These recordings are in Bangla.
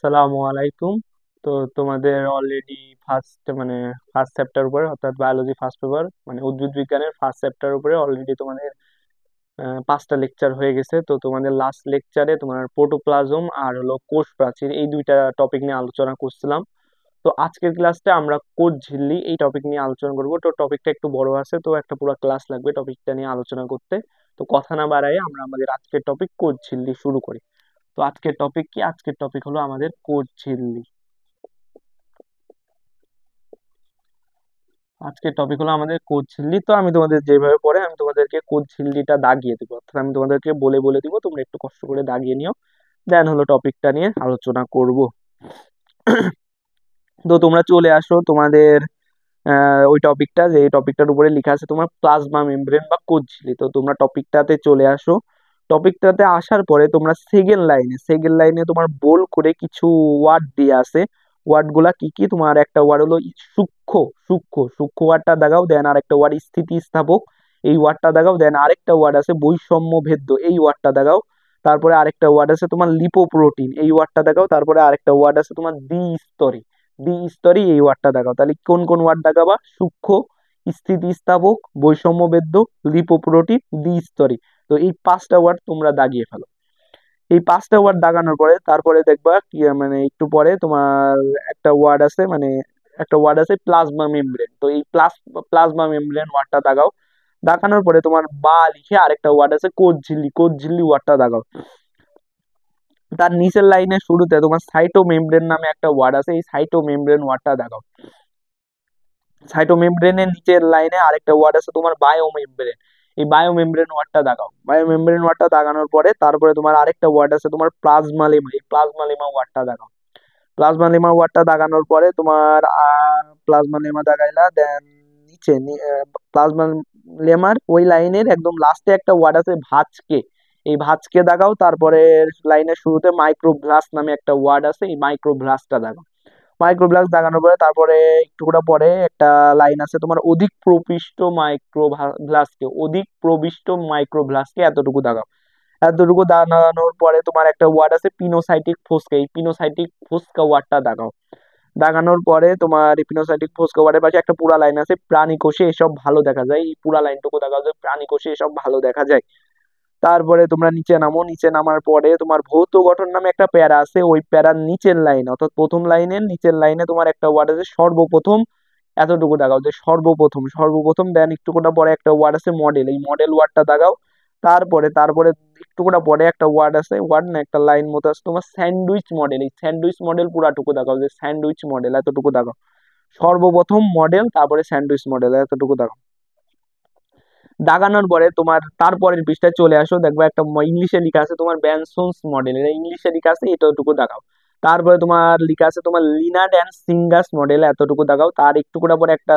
আসসালামু আলাইকুম। তো তোমাদের অলরেডি ফার্স্ট চ্যাপ্টার উপরে অর্থাৎ বায়োলজি ফার্স্ট পেপার মানে উদ্ভিদ বিজ্ঞানের ফার্স্ট চ্যাপ্টার উপরে অলরেডি তোমাদের 5টা লেকচার হয়ে গেছে। তো তোমাদের লাস্ট লেকচারে তোমার প্রোটোপ্লাজম আর হলো কোষ প্রাচীর এই দুইটা টপিক নিয়ে আলোচনা করছিলাম। তো আজকের ক্লাসটা আমরা কোষ ঝিল্লি এই টপিক নিয়ে আলোচনা করব। তো টপিকটা একটু বড় আছে, তো একটা পুরো ক্লাস লাগবে টপিকটা নিয়ে আলোচনা করতে। তো কথা না বাড়াই আমরা আমাদের আজকের টপিক কোষ ঝিল্লি শুরু করি। তো আজকের টপিক কি? আজকের টপিক হলো আমাদের কোষ ঝিল্লি। আজকের টপিক হলো আমাদের কোষ ঝিল্লি। তো আমি তোমাদের যেভাবে পড়ে আমি তোমাদেরকে কোষ ঝিল্লিটা দাগিয়ে দিব, অর্থাৎ আমি তোমাদেরকে বলে বলে দিব, তোমরা একটু কষ্ট করে দাগিয়ে নিও। দেন হলো টপিকটা নিয়ে আলোচনা করব। তো তোমরা চলে আসো তোমাদের ওই টপিকটা, যে টপিকটার উপরে লেখা আছে তোমার প্লাজমা মেমব্রেন বা কোষ ঝিল্লি। তো তোমরা টপিকটাতে চলে আসো। টপিকটাতে আসার পরে তোমরা সেকেন্ড লাইনে তোমার বোল্ড করে কিছু ওয়ার্ড দিয়ে আছে। ওয়ার্ড গুলা কি কি? তোমার একটা ওয়ার্ড হলো সূক্ষ্ম। সূক্ষ্ম ওয়ার্ডটা দাগাও। দেন আরেকটা ওয়ার্ড স্থিতিস্থাপক, এই ওয়ার্ডটা দাগাও। দেন আরেকটা ওয়ার্ড আছে বৈষম্য ভেদ্য, এই ওয়ার্ডটা দাগাও। তারপরে আরেকটা ওয়ার্ড আছে তোমার লিপোপ্রোটিন, এই ওয়ার্ডটা দেখাও। তারপরে আরেকটা ওয়ার্ড আছে তোমার দ্বিস্তরী, দ্বিস্তরী, এই ওয়ার্ডটা দেখাও। তাহলে কোন কোন ওয়ার্ড দেখাবা? সূক্ষ্ম, স্থিতিস্থাপক, বৈষম্য ভেদ্য, লিপোপ্রোটিন, দ্বিস্তরী। তো এই 5টা ওয়ার্ড তোমরা দাগিয়ে ফেলো। এই 5টা ওয়ার্ড দাগানোর পরে তারপরে দেখবা কি মানে একটু পরে তোমার একটা ওয়ার্ড আছে, মানে একটা ওয়ার্ড আছে প্লাজমা মেমব্রেন। তো এই প্লাজমা মেমব্রেন ওয়ার্ডটা দাগাও। দাগানোর পরে তোমার বা লিখে আরেকটা ওয়ার্ড আছে কোষ ঝিল্লি, কোষ ঝিল্লি ওয়ার্ডটা দাগাও। তার নিচের লাইনের শুরুতে তোমার সাইটোমেমব্রেন নামে একটা ওয়ার্ড আছে, এই সাইটোমেমব্রেন ওয়ার্ডটা দাগাও। সাইটোমেমব্রেনের নিচের লাইনে আরেকটা ওয়ার্ড আছে তোমার বায়োমেমব্রেন, এই বায়োমেমব্রেন ওয়ার্ডটা দাগাও। বায়োমেমব্রেন ওয়ার্ডটা দাগানোর পরে তারপরে তোমার আরেকটা ওয়ার্ড আছে তোমার প্লাজমালেমা, এই প্লাজমালেমা ওয়ার্ডটা দাগাও। প্লাজমালেমা ওয়ার্ডটা দাগানোর পরে তোমার প্লাজমালেমা দাগাইলা। দেন নিচে প্লাজমালেমার ওই লাইনের একদম লাস্টে একটা ওয়ার্ড আছে ভাঁজকে, এই ভাঁজকে দাগাও। তারপরে লাইনের শুরুতে মাইক্রোব্লাস্ট নামে একটা ওয়ার্ড আছে, এই মাইক্রোব্লাস্টটা দাগাও। মাইক্রোব্লাস্ট দাগানোর পরে তারপরে একটুকুটা পরে একটা লাইন আছে তোমার অধিক প্রবিষ্ট মাইক্রোব্লাস্টকে, অধিক প্রবিষ্ট মাইক্রোব্লাস্টকে এতটুকু দাগাও। এতটুকু দাগানোর পরে তোমার একটা ওয়ার্ড আছে পিনোসাইটিক ফোস্কা, এই পিনোসাইটিক ফোস্কা ওয়ার্ডটা দাগাও। দাগানোর পরে তোমার এই পিনোসাইটিক ফোস্কা ওয়ার্ডের পাশে একটা পুরা লাইন আছে প্রাণী কোষে এসব ভালো দেখা যায়, এই পুরা লাইনটুকু দাগাও যে প্রাণী কোষে এসব ভালো দেখা যায়। তারপরে তোমরা নিচে নামো। নিচে নামার পরে তোমার ভৌত গঠন নামে একটা প্যারা আছে, ওই প্যারার নিচের লাইন অর্থাৎ প্রথম লাইনের নিচের লাইনে তোমার একটা ওয়ার্ড আছে সর্বপ্রথম, এতটুকু দাগাও যে সর্বপ্রথম, সর্বপ্রথম। দেন একটুকুটা পরে একটা ওয়ার্ড আছে মডেল, এই মডেল ওয়ার্ডটা দাগাও। তারপরে একটুকুটা পরে একটা ওয়ার্ড আছে, ওয়ার্ড না একটা লাইন মতো আছে তোমার স্যান্ডউইচ মডেল, এই স্যান্ডউইচ মডেল পুরাটুকু দাগাও যে স্যান্ডউইচ মডেল, এতটুকু দাগাও। সর্বপ্রথম মডেল, তারপরে স্যান্ডউইচ মডেল, এতটুকু দাগাও। দাগানোর পরে তোমার তারপরের পৃষ্ঠায় চলে আসো, দেখবা একটা ইংলিশে লেখা আছে তোমার ব্যানসন্স মডেল, এটা ইংলিশে লেখা আছে, এতটুকু দাগাও। তারপরে তোমার লেখা আছে তোমার লিনার্ড অ্যান্ড সিঙ্গাস মডেল, এতটুকু দাগাও। তার একটুকুটা পরে একটা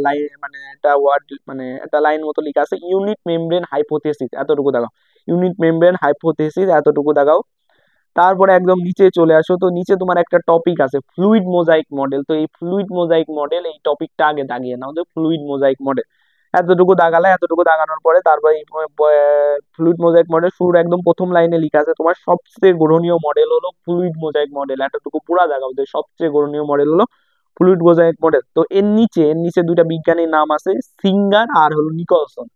লাইন মানে একটা ওয়ার্ড মানে একটা লাইন মতো লেখা আছে ইউনিট মেমব্রেন হাইপোথেসিস, এতটুকু দাগাও। ইউনিট মেমব্রেন হাইপোথেসিস, এতটুকু দাগাও। তারপরে একদম নিচে চলে আসো। তো নিচে তোমার একটা টপিক আছে ফ্লুইড মোজাইক মডেল, তো এই ফ্লুইড মোজাইক মডেল এই টপিকটা আগে দাগিয়ে নাও যে ফ্লুইড মোজাইক মডেল, এতটুকু দাগালে। এতটুকু দাগানোর পরে তারপরে ফ্লুইড মোজাইক মডেল শুরু একদম প্রথম লাইনে লেখা আছে তোমার সবচেয়ে গঠনীয় মডেল হলো ফ্লুইড মোজাইক মডেল, এতটুকু পুরা দাগাও যে সবচেয়ে গঠনীয় মডেল হলো ফ্লুইড মোজাইক মডেল। তো এর নিচে দুইটা বিজ্ঞানীর নাম আছে, সিঙ্গার আর হলো নিকলসন।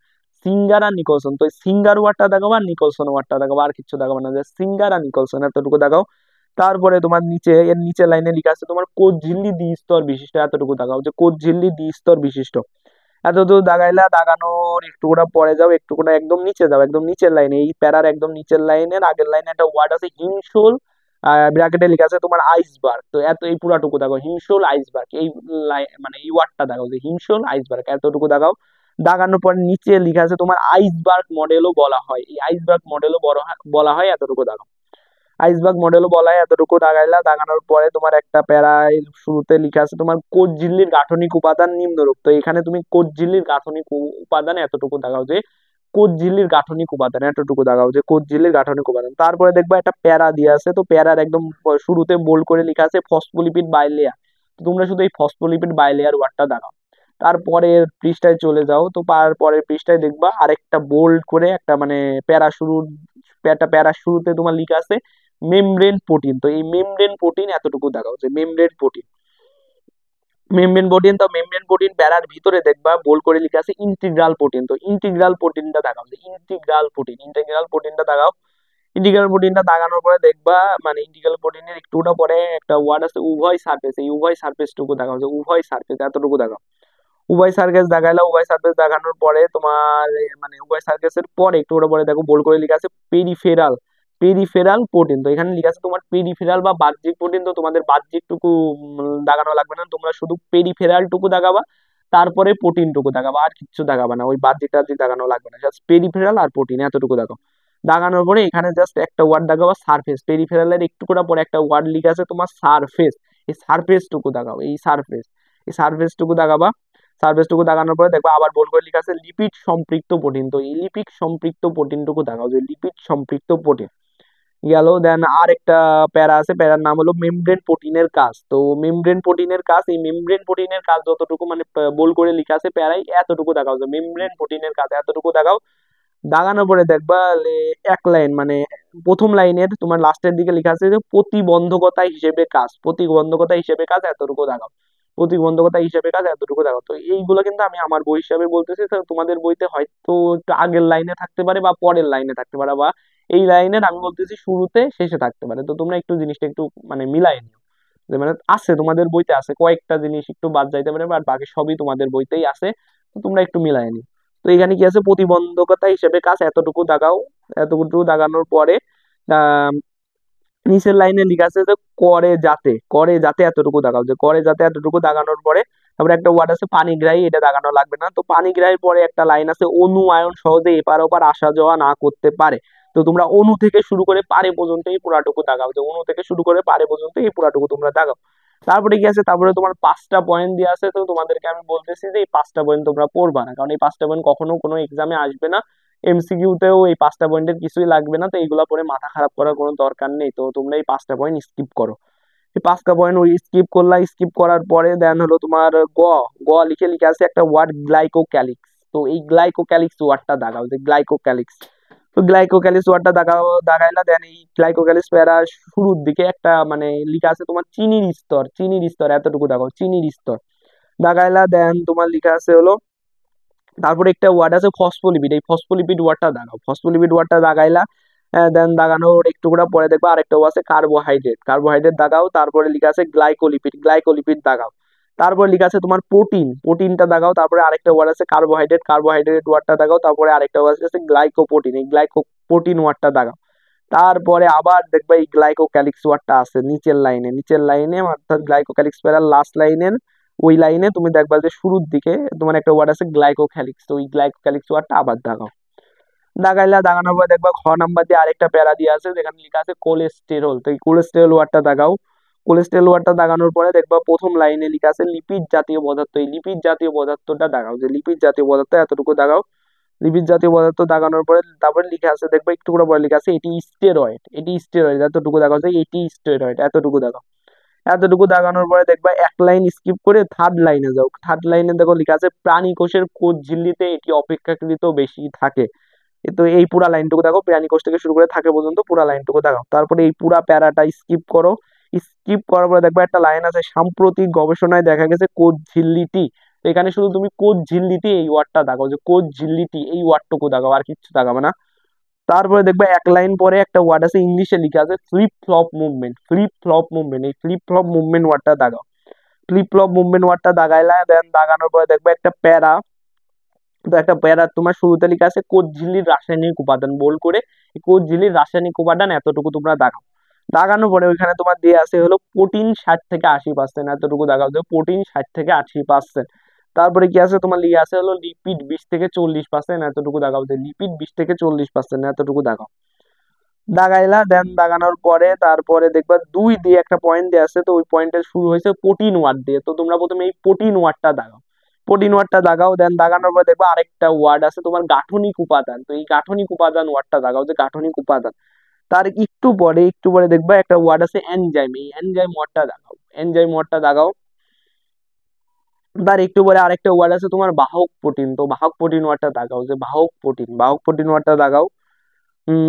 সিঙ্গার আর নিকলসন, তো সিঙ্গার ওয়ার্ডটা দেখাবো আর নিকলসন ওয়ার্ডটা দেখাবো, আর কিছু দেখাবো না, যে সিঙ্গার আর নিকলসন এতটুকু দেখাও। তারপরে তোমার এর নিচে লাইনে লেখা আছে তোমার কোষ ঝিল্লি দ্বিস্তর বিশিষ্ট, এতটুকু দেখাও যে কোষ ঝিল্লি দ্বিস্তর বিশিষ্ট। এতদূর দাগাইলা। দাগানোর একটুকুটা পরে যাও, একটুকুটা একদম নিচে যাও, একদম নিচের লাইনে এই প্যারার একদম নিচের লাইনের আগের লাইনে একটা ওয়ার্ড আছে হিমশোল, ব্র্যাকেটে লেখা আছে তোমার আইসবার্গ। তো এত এই পুরাটুকু দাগাও হিমশোল আইসবার্গ, এই লাইন মানে এই ওয়ার্ডটা দাগাও যে হিমশোল আইসবার্গ, এতটুকু দাগাও। দাগানোর পর নিচে লেখা আছে তোমার আইসবার্গ মডেলও বলা হয়, এই আইসবার্গ মডেলও বলা হয়, এতটুকু দাগাও। আইসবার্গ মডেলও বলা হয়, এতটুকু দাগাইলা। দাগানোর পরে তোমার একটা প্যারায় শুরুতে লেখা আছে তোমার কোষ ঝিল্লির গাঠনিক উপাদান নিম্নরূপ, তো এখানে তুমি কোষ ঝিল্লির গাঠনিক উপাদান এতটুকু দাগাও যে কোষ ঝিল্লির গাঠনিক উপাদান, এতটুকু দাগাও যে কোষ ঝিল্লির গাঠনিক উপাদান। তারপরে দেখবা একটা প্যারা দিয়ে আছে, তো প্যারার একদম শুরুতে বোল্ড করে লেখা আছে ফসফোলিপিড বাইলেয়ার, তো তোমরা শুধু এই ফসফোলিপিড বাইলেয়ার ওয়ার্ডটা দাগাও। তারপরের পৃষ্ঠায় চলে যাও। তো পরের পৃষ্ঠায় দেখবা আরেকটা বোল্ড করে একটা মানে প্যারা শুরুতে তোমার লেখা আছে মেমব্রেন প্রোটিন। তো এই মেমব্রেন প্রোটিন এতটুকু দেখাও যে মেমব্রেন প্রোটিন। মেমব্রেন প্রোটিন, তো মেমব্রেন প্রোটিন প্যারার ভিতরে দেখবা বোল্ড করে লেখা আছে ইন্টিগ্রাল প্রোটিন। তো ইন্টিগ্রাল প্রোটিনটা দেখাও যে ইন্টিগ্রাল প্রোটিনটা দেখাও। ইন্টিগ্রাল প্রোটিনটা দাগানোর পরে দেখবা মানে ইন্টিগ্রাল প্রোটিনের একটুটা পরে একটা ওয়ার্ড আছে উভয় সারফেস, এই উভয় সারফেসটুকু দেখাও যে উভয় সারফেস এতটুকু দেখাও। উভয় সার্কেস দেখাইলা, উভয় সার্কেস দেখানোর পরে তোমার মানে উভয় সার্কেসের পরে একটুটা পরে দেখো বোল্ড করে লেখা আছে পেরিফেরাল, পেরিফেরাল প্রোটিন। তো এখানে লেখা আছে তোমার পেরিফেরাল বা বাহ্যিক প্রোটিন। তো তোমাদের বাহ্যিকটুকু দাগানো লাগবে না, তোমরা শুধু পেরিফেরাল টুকু দাগাবা, তারপরে প্রোটিন টুকু দাগাবা, আর কিচ্ছু দাগাবা না, ওই বাহ্যিক টাহ্যিক দাগানো লাগবে না, জাস্ট পেরিফেরাল আর প্রোটিন এতটুকু দাগাও। দাগানোর পরে এখানে জাস্ট একটা ওয়ার্ড দাগাবা সারফেস, পেরিফেরালের একটু করে পরে একটা ওয়ার্ড লিখে আছে তোমার সারফেস, এই সারফেস টুকু দাগাও, এই সারফেস, এই সারফেস টুকু দাগাবা। সারফেসটুকু দাগানোর পরে দেখবা আবার বোল্ড করে লেখা আছে লিপিড সম্পৃক্ত প্রোটিন। তো এই লিপিড সম্পৃক্ত প্রোটিনটুকু দেখাও যে লিপিড সম্পৃক্ত প্রোটিন গেল। দেন আর একটা প্যারা আছে, প্যারার নাম হলো মেমব্রেন প্রোটিনের কাজ। তো মেমব্রেন প্রোটিনের কাজ, এই মেমব্রেন প্রোটিনের কাজ যতটুকু মানে বোল্ড করে লেখা আছে প্যারাই এতটুকু দেখাও যে মেমব্রেন প্রোটিনের কাজ এতটুকু দেখাও। দাগানোর পরে দেখবা এক লাইন মানে প্রথম লাইনের তোমার লাস্টের দিকে লেখা আছে যে প্রতিবন্ধকতা হিসেবে কাজ, প্রতিবন্ধকতা হিসেবে কাজ এতটুকু দেখাও, প্রতিবন্ধকতা হিসেবে কাজ এতটুকু দেখাও। তো এইগুলো কিন্তু আমি আমার বই হিসাবে বলতেছি, তো তোমাদের বইতে হয়তো একটু আগের লাইনে থাকতে পারে বা পরের লাইনে থাকতে পারে, বা এই লাইনের আমি বলতেছি শুরুতে শেষে থাকতে পারে। তো তোমরা একটু জিনিসটা একটু মানে মিলাই নিও, যে মানে আছে তোমাদের বইতে আছে, কয়েকটা জিনিস একটু বাদ যাইতে পারে বাট বাকি সবই তোমাদের বইতেই আছে। তো তোমরা একটু মিলাই নিও। তো এখানে কি আছে প্রতিবন্ধকতা হিসেবে কাজ এতটুকু দাগাও। এতটুকু দাগানোর পরে আহ নিচের লাইনে লেখা আছে যে করে যাতে এতটুকু দাগাও, যে করে যাতে এতটুকু দাগানোর পরে তারপরে একটা ওয়ার্ড আছে পানিগ্রাহী, এটা দাগানো লাগবে না। তো পানিগ্রাহীর পরে একটা লাইন আছে অণু আয়ন সহজে এপার ওপার আসা যাওয়া না করতে পারে। তো তোমরা অণু থেকে শুরু করে পারে পর্যন্ত এই পুরাটুকু দাগাও, যে অণু থেকে শুরু করে পারে পর্যন্ত এই পুরাটুকু তোমরা দাগাও। তারপরে কি আছে, তারপরে তোমার 5টা পয়েন্ট দিয়ে আছে। তো তোমাদেরকে আমি বলতেছি যে এই 5টা পয়েন্ট তোমরা পড়বা না, কারণ এই 5টা পয়েন্ট কখনো কোনো এক্সামে আসবে না। এমসিকিউতেও এই 5টা পয়েন্টের কিছুই লাগবে না, তো এইগুলো পরে মাথা খারাপ করার কোনো দরকার নেই। তো তোমরা এই 5টা পয়েন্ট স্কিপ করো। এই 5টা পয়েন্ট ওই স্কিপ করলা, স্কিপ করার পরে দেন হলো তোমার গ, গ লিখে লিখে আছে একটা ওয়ার্ড গ্লাইকোক্যালিক্স। তো এই গ্লাইকোক্যালিক্স ওয়ার্ডটা দাগাও, যে গ্লাইকোক্যালিক্স। তো গ্লাইকোক্যালিক্স ওয়ার্ডটা দাগাও, দাগাইলা দেন এই গ্লাইকোক্যালিক্স প্যারা শুরুর দিকে একটা মানে লিখা আছে তোমার চিনির স্তর, চিনির স্তর এতটুকু দাগাও, চিনির স্তর দাগাইলা। দেন তোমার লিখা আছে হলো তারপরে একটা ওয়ার্ড আছে ফসফোলিপিড, এই ফসফোলিপিড ওয়ার্ডটা দাগাও, ফসফোলিপিড ওয়ার্ডটা দাগাইলা। দেন দাগানোর একটু করে পরে দেখবা আরেকটাও আছে কার্বোহাইড্রেট, কার্বোহাইড্রেট দাগাও। তারপরে লেখা আছে গ্লাইকোলিপিড, গ্লাইকোলিপিড দাগাও। তারপরে লেখা আছে তোমার প্রোটিন, প্রোটিনটা দাগাও। তারপরে আরেকটা ওয়ার্ড আছে কার্বোহাইড্রেট, কার্বোহাইড্রেট ওয়ার্ডটা দাগাও। তারপরে আরেকটা ওয়ার্ড আছে গ্লাইকোপ্রোটিন, এই গ্লাইকোপ্রোটিন ওয়ার্ডটা দাগাও। তারপরে আবার দেখবা এই গ্লাইকোক্যালিক্স ওয়ার্ডটা আছে নিচের লাইনে, নিচের লাইনে অর্থাৎ গ্লাইকোক্যালিক্স প্যারার লাস্ট লাইনের ওই লাইনে তুমি দেখবা যে শুরুর দিকে তোমার একটা ওয়ার্ড আছে গ্লাইকোক্যালিক্স। তো ওই গ্লাইকোক্যালিক্স ওয়ার্ডটা আবার দাগাও। দাগাইলা, দাগানোর পর দেখবা খ নাম্বার দিয়ে আরেকটা প্যারা দিয়ে আছে যেখানে লেখা আছে কোলেস্টেরল। তো এই কোলেস্টেরল ওয়ার্ডটা দাগাও। কোলেস্টেরল ওয়ার্ডটা দাগানোর পরে দেখবা প্রথম লাইনে লেখা আছে লিপিড জাতীয় পদার্থ, এই লিপিড জাতীয় পদার্থটা দাগাও, যে লিপিড জাতীয় পদার্থ এতটুকু দাগাও। লিপিড জাতীয় পদার্থ দাগানোর পরে তারপরে লিখা আছে দেখবা একটু করে পরে লেখা আছে এটি স্টেরয়েড, এটি স্টেরয়েড এতটুকু দাগাও, যে এটি স্টেরয়েড এতটুকু দাগাও। এতটুকু দাগানোর পরে দেখবা এক লাইন স্কিপ করে থার্ড লাইনে যাও। থার্ড লাইনে দেখো লেখা আছে প্রাণী কোষের কোষ ঝিল্লিতে এটি অপেক্ষাকৃত বেশি থাকে। তো এই পুরা লাইনটুকু দেখো, প্রাণী কোষ থেকে শুরু করে থাকে পর্যন্ত পুরা লাইনটুকু দেখাও। তারপরে এই পুরা প্যারাটা স্কিপ করো। স্কিপ করার পরে দেখবা একটা লাইন আছে সাম্প্রতিক গবেষণায় দেখা গেছে কোষ ঝিল্লিটি। তো এখানে শুধু তুমি কোষ ঝিল্লিটি এই ওয়ার্ডটা দাগাও, যে কোষ ঝিল্লিটি এই ওয়ার্ডটুকু দাগাও, আর কিচ্ছু দাগাবে না। তারপরে দেখবা এক লাইন পরে একটা ওয়ার্ড আছে ইংলিশে লেখা আছে flip flop movement, flip flop movement, এই ফ্লিপ ফ্লপ মুভমেন্ট ওয়ার্ডটা দাগাও। ফ্লিপ ফ্লপ মুভমেন্ট ওয়ার্ডটা দাগাইলা। দেন দাগানোর পরে দেখবা একটা প্যারা। তো একটা প্যারা তোমার শুরুতে লেখা আছে কোষ ঝিল্লির রাসায়নিক উপাদান, বোল্ড করে এই কোষ ঝিল্লির রাসায়নিক উপাদান এতটুকু তোমরা দাগাও। দাগানোর পরে ওইখানে তোমার দিয়ে আছে হলো প্রোটিন 60 থেকে 80%, এতটুকু দাগাও যে প্রোটিন 60 থেকে 80%। তারপরে কি আছে তোমার লিখে আছে হলো লিপিড 20 থেকে 40%, এতটুকু দাগাও, যে লিপিড 20 থেকে 40% এতটুকু দাগাও। দাগাইলা। দেন দাগানোর পরে তারপরে দেখবা 2 দিয়ে একটা পয়েন্ট দিয়ে আছে, তো ওই পয়েন্টের শুরু হয়েছে প্রোটিন ওয়ার্ড দিয়ে। তো তোমরা প্রথমে এই প্রোটিন ওয়ার্ডটা দাগাও, প্রোটিন ওয়ার্ডটা দাগাও। দেন দাগানোর পরে দেখবা আরেকটা ওয়ার্ড আছে তোমার গাঠনিক উপাদান। তো এই গাঠনিক উপাদান ওয়ার্ডটা দাগাও, যে গাঠনিক উপাদান। তার একটু পরে দেখবা একটা ওয়ার্ড আছে এনজাইম, এই এনজাইম ওয়ার্ডটা দাগাও, এনজাইম ওয়ার্ডটা দাগাও। তার একটু পরে আরেকটা ওয়ার্ড আছে তোমার বাহক প্রোটিন। তো বাহক প্রোটিন ওয়ার্ডটা দাগাও, যে বাহক প্রোটিন, বাহক প্রোটিন ওয়ার্ডটা দাগাও।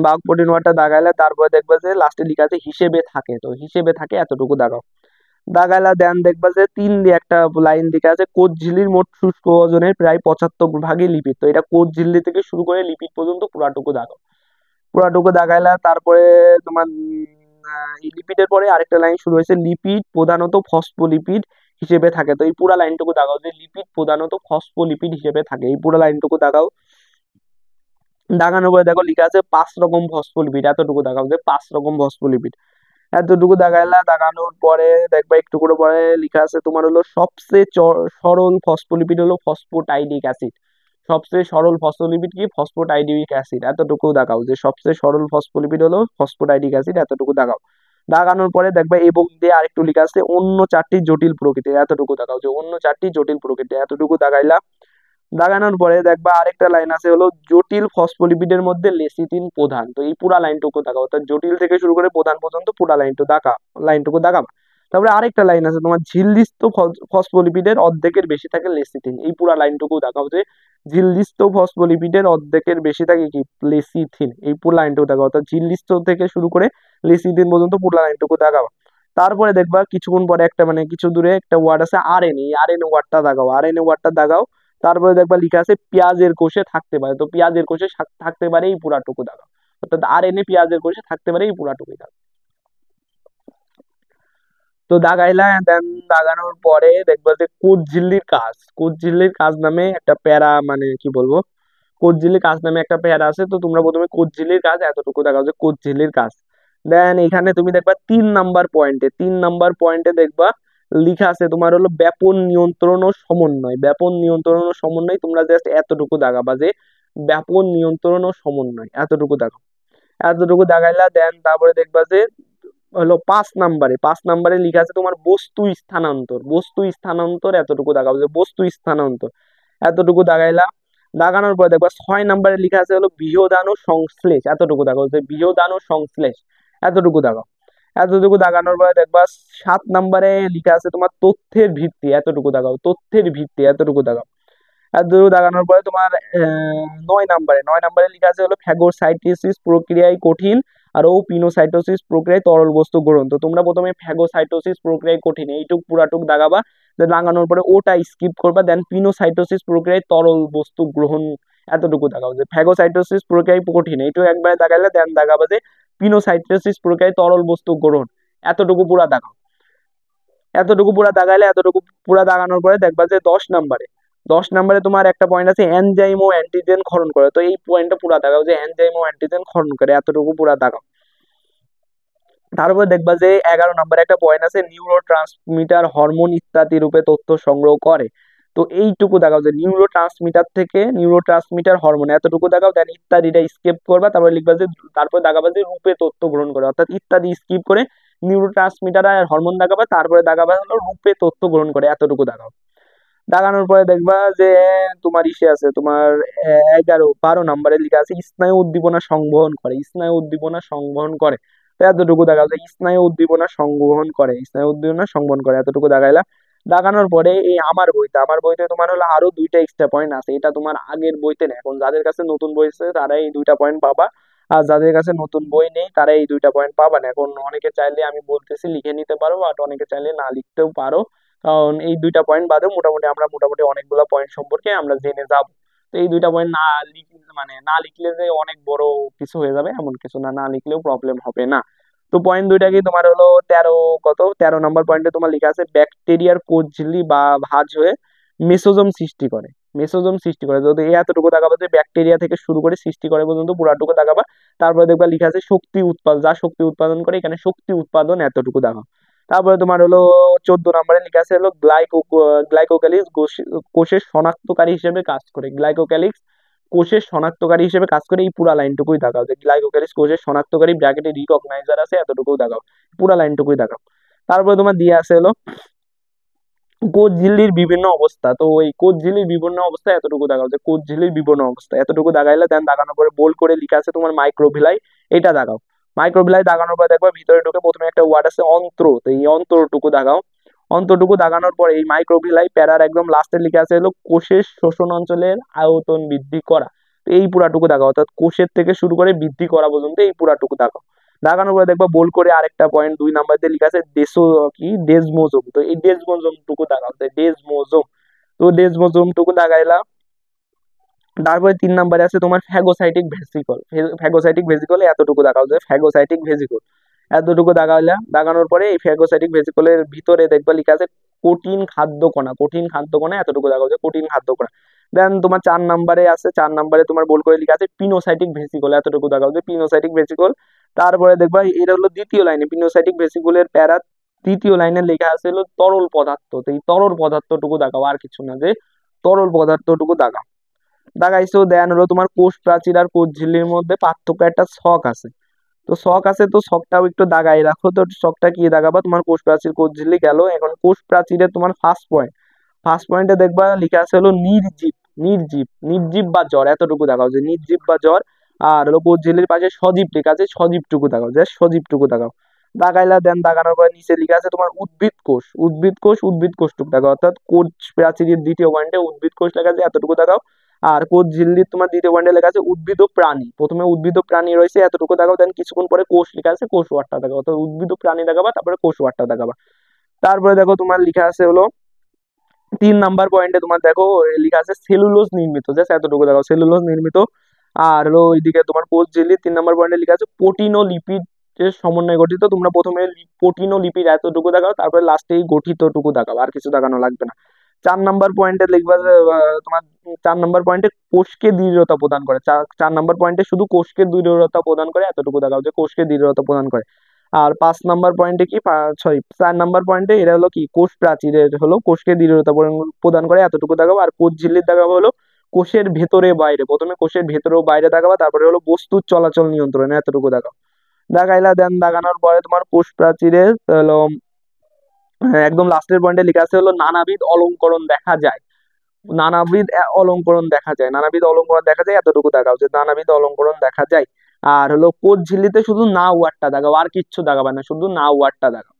বাঘ প্রোটিন ওয়ার্ডটা দাগাইলা, তারপরে দেখবা যে লাস্টে লেখা আছে হিসেবে থাকে, তো হিসেবে থাকে এতটুকু দাগাও। দাগাইলা দেন দেখবা যে 3 দিয়ে একটা লাইন দিকে আছে, কোষ ঝিল্লির মোট শুষ্ক ওজনের প্রায় 75 ভাগই লিপিড, তো এটা কোষ ঝিল্লি থেকে শুরু করে লিপিড পর্যন্ত পুরাটুকু দাগাও। পুরাটুকু দাগাইলা, তারপরে তোমার এই লিপিডের পরে আরেকটা লাইন শুরু হয়েছে, লিপিড প্রধানত ফসফোলিপিড হিসেবে থাকে, তো এই পুরা লাইনটুকু দাগাও যে লিপিড প্রধানত ফসফোলিপিড হিসেবে থাকে, এই পুরা লাইনটুকু দাগাও। দাগানোর পরে দেখো লেখা আছে 5 রকম ফসফোলিপিড, এতটুকু দাগাও যে 5 রকম ফসফোলিপিড, এতটুকু দাগাইলা। দাগানোর পরে দেখবা একটু করে পরে লেখা আছে তোমার হলো সবচেয়ে সরল ফসফোলিপিড হলো ফসফোটাইডিক অ্যাসিড, সবচেয়ে সরল ফসফোলিপিড কি ফসফোটাইডিক অ্যাসিড, এতটুকু দাগাও যে সবচেয়ে সরল ফসফোলিপিড হলো ফসফোটাইডিক অ্যাসিড, এতটুকু দাগাও। দাগানোর পরে দেখবা এবং দিয়ে আরেকটু লেখা আছে অন্য 4টি জটিল প্রকৃতির, এতটুকু দাগাও যে অন্য 4টি জটিল প্রকৃতি, এতটুকু দাগাইলা। দাগানোর পরে দেখবা আরেকটা লাইন আছে হলো জটিল ফসফোলিপিডের মধ্যে লেসিটিন প্রধান, তো এই পুরা লাইনটুকু দাগাও, অর্থাৎ জটিল থেকে শুরু করে প্রধান পর্যন্ত পুরা লাইনটুকু দাগাও। তারপরে আরেকটা লাইন আছে তোমার ঝিল্লিস্থ ফসফোলিপিডের অর্ধেকের বেশি থাকে লেসিথিন, এই পুরা লাইনটুকু দেখাও যে ঝিল্লিস্থ ফসফোলিপিডের অর্ধেকের বেশি থাকে কি লেসিথিন, এই পুরো লাইনটুকু দেখাও, অর্থাৎ ঝিল্লিস্থ থেকে শুরু করে লেসিথিন পর্যন্ত পুরো লাইনটুকু দেখাও। তারপরে দেখবা কিছুক্ষণ পরে একটা মানে কিছু দূরে একটা ওয়ার্ড আছে আরএনএ, এই আরএনএ ওয়ার্ডটা দাগাও, আরএনএ ওয়ার্ডটা দাগাও। তারপরে দেখবা লেখা আছে পেঁয়াজের কোষে থাকতে পারে, তো পেঁয়াজের কোষে থাকতে পারে এই পুরাটুকু দাগাও, অর্থাৎ আরএনএ পেঁয়াজের কোষে থাকতে পারে এই পুরাটুকু দাগাও। তো দাগাইলা দেন, দাগানোর পরে দেখবা যে কোষ ঝিল্লির কাজ, কোষ ঝিল্লির কাজ নামে একটা প্যারা মানে কি বলবো, কোষ ঝিল্লির কাজ নামে একটা প্যারা আছে, তো তোমরা প্রথমে কোষ ঝিল্লির কাজ এতটুকু দেখাও যে কোষ ঝিল্লির কাজ। দেন এখানে তুমি দেখবা 3 নাম্বার পয়েন্টে দেখবা লিখা আছে তোমার হলো ব্যাপন নিয়ন্ত্রণ ও সমন্বয়, ব্যাপন নিয়ন্ত্রণ ও সমন্বয়, তোমরা জাস্ট এতটুকু দাগাবা যে ব্যাপন নিয়ন্ত্রণ ও সমন্বয়, এতটুকু দাগাও। এতটুকু দাগাইলা দেন তারপরে দেখবা যে হলো 5 নাম্বারে লেখা আছে তোমার বস্তু স্থানান্তর, বস্তু স্থানান্তর এতটুকু দাগাও যে বস্তু স্থানান্তর, এতটুকু দাগাইলা। দাগানোর পরে দেখবা 6 নাম্বারে লেখা আছে হলো বৃহদাণু সংশ্লেষ, এতটুকু দাগাও যে বৃহদাণু সংশ্লেষ, এতটুকু দাগাও। এতটুকু দাগানোর পরে দেখবা 7 নাম্বারে লেখা আছে তোমার তথ্যের ভিত্তি, এতটুকু দাগাও, তথ্যের ভিত্তি, এতটুকু দাগাও। এতটুকু দাগানোর পরে তোমার 9 নাম্বারে লেখা আছে হলো ফ্যাগোসাইটোসিস প্রক্রিয়ায় কঠিন আর ও পিনোসাইটোসিস প্রক্রিয়ায় তরল বস্তু গ্রহণ, তো তোমরা প্রথমে ফ্যাগোসাইটোসিস প্রক্রিয়ায় কঠিন এইটুক পুরাটুক দাগাবা, দেন দাগানোর পরে ওটা স্কিপ করবা, দেন পিনোসাইটোসিস প্রক্রিয়ায় তরল বস্তু গ্রহণ, এতটুকু দাগাও যে ফ্যাগোসাইটোসিস প্রক্রিয়ায় কঠিন এইটুকু একবারে দাগাইলে দেন দাগাবা যে পিনোসাইটোসিস প্রক্রিয়ায় তরল বস্তু গ্রহণ, এতটুকু পুরা দাগাও। এতটুকু পুরা দাগাইলে, এতটুকু পুরা দাগানোর পরে দেখবা যে 10 নাম্বারে তোমার একটা পয়েন্ট আছে এনজাইম ও অ্যান্টিজেন ক্ষরণ করে, তো এই পয়েন্টটা পুরা দাগাও যে এনজাইম ও অ্যান্টিজেন ক্ষরণ করে, এতটুকু পুরা দাগাও। তারপর দেখবা যে 11 নম্বরে একটা পয়েন্ট আছে নিউরো ট্রান্সমিটার হরমোন ইত্যাদি রূপে তথ্য সংগ্রহ করে, তো এইটুকু দেখাও যে নিউরো ট্রান্সমিটার থেকে নিউরো ট্রান্সমিটার হরমোন, এতটুকু দেখাও। দেন ইত্যাদিটা স্কিপ করবা, তারপরে লিখবা যে তারপরে দেখাবা যে রূপে তথ্য গ্রহণ করে, অর্থাৎ ইত্যাদি স্কিপ করে নিউরো ট্রান্সমিটার আর হরমোন দেখাবা, তারপরে দেখাবা হলো রূপে তথ্য গ্রহণ করে, এতটুকু দেখাও। দাগানোর পরে দেখবা যে তোমার ইসে আছে তোমার 12 নম্বরে লেখা আছে স্নায়ু উদ্দীপনা সংবহন করে, স্নায়ু উদ্দীপনা সংবহন করে, তো এতটুকু দেখা যায় স্নায়ু উদ্দীপনা সংবহন করে, স্নায়ু উদ্দীপনা সংবহন করে, এতটুকু দাগাইলা। দাগানোর পরে এই আমার বইতে তোমার হলো আরো 2টা এক্সট্রা পয়েন্ট আছে, এটা তোমার আগের বইতে নেই, এখন যাদের কাছে নতুন বই আছে তারা এই 2টা পয়েন্ট পাবা, আর যাদের কাছে নতুন বই নেই তারা এই 2টা পয়েন্ট পাবা না। এখন অনেকে চাইলে আমি বলতেছি লিখে নিতে পারো, আর অনেকে চাইলে না লিখতেও পারো, কারণ এই 2টা পয়েন্ট বাদেও মোটামুটি অনেকগুলো পয়েন্ট সম্পর্কে আমরা জেনে যাব। তো এই 2টা পয়েন্ট মানে না লিখলে যে অনেক বড় কিছু হয়ে যাবে এমন কিছু না, না লিখলেও প্রবলেম হবে না। তো পয়েন্ট 2টা কি তোমার হলো 13 নম্বর পয়েন্টে তোমার লেখা আছে ব্যাকটেরিয়ার কোষ ঝিল্লি বা ভাঁজ হয়ে মেসোজোম সৃষ্টি করে, মেসোজোম সৃষ্টি করে, যদি এই এতটুকু দেখাবা যে ব্যাকটেরিয়া থেকে শুরু করে সৃষ্টি করে পর্যন্ত পুরাটুকু দেখাবা। তারপরে দেখবা লেখা আছে শক্তি উৎপাদন, যা শক্তি উৎপাদন করে, এখানে শক্তি উৎপাদন এতটুকু দেখাও। তারপরে তোমার হলো 14 নম্বরে লেখা আছে হলো গ্লাইকোক্যালিক্স কোষের শনাক্তকারী হিসেবে কাজ করে, গ্লাইকোক্যালিক্স কোষের শনাক্তকারী হিসেবে কাজ করে, এই পুরা লাইনটুকুই দেখাও যে গ্লাইকোক্যালিক্স কোষের শনাক্তকারী ব্র্যাকেটে রিকগনাইজার আছে, এতটুকুই দেখাও, পুরা লাইনটুকুই দেখাও। তারপরে তোমার দিয়ে আছে হলো কোষ ঝিল্লির বিভিন্ন অবস্থা, তো ওই কোষ ঝিল্লির বিভিন্ন অবস্থা এতটুকু দেখাও যে কোষ ঝিল্লির বিভিন্ন অবস্থা, এতটুকু দেখাইলে দেন দাগানোর পরে বোল্ড করে লেখা আছে তোমার মাইক্রোভিলাই, এটা দেখাও। মাইক্রোভিলাই দাগানোর পরে দেখবা ভিতরে ঢুকে প্রথমে একটা ওয়ার্ড আছে অন্ত্র, তো এই অন্ত্রটুকু দেখাও। অন্ত্রটুকু দাগানোর পরে এই মাইক্রোভিলাই প্যারার একদম লাস্টে লেখা আছে হলো কোষের শোষণ অঞ্চলের আয়তন বৃদ্ধি করা, তো এই পুরাটুকু দাগাও, অর্থাৎ কোষের থেকে শুরু করে বৃদ্ধি করা পর্যন্ত এই পুরাটুকু দাগাও। দাগানোর পরে দেখবা বোল্ড করে আরেকটা পয়েন্ট 2 নাম্বার দিয়ে লেখা আছে ডেজমোজোম। তো এই ডেজমোজোম টুকু দাগাও, ডেজমোজোম। তো ডেজমোজোম টুকু দাগাইলা। তারপরে 3 নাম্বারে আছে তোমার ফ্যাগোসাইটিক ভেসিকল। ফ্যাগোসাইটিক ভেসিকল এতটুকু দেখাও, যে ফ্যাগোসাইটিক ভেসিকল এতটুকু দাগাইলা। দাগানোর পরে এই ফ্যাগোসাইটিক ভেসিকলের ভিতরে দেখবা লেখা আছে কঠিন খাদ্য কণা। কঠিন খাদ্য কণা এতটুকু দেখাও, যে কঠিন খাদ্য কণা। দেন তোমার 4 নাম্বারে আছে, 4 নাম্বারে তোমার বল করে লেখা আছে পিনোসাইটিক ভেসিকল, এতটুকু দেখাও, যে পিনোসাইটিক ভেসিকল। তারপরে দেখবা এটা হলো দ্বিতীয় লাইনে, পিনোসাইটিক ভেসিকলের প্যারা তৃতীয় লাইনে লেখা আছে হলো তরল পদার্থ। তো এই তরল পদার্থটুকু দেখাও, আর কিছু না, যে তরল পদার্থটুকু দাগাও। দাগাইছো। দেন হলো তোমার কোষ প্রাচীর আর কোষ ঝিল্লির মধ্যে পার্থক্য একটা ছক আছে। তো ছক আছে, তো ছকটাও একটু দাগাই রাখো। তো ছকটা কি দাগাবা, তোমার কোষ প্রাচীর কোষ ঝিল্লি গেল। এখন কোষ প্রাচীরের তোমার ফার্স্ট পয়েন্টে দেখবা লেখা আছে হলো নির্জীব। নির্জীব বা জ্বর, এতটুকু দেখাও, যে নির্জীব বা জ্বর। আর হলো কোষ ঝিল্লির পাশে সজীব লেখা আছে, সজীবটুকু দেখাও, যে সজীবটুকু দেখাও। দাগাইলা। দেন দাগানোর পরে নিচে লেখা আছে তোমার উদ্ভিদ কোষটুকু দেখাও, অর্থাৎ কোষ প্রাচীরের দ্বিতীয় পয়েন্টে উদ্ভিদ কোষ লেখা আছে, এতটুকু দেখাও। আর কোষ ঝিল্লির তোমার দ্বিতীয় পয়েন্টে লেখা আছে উদ্ভিদ ও প্রাণী। প্রথমে উদ্ভিদ ও প্রাণী রয়েছে, এতটুকু দেখাও। দেন কিছুক্ষণ পরে কোষ লেখা আছে, কোষ ওয়ার্ডটা দেখাও, অর্থাৎ উদ্ভিদ ও প্রাণী দেখাবা, তারপরে কোষ ওয়ার্ডটা দেখাবা। তারপরে দেখো তোমার লেখা আছে হলো 3 নাম্বার পয়েন্টে তোমার দেখো লেখা আছে সেলুলোজ নির্মিত, জাস্ট এতটুকু দেখো, সেলুলোজ নির্মিত। আর হলো ওইদিকে তোমার কোষ ঝিল্লি 3 নাম্বার পয়েন্টে লেখা আছে প্রোটিন ও লিপিড এর সমন্বয়ে গঠিত। তোমরা প্রথমে প্রোটিন ও লিপিড এতটুকু দেখাও, তারপরে লাস্টে এই গঠিতটুকু দেখাও, আর কিছু দেখানো লাগবে না। 4 নাম্বার পয়েন্টে লিখবা যে, তোমার 4 নাম্বার পয়েন্টে কোষকে দৃঢ়তা প্রদান করে। 4 নাম্বার পয়েন্টে শুধু কোষকে দৃঢ়তা প্রদান করে, এতটুকু দেখাও, যে কোষকে দৃঢ়তা প্রদান করে। আর 5 নাম্বার পয়েন্টে কি, 4 নাম্বার পয়েন্টে এরা হলো কি কোষ প্রাচীরের হলো কোষকে দৃঢ়তা প্রদান করে, এতটুকু দেখাবো। আর কোষ ঝিল্লির দেখাবো হলো কোষের ভেতরে বাইরে, প্রথমে কোষের ভেতরে ও বাইরে দেখাবা, তারপরে হলো বস্তুর চলাচল নিয়ন্ত্রণ, এতটুকু দেখাও। দেখাইলা। দেন দাগানোর পরে তোমার কোষ প্রাচীরে হলো একদম লাস্টের পয়েন্টে লেখা আছে হলো নানাবিধ অলঙ্করণ দেখা যায়। নানাবিধ অলঙ্করণ দেখা যায়, এতটুকু দেখাও, যে নানাবিধ অলঙ্করণ দেখা যায়। আর হলো কোষ ঝিল্লিতে শুধু না ওয়ার্ডটা দেখাও, আর কিচ্ছু দেখাবে না, শুধু না ওয়ার্ডটা দেখাও।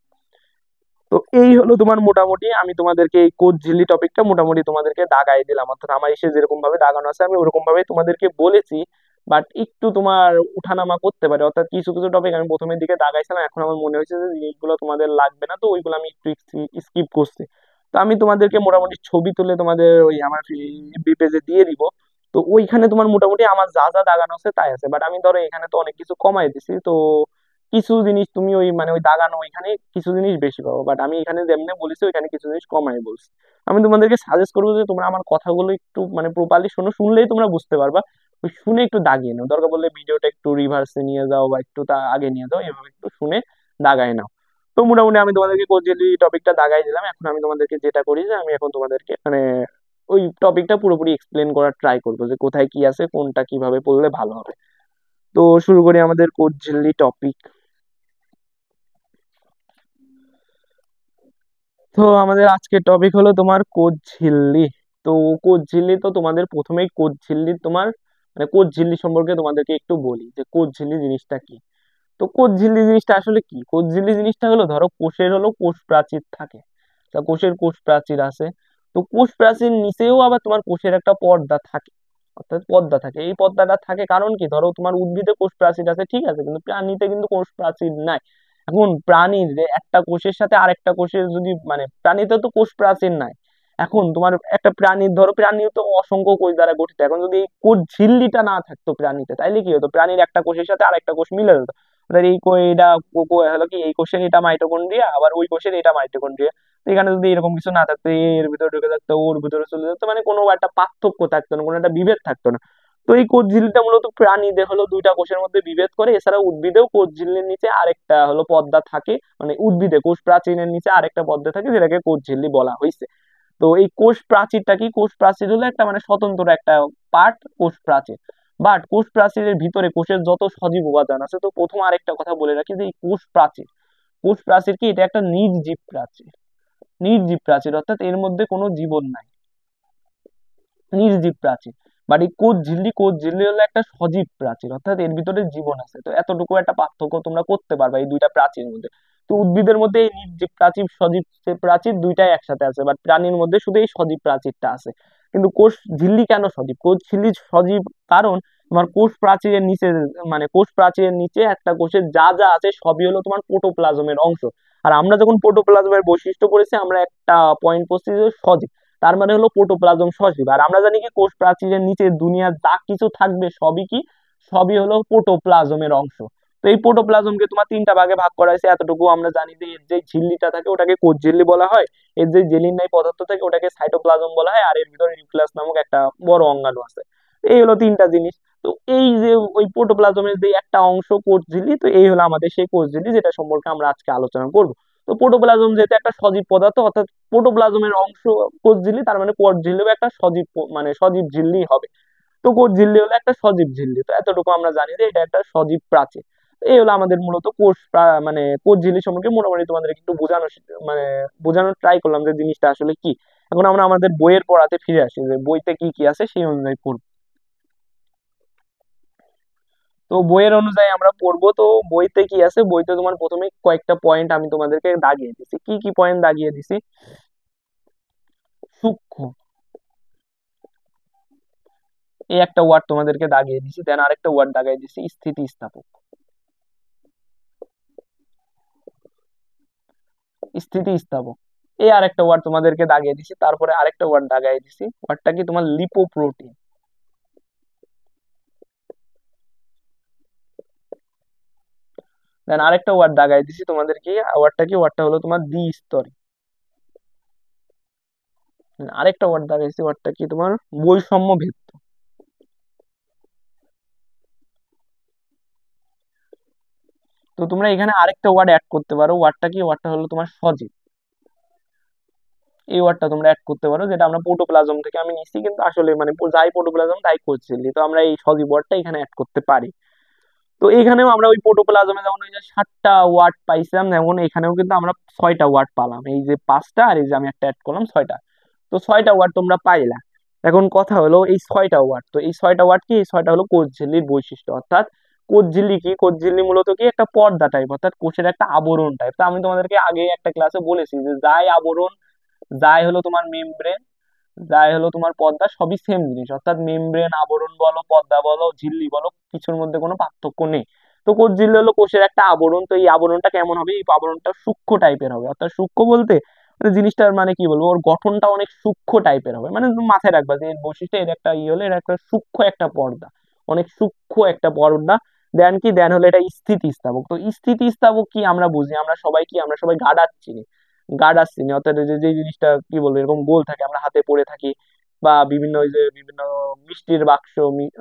তো এই হলো তোমার মোটামুটি, আমি তোমাদেরকে এই কোষ ঝিল্লি টপিকটা মোটামুটি তোমাদেরকে দাগাই দিলাম, অর্থাৎ আমার এসে যেরকম ভাবে দাগানো আছে আমি ওরকম ভাবে তোমাদেরকে বলেছি। বাট একটু তোমার উঠানামা করতে পারে, অর্থাৎ কিছু কিছু টপিক আমি প্রথমের দিকে দাগাইছিলাম, এখন আমার মনে হয়েছে যে জিনিসগুলো তোমাদের লাগবে না, তো ওইগুলো আমি একটু স্কিপ করছি। তো আমি তোমাদেরকে মোটামুটি ছবি তুলে তোমাদের ওই আমার এফবি পেজে দিয়ে দিব। তো ওইখানে তোমার মোটামুটি আমার যা যা দাগানো আছে তাই আছে, বাট আমি ধরো এখানে তো অনেক কিছু কমাই দিছি। তো কিছু জিনিস তুমি ওই মানে ওই দাগানো ওইখানে কিছু জিনিস বেশি পাবো, বাট আমি এখানে যেমনি বলেছি ওইখানে কিছু জিনিস কমাই বলছি। আমি তোমাদেরকে সাজেস্ট করবো যে তোমরা আমার কথাগুলো একটু মানে প্রপারলি শোনো, শুনলেই তোমরা বুঝতে পারবা। ওই শুনে একটু দাগিয়ে নাও, দরকার বললে ভিডিওটা একটু রিভার্সে নিয়ে যাও বা একটু তা আগে নিয়ে যাও, এভাবে একটু শুনে দাগায় নাও। তো মোটামুটি আমি তোমাদেরকে কোচেলি টপিকটা দাগাই দিলাম। এখন আমি তোমাদেরকে যেটা করি যে আমি এখন তোমাদেরকে মানে ওই টপিকটা পুরোপুরি এক্সপ্লেন করার ট্রাই করবো, যে কোথায় কি আছে, কোনটা কিভাবে পড়লে ভালো হবে। তো শুরু করি আমাদের কোচ ঝিল্লি টপিক। তো আমাদের আজকের টপিক হলো তোমার কোচ ঝিল্লি। তো কোচ ঝিল্লি, তো তোমাদের প্রথমেই কোচ ঝিল্লি তোমার মানে কোচ ঝিল্লি সম্পর্কে তোমাদেরকে একটু বলি যে কোচ ঝিল্লি জিনিসটা কি। তো কোষ ঝিল্লি জিনিসটা আসলে কি, কোষ ঝিল্লি জিনিসটা হলো ধরো কোষের হলো কোষ প্রাচীর থাকে। তা কোষের কোষ প্রাচীর আছে। তো কোষ প্রাচীর নিচেও আবার তোমার কোষের একটা পর্দা থাকে, অর্থাৎ পর্দা থাকে। এই পর্দাটা থাকে কারণ কি, ধরো তোমার উদ্ভিদে কোষ প্রাচীর আছে ঠিক আছে, কিন্তু প্রাণীতে কিন্তু কোষ প্রাচীর নাই। এখন প্রাণীর যে একটা কোষের সাথে আরেকটা কোষের যদি মানে প্রাণীতে তো কোষ প্রাচীর নাই। এখন তোমার একটা প্রাণীর ধরো প্রাণী তো অসংখ্য কোষ দ্বারা গঠিত, এখন যদি এই কোষ ঝিল্লিটা না থাকতো প্রাণীতে, তাইলে কি হতো, প্রাণীর একটা কোষের সাথে আরেকটা কোষ মিলে যেত। ধর এই এটা হলো কি এই কোষের এটা মাইটোকন্ড্রিয়া, আবার ওই কোষের এটা মাইটোকন্ড্রিয়া। তো এখানে যদি এরকম কিছু না থাকতো, এর ভিতরে ঢুকে থাকতো, ওর ভিতরে চলে যেত, মানে কোনো একটা পার্থক্য থাকতো না, কোনো একটা বিভেদ থাকতো না। তো এই কোষ ঝিল্লিটা মূলত প্রাণীদের হলো দুইটা কোষের মধ্যে বিভেদ করে। এছাড়া উদ্ভিদেও কোষ ঝিল্লির নিচে আরেকটা হলো পর্দা থাকে, মানে উদ্ভিদে কোষ প্রাচীরের নিচে আরেকটা পর্দা থাকে, যেটাকে কোষ ঝিল্লি বলা হয়েছে। তো এই কোষ প্রাচীরটা কি, কোষ প্রাচীর হলো একটা মানে স্বতন্ত্র একটা পার্ট কোষ প্রাচীর। বাট কোষ প্রাচীরের ভিতরে কোষের যত সজীব উপাদান আছে, তো প্রথম আরেকটা কথা বলে রাখি যে এই কোষ প্রাচীর কি, এটা একটা নির্জীব প্রাচীর। নির্জীব প্রাচীর অর্থাৎ এর মধ্যে কোনো জীবন নাই, নির্জীব প্রাচীর। বাট এই কোষ ঝিল্লি হলো একটা সজীব প্রাচীর, অর্থাৎ এর ভিতরে জীবন আছে। তো এতটুকু একটা পার্থক্য তোমরা করতে পারবা এই দুইটা প্রাচীর মধ্যে। তো উদ্ভিদের মধ্যে এই নির্জীব প্রাচীর সজীব প্রাচীর দুইটাই একসাথে আছে, বাট প্রাণীর মধ্যে শুধু এই সজীব প্রাচীরটা আছে। কিন্তু কোষ ঝিল্লি কেন সজীব? কোষ ঝিল্লি সজীব কারণ তোমার কোষ প্রাচীরের নিচে, মানে কোষ প্রাচীরের নিচে একটা কোষের যা যা আছে সবই হলো তোমার প্রোটোপ্লাজমের অংশ। আর আমরা যখন প্রোটোপ্লাজমের বৈশিষ্ট্য পড়েছি, আমরা একটা পয়েন্ট পড়ছি যে সজীব, তার মানে হলো প্রোটোপ্লাজম সজীব। আর আমরা জানি কি কোষ প্রাচীরের নিচে দুনিয়ার যা কিছু থাকবে সবই কি, সবই হলো প্রোটোপ্লাজমের অংশ। তো এই প্রোটোপ্লাজমকে তোমার তিনটা ভাগে ভাগ করা হয়েছে, এতটুকু আমরা জানি যে এর যে ঝিল্লিটা থাকে ওটাকে কোষ ঝিল্লি বলা হয়, এর যে জেলিন-নাই পদার্থ থাকে ওটাকে সাইটোপ্লাজম বলা হয়, আর এর ভিতরে নিউক্লিয়াস নামক একটা বড় অঙ্গাণু আছে। এই হলো তিনটা জিনিস। তো এই যে ওই প্রোটোপ্লাজমের যে একটা অংশ কোষ ঝিল্লি, তো এই হলো আমাদের সেই কোষ ঝিল্লি যেটা সম্পর্কে আমরা আজকে আলোচনা করব। তো প্রোটোপ্লাজম যেহেতু একটা সজীব পদার্থ, অর্থাৎ প্রোটোপ্লাজমের অংশ কোষ ঝিল্লি, তার মানে কোষ ঝিল্লিও একটা সজীব মানে সজীব ঝিল্লি হবে। তো কোষ ঝিল্লি হলো একটা সজীব ঝিল্লি, তো এতটুকু আমরা জানি যে এটা একটা সজীব প্রাচীর। এই হলো আমাদের মূলত মানে কোষ ঝিল্লি সম্পর্কে মোটামুটি তোমাদের একটু মানে বোঝানোর ট্রাই করলাম যে জিনিসটা আসলে কি। এখন আমরা আমাদের বইয়ের পড়াতে ফিরে আসি, যে বইতে কি কি আছে সেই অনুযায়ী পড়ব। তো বইয়ের অনুযায়ী আমরা পড়বো। তো বইতে কি আছে, বইতে তোমার প্রথমে কয়েকটা পয়েন্ট আমি তোমাদেরকে দাগিয়ে দিছি। কি কি পয়েন্ট দাগিয়ে দিছি? সূক্ষ্ম, এই একটা ওয়ার্ড তোমাদেরকে দাগিয়ে দিছি। দেন আরেকটা ওয়ার্ড দাগিয়ে দিছি স্থিতিস্থাপক। স্থিতিস্থাপক, এই আরেকটা ওয়ার্ড তোমাদেরকে দাগিয়ে দিছি। তারপরে আরেকটা ওয়ার্ড দাগিয়ে দিছি, ওয়ার্ডটা কি তোমার লিপোপ্রোটিন। দেন আরেকটা ওয়ার্ড দাগাই দিছি তোমাদেরকে, ওয়ার্ডটা কি, ওয়ার্ডটা হলো তোমার দ্বিস্তরী। আরেকটা ওয়ার্ড দাগাইছি, ওয়ার্ডটা কি তোমার বৈষম্য ভিত্ত। তো তোমরা এখানে আরেকটা ওয়ার্ড অ্যাড করতে পারো, ওয়ার্ডটা কি, ওয়ার্ডটা হলো তোমার সজীব। এই ওয়ার্ডটা তোমরা অ্যাড করতে পারো, যেটা আমরা প্রোটোপ্লাজম থেকে আমি নিচ্ছি, কিন্তু আসলে মানে যাই প্রোটোপ্লাজম তাই করছিলি, তো আমরা এই সজীব ওয়ার্ডটা এখানে অ্যাড করতে পারি। তো এখানেও আমরা ওই প্রোটোপ্লাজমে যেমন ওই যে 7টা ওয়ার্ড পাইছিলাম, যেমন এখানেও কিন্তু আমরা 6টা ওয়ার্ড পালাম, এই যে 5টা আর এই যে আমি একটা অ্যাড করলাম 6টা। তো 6টা ওয়ার্ড তোমরা পাইলা। এখন কথা হলো এই 6টা ওয়ার্ড, তো এই 6টা ওয়ার্ড কি, এই 6টা হলো কোষ ঝিল্লির বৈশিষ্ট্য। অর্থাৎ কোষ ঝিল্লি কি, কোষ ঝিল্লি মূলত কি একটা পর্দা টাইপ, অর্থাৎ কোষের একটা আবরণ টাইপ। তো আমি তোমাদেরকে আগে একটা ক্লাসে বলেছি যে যাই আবরণ, যাই হলো তোমার মেমব্রেন, যাই হলো তোমার পর্দা, সবই সেম জিনিস। অর্থাৎ মেমব্রেন, আবরণ বলো, পর্দা বলো, ঝিল্লি বলো, কিছুর মধ্যে কোনো পার্থক্য নেই। তো কোষ ঝিল্লি হলো কোষের একটা আবরণ। তো এই আবরণটা কেমন হবে, এই আবরণটা সূক্ষ্ম টাইপের হবে। অর্থাৎ সূক্ষ্ম বলতে মানে জিনিসটার মানে কি বলবো, ওর গঠনটা অনেক সূক্ষ্ম টাইপের হবে। মানে তুমি মাথায় রাখবা যে এর বৈশিষ্ট্য, এর একটা হলো এর একটা সূক্ষ্ম একটা পর্দা, অনেক সূক্ষ্ম একটা পর্দা। দেন কি, দেন হলো এটা স্থিতিস্থাপক। তো স্থিতিস্থাপক কি আমরা বুঝি, আমরা সবাই কি, আমরা সবাই গার্ডার চিনি। গার্ডার চিনি, অর্থাৎ যে যে জিনিসটা কি বলবো এরকম গোল থাকে, আমরা হাতে পরে থাকি, বা বিভিন্ন ওই যে বিভিন্ন মিষ্টির বাক্স,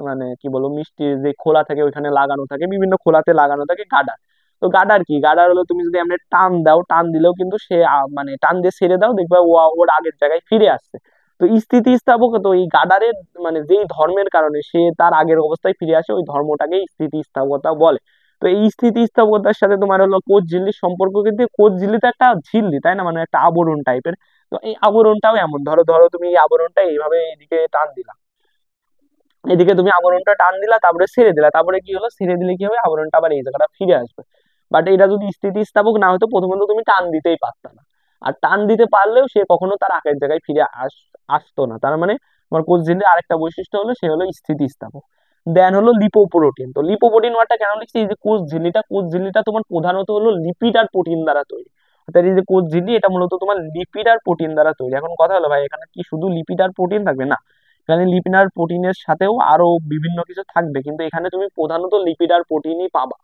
মানে কি বলবো মিষ্টির যে খোলা থাকে ওইখানে লাগানো থাকে, বিভিন্ন খোলাতে লাগানো থাকে গার্ডার। তো গার্ডার কি, গার্ডার হলো তুমি যদি এমনি টান দাও, টান দিলেও কিন্তু সে মানে টান দিয়ে ছেড়ে দাও, দেখবা ও ওর আগের জায়গায় ফিরে আসছে। তো স্থিতিস্থাপক, তো এই গার্ডারের মানে যেই ধর্মের কারণে সে তার আগের অবস্থায় ফিরে আসে, ওই ধর্মটাকে স্থিতিস্থাপকতা বলে। তো এই স্থিতিস্থাপকতার সাথে তোমার হলো কোষ ঝিল্লির সম্পর্ক, কিন্তু কোষ ঝিল্লি তো একটা ঝিল্লি তাই না, মানে একটা আবরণ টাইপের। তো এই আবরণটাও এমন, ধরো ধরো তুমি এই আবরণটা এইভাবে এইদিকে টান দিলা, এদিকে তুমি আবরণটা টান দিলা, তারপরে ছেড়ে দিলা, তারপরে কি হলো, ছেড়ে দিলে কি হবে, আবরণটা আবার এই জায়গাটা ফিরে আসবে। বাট এটা যদি স্থিতিস্থাপক না হতো, প্রথমত তুমি টান দিতেই পারতা না। আর টান দিতে পারলেও সে কখনো তার আগের জায়গায় ফিরে আসতো না। তার মানে তোমার কোষ ঝিল্লির আরেকটা বৈশিষ্ট্য হলো সে হলো স্থিতিস্থাপক। দেন হলো লিপোপ্রোটিন। তো লিপোপ্রোটিন ওয়ার্ডটা কেন লিখছি, এই যে কোষ ঝিল্লিটা তোমার প্রধানত হলো লিপিড আর প্রোটিন দ্বারা তৈরি। অর্থাৎ এই যে কোষ ঝিল্লি, এটা মূলত তোমার লিপিড আর প্রোটিন দ্বারা তৈরি। এখন কথা হলো ভাই, এখানে কি শুধু লিপিড আর প্রোটিন থাকবে না, এখানে লিপিড আর প্রোটিনের সাথেও আরো বিভিন্ন কিছু থাকবে, কিন্তু এখানে তুমি প্রধানত লিপিড আর প্রোটিনই পাবা।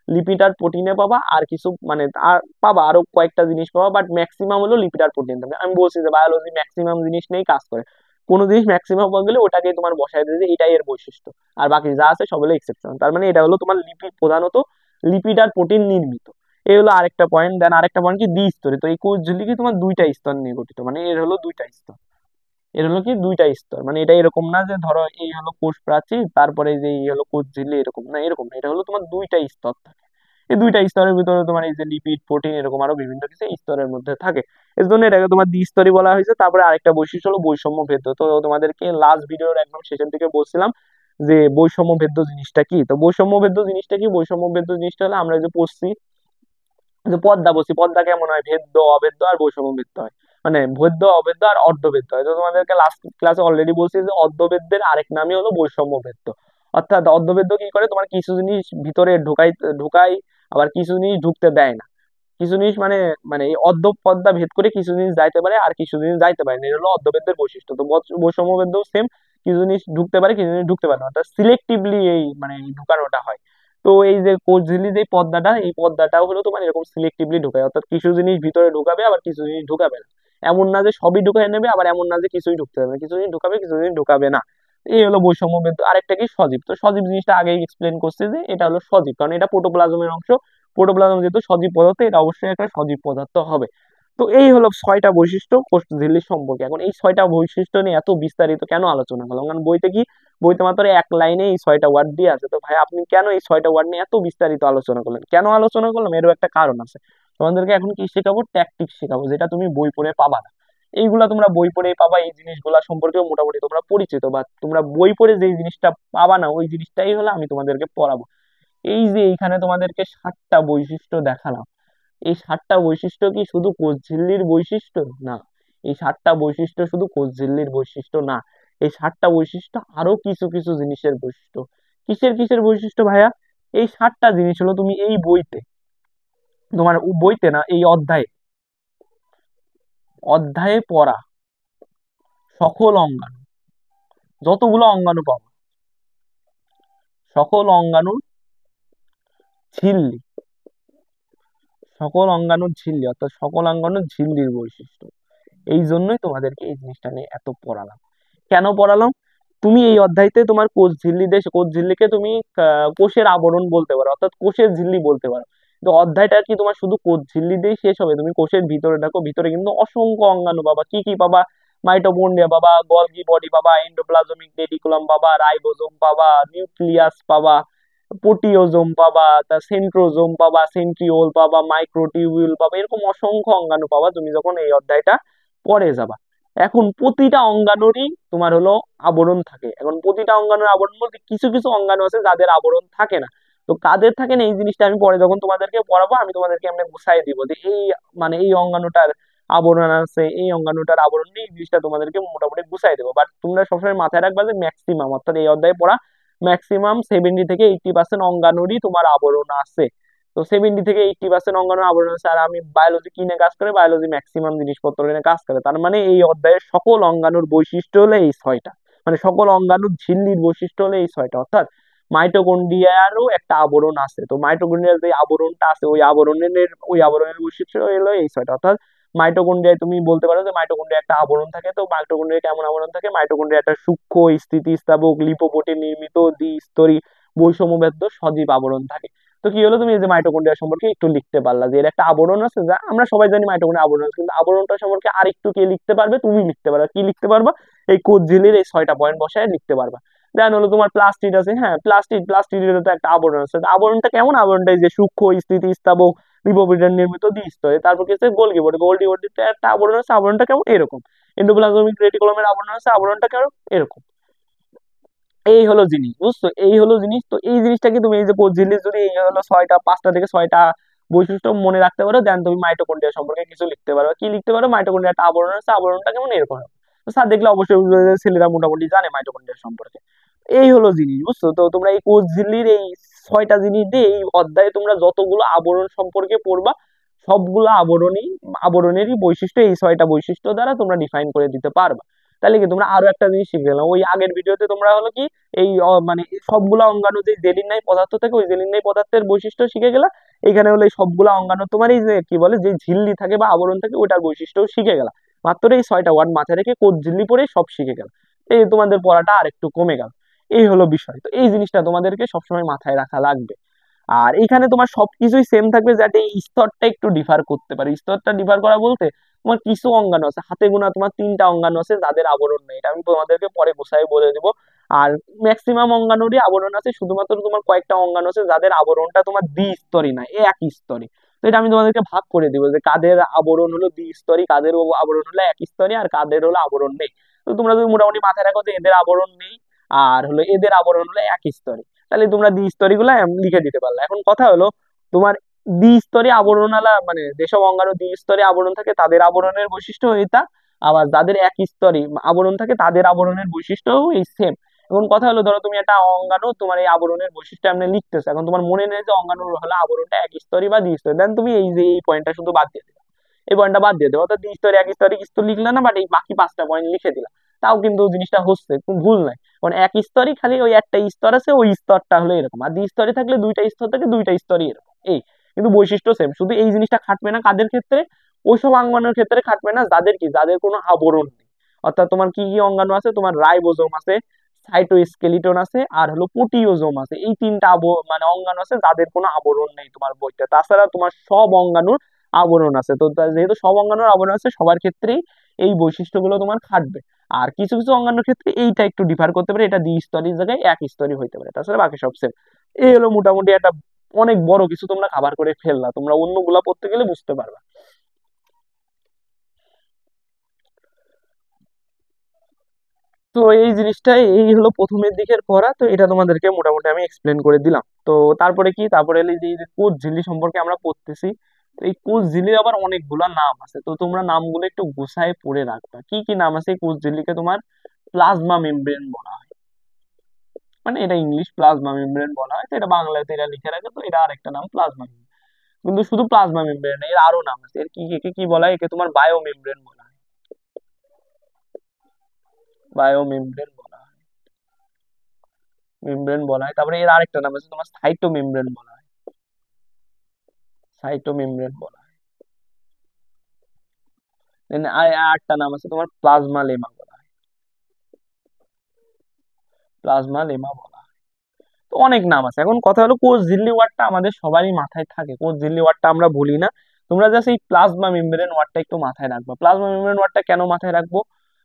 লিপিড আর প্রোটিনে পাবা, আর কিছু মানে আর পাবা আরো কয়েকটা জিনিস পাবা, বাট ম্যাক্সিমাম হলো লিপিড আর প্রোটিন থাকবে। আমি বলছি যে বায়োলজি ম্যাক্সিমাম জিনিস নিয়েই কাজ করে, কোনো জিনিস ম্যাক্সিমাম হয়ে গেলে ওটাকে তোমার বসায় দিয়ে যে এটাই এর বৈশিষ্ট্য, আর বাকি যা আছে সব হলো এক্সেপশন। তার মানে এটা হলো তোমার লিপিড, প্রধানত লিপিড আর প্রোটিন নির্মিত। এই হলো আরেকটা পয়েন্ট। দেন আরেকটা পয়েন্ট কি, দ্বিস্তরী। তো এই কোষ ঝিল্লি কি তোমার দুইটা স্তর নিয়ে গঠিত, মানে এর হলো দুইটা স্তর। এর হলো কি দুইটা স্তর, মানে এটা এরকম না যে ধরো এই হলো কোষ প্রাচীর, তারপরে যে এই হলো কোষ ঝিল্লি, এরকম না, এরকম না, এটা হলো তোমার দুইটা স্তর থাকে। এই দুইটা স্তরের ভিতরে তোমার এই যে লিপিড, প্রোটিন, এরকম আরো বিভিন্ন কিছু এই স্তরের মধ্যে থাকে। এর জন্য এটাকে তোমার দ্বিস্তরী বলা হয়েছে। তারপরে আরেকটা বৈশিষ্ট্য হলো বৈষম্য ভেদ্য। তো তোমাদেরকে লাস্ট ভিডিওর একদম শেষের দিকে বলছিলাম যে বৈষম্য ভেদ্য জিনিসটা কি। তো বৈষম্য ভেদ্য জিনিসটা কি, বৈষম্য ভেদ্য জিনিসটা হলো আমরা যে পড়ছি যে পদ্মা বলছি, পদ্মা কেমন হয়, ভেদ্য, অভেদ্য আর বৈষম্য ভেদ্য হয়। মানে বৈদ্য, অবৈদ্য আর অর্ধবেদ্য। হয়তো তোমাদেরকে লাস্ট ক্লাসে অলরেডি বলছি যে অর্ধবেদ্যের আরেক নামই হলো বৈষম্য বেদ্য। অর্থাৎ অর্ধবেদ্য কি করে, তোমার কিছু জিনিস ভিতরে ঢুকাই, আবার কিছু জিনিস ঢুকতে দেয় না। কিছু জিনিস মানে মানে এই অর্ধ পদ্মা ভেদ করে কিছু জিনিস যাইতে পারে আর কিছু জিনিস যাইতে পারে না, এটা হলো অর্ধবেদ্যের বৈশিষ্ট্য। তো বৈষম্য বেদ্য সেম, কিছু জিনিস ঢুকতে পারে কিছু জিনিস ঢুকতে পারে না, অর্থাৎ সিলেক্টিভলি এই মানে এই ঢুকানোটা হয়। তো এই যে কোচঝিল্লি যে পদ্মাটা, এই পদ্মাটাও হলো তোমার এরকম সিলেক্টিভলি ঢুকায়, অর্থাৎ কিছু জিনিস ভিতরে ঢুকাবে আবার কিছু জিনিস ঢুকাবে না। এমন না যে সবই ঢুকায় নেবে, আবার এমন না যে কিছুই ঢুকতে হবে না, কিছু জিনিস ঢুকাবে কিছু জিনিস ঢুকাবে না। এই হলো বৈষম্য বেদ। আরেকটা কি সজীব, তো সজীব জিনিসটা আগেই এক্সপ্লেন করছে যে এটা হলো সজীব, কারণ এটা প্রোটোপ্লাজমের অংশ। প্রোটোপ্লাজম যেহেতু সজীব পদার্থ, এটা অবশ্যই একটা সজীব পদার্থ হবে। তো এই হলো 6টা বৈশিষ্ট্য কোষঝিল্লি সম্পর্কে। এখন এই 6টা বৈশিষ্ট্য নিয়ে এত বিস্তারিত কেন আলোচনা করলাম, কারণ বইতে কি, বইতে মাত্র এক লাইনে এই 6টা ওয়ার্ড দিয়ে আছে। তো ভাই আপনি কেন এই 6টা ওয়ার্ড নিয়ে এত বিস্তারিত আলোচনা করলেন, কেন আলোচনা করলাম, এরও একটা কারণ আছে। তোমাদেরকে এখন কি শেখাবো, ট্যাকটিক শেখাবো, যেটা তুমি বই পড়ে পাবা না। এইগুলা তোমরা বই পড়েই পাবা, এই জিনিসগুলা সম্পর্কে মোটামুটি তোমরা পরিচিত, বা তোমরা বই পড়ে যে জিনিসটা পাবা না ওই জিনিসটাই হলো আমি তোমাদেরকে পড়াবো। এই যে এইখানে তোমাদেরকে 7টা বৈশিষ্ট্য দেখালাম, এই 7টা বৈশিষ্ট্য কি শুধু কোষঝিল্লির বৈশিষ্ট্য না, এই 7টা বৈশিষ্ট্য শুধু কোষঝিল্লির বৈশিষ্ট্য না, এই 7টা বৈশিষ্ট্য আরো কিছু কিছু জিনিসের বৈশিষ্ট্য। কিসের কিসের বৈশিষ্ট্য ভাইয়া? এই 7টা জিনিস হলো তুমি এই বইতে, তোমার বইতে না, এই অধ্যায়ে অধ্যায়ে পড়া সকল অঙ্গাণু, যতগুলো অঙ্গাণু পাবো, সকল অঙ্গাণুর ঝিল্লি, সকল অঙ্গাণুর ঝিল্লি, অর্থাৎ সকল অঙ্গাণুর ঝিল্লির বৈশিষ্ট্য। এই জন্যই তোমাদেরকে এই জিনিসটা নিয়ে এত পড়ালাম। কেন পড়ালাম? তুমি এই অধ্যায়তে তোমার কোষ ঝিল্লিকে তুমি কোষের আবরণ বলতে পারো, অর্থাৎ কোষের ঝিল্লি বলতে পারো। কিন্তু অধ্যায়টা কি তোমার শুধু কোষ ঝিল্লি দিয়ে শেষ হবে? তুমি কোষের ভিতরে দেখো, ভিতরে কিন্তু অসংখ্য অঙ্গাণু পাবা। কি কি পাবা? মাইটোকন্ড্রিয়া পাবা, গলগি বডি পাবা, এন্ডোপ্লাজমিক রেটিকুলাম পাবা, রাইবোজোম পাবা, নিউক্লিয়াস পাবা, প্রোটিওজোম পাবা, তা সেন্ট্রোজোম পাবা, সেন্ট্রিওল পাবা, মাইক্রোটিউবিউল পাবা, এরকম অসংখ্য অঙ্গাণু পাবা তুমি যখন এই অধ্যায়টা পরে যাবা। এখন প্রতিটা অঙ্গাণুরই তোমার হলো আবরণ থাকে। এখন প্রতিটা অঙ্গাণুর আবরণ বলতে কিছু কিছু অঙ্গাণু আছে যাদের আবরণ থাকে না। তো কাদের থাকে না এই জিনিসটা আমি পরে যখন তোমাদেরকে পড়াবো আমি তোমাদেরকে এমনি বুঝাই দিব যে এই মানে এই অঙ্গাণুটার আবরণ আছে, এই অঙ্গাণুটার আবরণ নেই, এই জিনিসটা তোমাদেরকে মোটামুটি বুঝাই দেবো। বাট তোমরা সবসময় মাথায় রাখবা যে ম্যাক্সিমাম, অর্থাৎ এই অধ্যায়ে পড়া ম্যাক্সিমাম 70 থেকে 80% অঙ্গাণুরই তোমার আবরণ আছে। তো 70 থেকে 80% অঙ্গাণুর আবরণ আছে। আর আমি বায়োলজি কি নিয়ে কাজ করে, বায়োলজি ম্যাক্সিমাম জিনিসপত্র নিয়ে কাজ করে। তার মানে এই অধ্যায়ের সকল অঙ্গাণুর বৈশিষ্ট্য হলো এই 6টা, মানে সকল অঙ্গাণুর ঝিল্লির বৈশিষ্ট্য হলো এই 6টা। অর্থাৎ মাইটোকন্ড্রিয়ারও একটা আবরণ আছে, তো মাইটোকন্ড্রিয়ার যে আবরণটা আছে ওই আবরণের বৈশিষ্ট্য হলো এই 6টা। অর্থাৎ মাইটোকন্ড্রিয়ায় তুমি বলতে পারো যে মাইটোকন্ড্রিয়া একটা আবরণ থাকে। তো মাইটোকন্ড্রিয়া কেমন আবরণ থাকে? মাইটোকন্ড্রিয়া একটা সূক্ষ্ম স্থিতিস্থাপক লিপোপ্রোটিন নির্মিত দ্বিস্তরী বৈষম্যবেদ্য সজীব আবরণ থাকে। তো কি হলো, তুমি এই যে মাইটোকন্ড্রিয়া সম্পর্কে একটু লিখতে পারলা যে এর একটা আবরণ আছে, যা আমরা সবাই জানি মাইটোকন্ড্রিয়া আবরণ আছে, কিন্তু আবরণটা সম্পর্কে আর একটু কে লিখতে পারবে? তুমি লিখতে পারবে। কি লিখতে পারবা? এই কোষ ঝিল্লির এই 6টা পয়েন্ট বসায় লিখতে পারবা। দেন হলো তোমার প্লাস্টিড আছে, হ্যাঁ প্লাস্টিডের তো একটা আবরণ আছে। আবরণটা কেমন? আবরণটা এই যে সূক্ষ্ম স্থিতিস্থাপক লিপোপ্রোটিন নির্মিত দ্বিস্তরে। তারপর কি আছে? গোলগি বডি, গোলগি বডিতে একটা আবরণ আছে, আবরণটা কেমন? এরকম। এন্ডোপ্লাজমিক রেটিকুলামের আবরণ আছে, আবরণটা কেমন? এরকম। এই হলো জিনিস, বুঝছো? এই হলো জিনিস। তো এই জিনিসটাকে তুমি এই যে কোষঝিল্লির যদি এই হলো 5টা থেকে 6টা বৈশিষ্ট্য মনে রাখতে পারো, দেন তুমি মাইটোকন্ড্রিয়া সম্পর্কে কিছু লিখতে পারো। কি লিখতে পারো? মাইটোকন্ড্রিয়া একটা আবরণ আছে, আবরণটা কেমন? এরকম। তো স্যার দেখলে অবশ্যই বুঝবে যে ছেলেরা মোটামুটি জানে মাইটোকন্ড্রিয়া সম্পর্কে। এই হলো জিনিস, বুঝছো? তো তোমরা এই কোষঝিল্লির এই 6টা জিনিস দিয়ে এই অধ্যায়ে তোমরা যতগুলো আবরণ সম্পর্কে পড়বা, সবগুলো আবরণেরই বৈশিষ্ট্য এই 6টা বৈশিষ্ট্য দ্বারা তোমরা ডিফাইন করে দিতে পারবা। তাহলে কি তোমরা আরো একটা জিনিস শিখে গেলাম। ওই আগের ভিডিওতে তোমরা হলো কি এই মানে সবগুলা অঙ্গাণু যে জেলিন-নাই পদার্থ থাকে, ওই জেলিন-নাই পদার্থের বৈশিষ্ট্য শিখে গেলা। এখানে হলো এই সবগুলা অঙ্গাণু তোমার এই যে কি বলে যে ঝিল্লি থাকে বা আবরণ থাকে ওটার বৈশিষ্ট্য শিখে গেলা। মাত্র এই 6টা ওয়ার্ড মাথায় রেখে কোষ ঝিল্লি পড়ে সব শিখে গেল। এই তোমাদের পড়াটা আর একটু কমে গেল। এই হলো বিষয়। তো এই জিনিসটা তোমাদেরকে সবসময় মাথায় রাখা লাগবে। আর এখানে তোমার সবকিছুই সেম থাকবে, যাতে এই স্তরটা একটু ডিফার করতে পারে। স্তরটা ডিফার করা বলতে তোমার কিছু অঙ্গাণু আছে, হাতে গোনা তোমার 3টা অঙ্গাণু আছে যাদের আবরণ নেই, এটা আমি তোমাদেরকে পরে গোছায় বলে দেবো। আর ম্যাক্সিমাম অঙ্গাণুরই আবরণ আছে, শুধুমাত্র তোমার কয়েকটা অঙ্গাণু আছে যাদের আবরণটা তোমার দ্বিস্তরী না, এক স্তরী। তো এটা আমি তোমাদেরকে ভাগ করে দিব যে কাদের আবরণ হলো দ্বিস্তরী, কাদের আবরণ হলো এক স্তরী, আর কাদের হলো আবরণ নেই। তো তোমরা যদি মোটামুটি মাথায় রাখো যে এদের আবরণ নেই আর হলো এদের আবরণ হলো এক স্তরী, তাহলে তোমরা দ্বিস্তরী গুলা লিখে দিতে পারলে। এখন কথা হলো তোমার দ্বিস্তরী আবরণালা মানে যেসব অঙ্গাণু দ্বিস্তরী আবরণ থাকে তাদের আবরণের বৈশিষ্ট্য এটা, আবার যাদের এক স্তরী আবরণ থাকে তাদের আবরণের বৈশিষ্ট্যও এই সেম। এখন কথা হলো ধরো তুমি একটা অঙ্গাণু তোমার এই আবরণের বৈশিষ্ট্য এমনি লিখতেছো, এখন তোমার মনে নেই যে অঙ্গাণুর হলো আবরণটা এক স্তরী বা দ্বিস্তরী, দেন তুমি এই যে এই পয়েন্টটা শুধু বাদ দিয়ে দিবে, এই পয়েন্টটা বাদ দিয়ে দেবো, অর্থাৎ দ্বিস্তরী এক স্তরী কিছু লিখলে না, বাট এই বাকি 5টা পয়েন্ট লিখে দিলা, তাও কিন্তু জিনিসটা হচ্ছে, কোনো ভুল নাই। কারণ এক স্তরই খালি ওই একটা স্তর আছে, ওই স্তরটা হলো এরকম, আর দ্বিস্তরী থাকলে দুইটা স্তর থাকে, দুইটা স্তরই এরকম এই, কিন্তু বৈশিষ্ট্য সেম। শুধু এই জিনিসটা খাটবে না কাদের ক্ষেত্রে, ওইসব অঙ্গাণুর ক্ষেত্রে খাটবে না যাদের কি, যাদের কোনো আবরণ নেই। অর্থাৎ তোমার কি কি অঙ্গাণু আছে, তোমার রাইবোজোম আছে, সাইটোস্কেলিটন আছে, আর হলো প্রোটিওজোম আছে, এই তিনটা মানে অঙ্গাণু আছে যাদের কোনো আবরণ নেই তোমার বইটা। তাছাড়া তোমার সব অঙ্গাণুর আবরণ আছে, তো যেহেতু সব অঙ্গাণুর আবরণ আছে সবার ক্ষেত্রেই এই বৈশিষ্ট্যগুলো তোমার খাটবে। আর কিছু কিছু অঙ্গাণুর ক্ষেত্রে এইটা একটু ডিফার করতে পারে, এটা দ্বিস্তরীর জায়গায় এক স্তরই হইতে পারে, তাছাড়া বাকি সব সেম। এই হলো মোটামুটি একটা অনেক বড় কিছু তোমরা কাভার করে ফেললা, তোমরা অন্যগুলা পড়তে গেলে বুঝতে পারবা। তো এই জিনিসটাই, এই হলো প্রথমের দিকের পড়া, তো এটা তোমাদেরকে মোটামুটি আমি এক্সপ্লেন করে দিলাম। তো তারপরে কি, তারপরে এই যে কোষ ঝিল্লি সম্পর্কে আমরা পড়তেছি, তো এই কোষ ঝিল্লির আবার অনেকগুলা নাম আছে, তো তোমরা নামগুলো একটু গুছায় পড়ে রাখবা। কি কি নাম আছে এই কোষ ঝিল্লিকে, তোমার প্লাজমা মেমব্রেন বলা হয়, মানে এটা ইংলিশ প্লাজমা মেমব্রেন বলা হয়, তো এটা বাংলাতে এটা লিখে রাখে, তো এটা আরেকটা নাম প্লাজমা। কিন্তু শুধু প্লাজমা মেমব্রেন, এর আরো নাম আছে, এর কি একে কি বলা হয়, একে তোমার বায়ো মেমব্রেন বলা হয়, বায়ো মেমব্রেন বলা হয়, মেমব্রেন বলা হয়। তারপরে এর আরেকটা নাম আছে তোমার সাইটো মেমব্রেন বলা হয়, সাইটো মেমব্রেন বলা হয়। Then আরেকটা নাম আছে তোমার প্লাজমা লেমা বলা হয়, প্লাজমা লেমা বলা হয়। তো অনেক নাম আছে। এখন কথা হলো কোষ ঝিল্লি ওয়ার্ডটা আমাদের সবারই মাথায় থাকে, কোষ ঝিল্লি ওয়ার্ডটা আমরা ভুলি না। তোমরা জাস্ট এই প্লাজমা মেমব্রেন ওয়ার্ডটা একটু মাথায় রাখবা। প্লাজমা মেমব্রেন ওয়ার্ডটা কেন মাথায় রাখবো,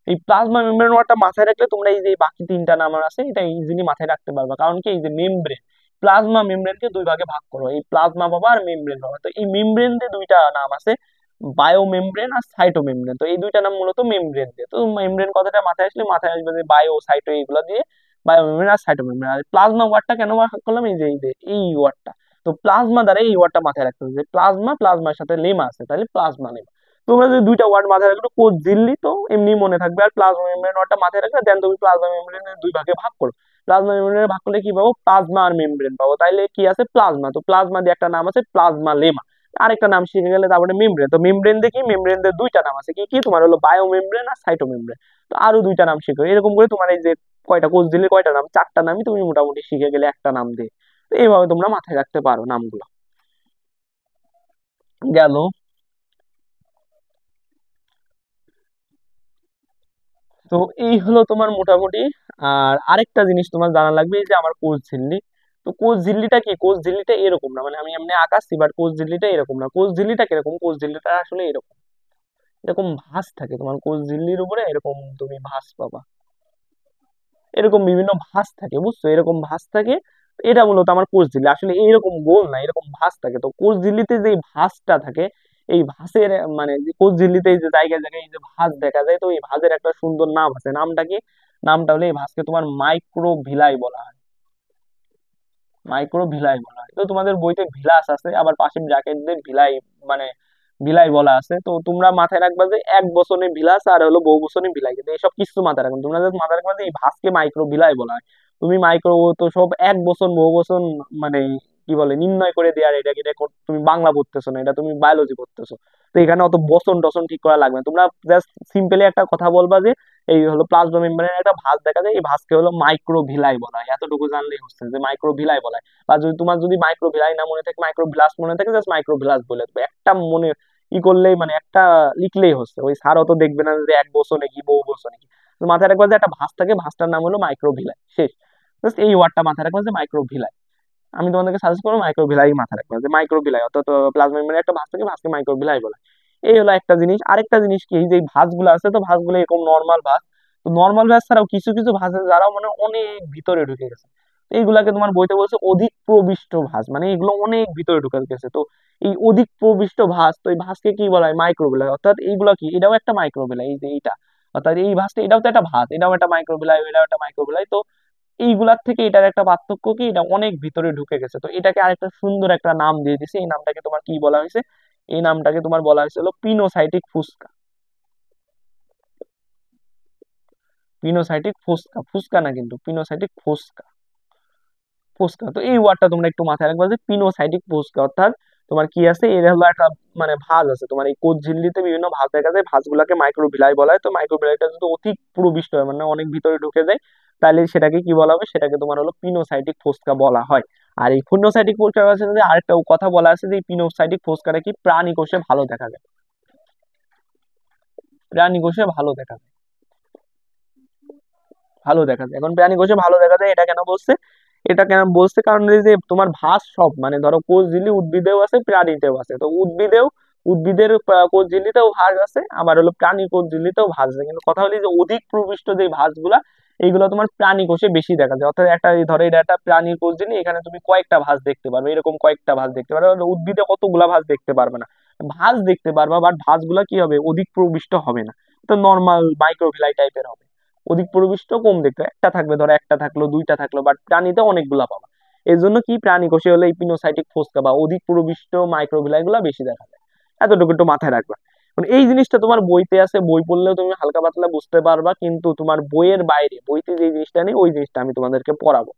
এই প্লাজমা মেমব্রেন ওয়ার্ডটা মাথায় রাখলে তোমরা এই যে বাকি তিনটা নাম আছে এটা ইজিলি মাথায় রাখতে পারবা। কারণ কি, এই যে মেমব্রেন, প্লাজমা মেমব্রেনকে দুই ভাগে ভাগ করো, এই প্লাজমা পাবা আর মেমব্রেন পাবা। তো এই মেমব্রেন দিয়ে দুইটা নাম আছে, বায়ো মেমব্রেন আর সাইটো মেমব্রেন। তো এই দুইটা নাম মূলত মেমব্রেন দিয়ে, তো মেমব্রেন কথাটা মাথায় আসলে মাথায় আসবে যে বায়ো সাইটো এইগুলো দিয়ে, বায়ো মেমব্রেন আর সাইটো মেমব্রেন। আর প্লাজমা ওয়ার্ডটা কেন ভাগ করলাম, এই যে এই ওয়ার্ডটা, তো প্লাজমা দ্বারা এই ওয়ার্ডটা মাথায় রাখতে হবে যে প্লাজমা, প্লাজমার সাথে লেমা আছে, তাহলে প্লাজমা লেমা। তোমরা যদি দুইটা ওয়ার্ড মাথায় রাখো, কোষ ঝিল্লি তো এমনি মনে থাকবে, আর প্লাজমা মেমব্রেন ওয়ার্ডটা মাথায় রাখবে, দেন তুমি প্লাজমা মেমব্রেনের দুই ভাগে ভাগ করো। প্লাজমা মেমব্রেনের ভাগ করলে কি পাবো, প্লাজমা আর মেমব্রেন পাবো, তাইলে কি আছে প্লাজমা, তো প্লাজমা দিয়ে একটা নাম আছে প্লাজমা লেমা। আরেকটা নাম শিখে গেলে তারপরে মেমব্রেন, তো মেমব্রেন দিয়ে কি, মেমব্রেন দিয়ে দুইটা নাম আছে, কি কি তোমার হলো বায়ো মেমব্রেন আর সাইটো মেমব্রেন। তো আরো দুইটা নাম শিখো, এরকম করে তোমার এই যে কয়টা কোষ ঝিল্লির কয়টা নাম, চারটা নামই তুমি মোটামুটি শিখে গেলে একটা নাম দিয়ে। তো এইভাবে তোমরা মাথায় রাখতে পারো নামগুলো। গেল। তো এই হলো তোমার মোটামুটি। আর আরেকটা জিনিস তোমার জানা লাগবে, এই যে আমার কোষ ঝিল্লি, তো কোষ ঝিল্লিটা কি, কোষ ঝিল্লিটা এরকম না, মানে আমি এমনি আঁকাচ্ছি, বাট কোষ ঝিল্লিটা এরকম না। কোষ ঝিল্লিটা কিরকম, কোষ ঝিল্লিটা আসলে এরকম, এরকম ভাঁজ থাকে তোমার কোষ ঝিল্লির উপরে, এরকম তুমি ভাঁজ পাবা, এরকম বিভিন্ন ভাঁজ থাকে, বুঝছো, এরকম ভাঁজ থাকে। এটা মূলত আমার কোষ ঝিল্লি, আসলে এইরকম গোল না, এরকম ভাঁজ থাকে। তো কোষ ঝিল্লিতে যে ভাঁজটা থাকে, এই ভাঁজের মানে যে কোষ ঝিল্লিতে এই যে জায়গায় জায়গায় এই যে ভাঁজ দেখা যায়, তো এই ভাঁজের একটা সুন্দর নাম আছে, নামটা কি, নামটা হলো এই ভাঁজকে তোমার মাইক্রোভিলাই বলা হয়, মাইক্রোভিলাই বলা হয়। তো তোমাদের বইতে ভিলাস আছে, আবার পাশে ব্র্যাকেট দিয়ে ভিলাই, মানে ভিলাই বলা আছে। তো তোমরা মাথায় রাখবা যে এক বছরে ভিলাস আর হলো বহু বছরে ভিলাই, কিন্তু এইসব কিছু মাথায় রাখবে, তোমরা জাস্ট মাথায় রাখবা যে এই ভাঁজকে মাইক্রো ভিলাই বলা হয়। তুমি মাইক্রো তো সব এক বছর বহু বছর মানে কি বলে নির্ণয় করে দেয়ার, এটা এটা তুমি বাংলা পড়তেছো না, এটা তুমি বায়োলজি পড়তেছো। তো এখানে অত বসন টসন ঠিক করা লাগবে না, তোমরা জাস্ট সিম্পলি একটা কথা বলবা যে এই হলো প্লাজমা মেমব্রেনের একটা ভাঁজ দেখা যায়, এই ভাঁজকে হলো মাইক্রোভিলাই বলা হয়, এতটুকু জানলেই হচ্ছে যে মাইক্রোভিলাই বলা হয়। বা যদি তোমার যদি মাইক্রোভিলাই না মনে থাকে, মাইক্রোভিলাস মনে থাকে, জাস্ট মাইক্রোভিলাস বলে দেবে, একটা মনে ই করলেই, মানে একটা লিখলেই হচ্ছে, ওই স্যার অত দেখবে না যে এক বছর নাকি বহু বছর নাকি। তো মাথায় রাখবা যে একটা ভাঁজ থাকে, ভাঁজটার নাম হলো মাইক্রোভিলাই, শেষ। জাস্ট এই ওয়ার্ডটা মাথায় রাখবা যে মাইক্রোভিলাই। আমি তোমাদেরকে সাজেস্ট করবো মাইক্রোভিলাই মাথায় রাখবা, যে মাইক্রোভিলাই, অর্থাৎ প্লাজমা মেমব্রেনের একটা ভাঁজ থাকে, ভাঁজকে মাইক্রোভিলাই বলে। এই হলো একটা জিনিস। আরেকটা জিনিস কি, এই যে ভাঁজগুলো আছে, তো ভাঁজগুলো এরকম নর্মাল ভাঁজ, তো নর্মাল ভাঁজ ছাড়াও কিছু কিছু ভাঁজ আছে যারা মানে অনেক ভিতরে ঢুকে গেছে, তো এইগুলাকে তোমার বইতে বলছে অধিক প্রবিষ্ট ভাঁজ, মানে এগুলো অনেক ভিতরে ঢুকে গেছে। তো এই অধিক প্রবিষ্ট ভাঁজ, তো এই ভাঁজকে কি বলা হয়, মাইক্রোভিলাই। অর্থাৎ এইগুলা কি, এটাও একটা মাইক্রোভিলাই, এই যে এইটা, অর্থাৎ এই ভাঁজটা এটাও তো একটা ভাঁজ, এটাও একটা মাইক্রোভিলাই, এটাও একটা মাইক্রোভিলাই। তো এইগুলার থেকে এটার একটা পার্থক্য কি, এটা অনেক ভিতরে ঢুকে গেছে। তো এটাকে আরেকটা সুন্দর একটা নাম দিয়ে দিছে, এই নামটাকে তোমার কি বলা হয়েছে, এই নামটাকে তোমার বলা হয়েছিল পিনোসাইটিক ফুসকা। পিনোসাইটিক ফুসকা, ফুসকা না কিন্তু, পিনোসাইটিক ফুসকা, ফুসকা। তো এই ওয়ার্ডটা তোমরা একটু মাথায় রাখবা যে পিনোসাইটিক ফুসকা, অর্থাৎ তোমার কি আছে, এর হলো একটা মানে ভাঁজ আছে তোমার এই কোষ ঝিল্লিতে, বিভিন্ন ভাঁজ দেখা যায়, ভাঁজগুলাকে মাইক্রোভিলাই বলা হয়। তো মাইক্রোভিলাইটা যদি অধিক প্রবিষ্ট হয়, মানে অনেক ভিতরে ঢুকে যায়, তাহলে সেটাকে কি বলা হবে, সেটাকে তোমার হলো পিনোসাইটিক ফুসকা বলা হয়। আর এই পিনোসাইটিক ফুসকার সাথে আরেকটা কথা বলা আছে যে এই পিনোসাইটিক ফুসকাটা কি প্রাণী কোষে ভালো দেখা যায়, প্রাণী কোষে ভালো দেখা যায়, ভালো দেখা যায়। এখন প্রাণী কোষে ভালো দেখা যায় এটা কেন বলছে, এটা কেন বলছে, কারণ এই যে তোমার ভাঁজ সব মানে ধরো কোষ ঝিল্লি উদ্ভিদেও আছে প্রাণীতেও আছে, তো উদ্ভিদের কোষ ঝিল্লিতেও ভাঁজ আছে, আবার হলো প্রাণী কোষ ঝিল্লিতেও ভাঁজ আছে, কিন্তু কথা হলো যে অধিক প্রবিষ্ট যে ভাঁজগুলা এইগুলো তোমার প্রাণী কোষে বেশি দেখা যায়। অর্থাৎ একটা ধরো এটা একটা প্রাণীর কোষ ঝিল্লি, এখানে তুমি কয়েকটা ভাঁজ দেখতে পারবে, এরকম কয়েকটা ভাঁজ দেখতে পারবে, আর উদ্ভিদে কতগুলা ভাঁজ দেখতে পারবে না, ভাঁজ দেখতে পারবা, বাট ভাঁজগুলা কি হবে, অধিক প্রবিষ্ট হবে না, তো নর্মাল মাইক্রোভিলাই টাইপের হবে। অধিক প্রবিষ্ট কম দেখতে একটা থাকবে, ধরো একটা থাকলো দুইটা থাকলো, বাট প্রাণীতে অনেকগুলা পাবা। এই জন্য কি প্রাণী কোষে হলে এই পিনোসাইটিক ফোসকা বা অধিক প্রবিষ্ট মাইক্রোভিলাই গুলা বেশি দেখা যায়। এতটুকু একটু মাথায় রাখবা। এই জিনিসটা তোমার বইতে আছে, বই পড়লেও তুমি হালকা পাতলা বুঝতে পারবা, কিন্তু তোমার বইয়ের বাইরে, বইতে যে জিনিসটা নেই ওই জিনিসটা আমি তোমাদেরকে পড়াবো।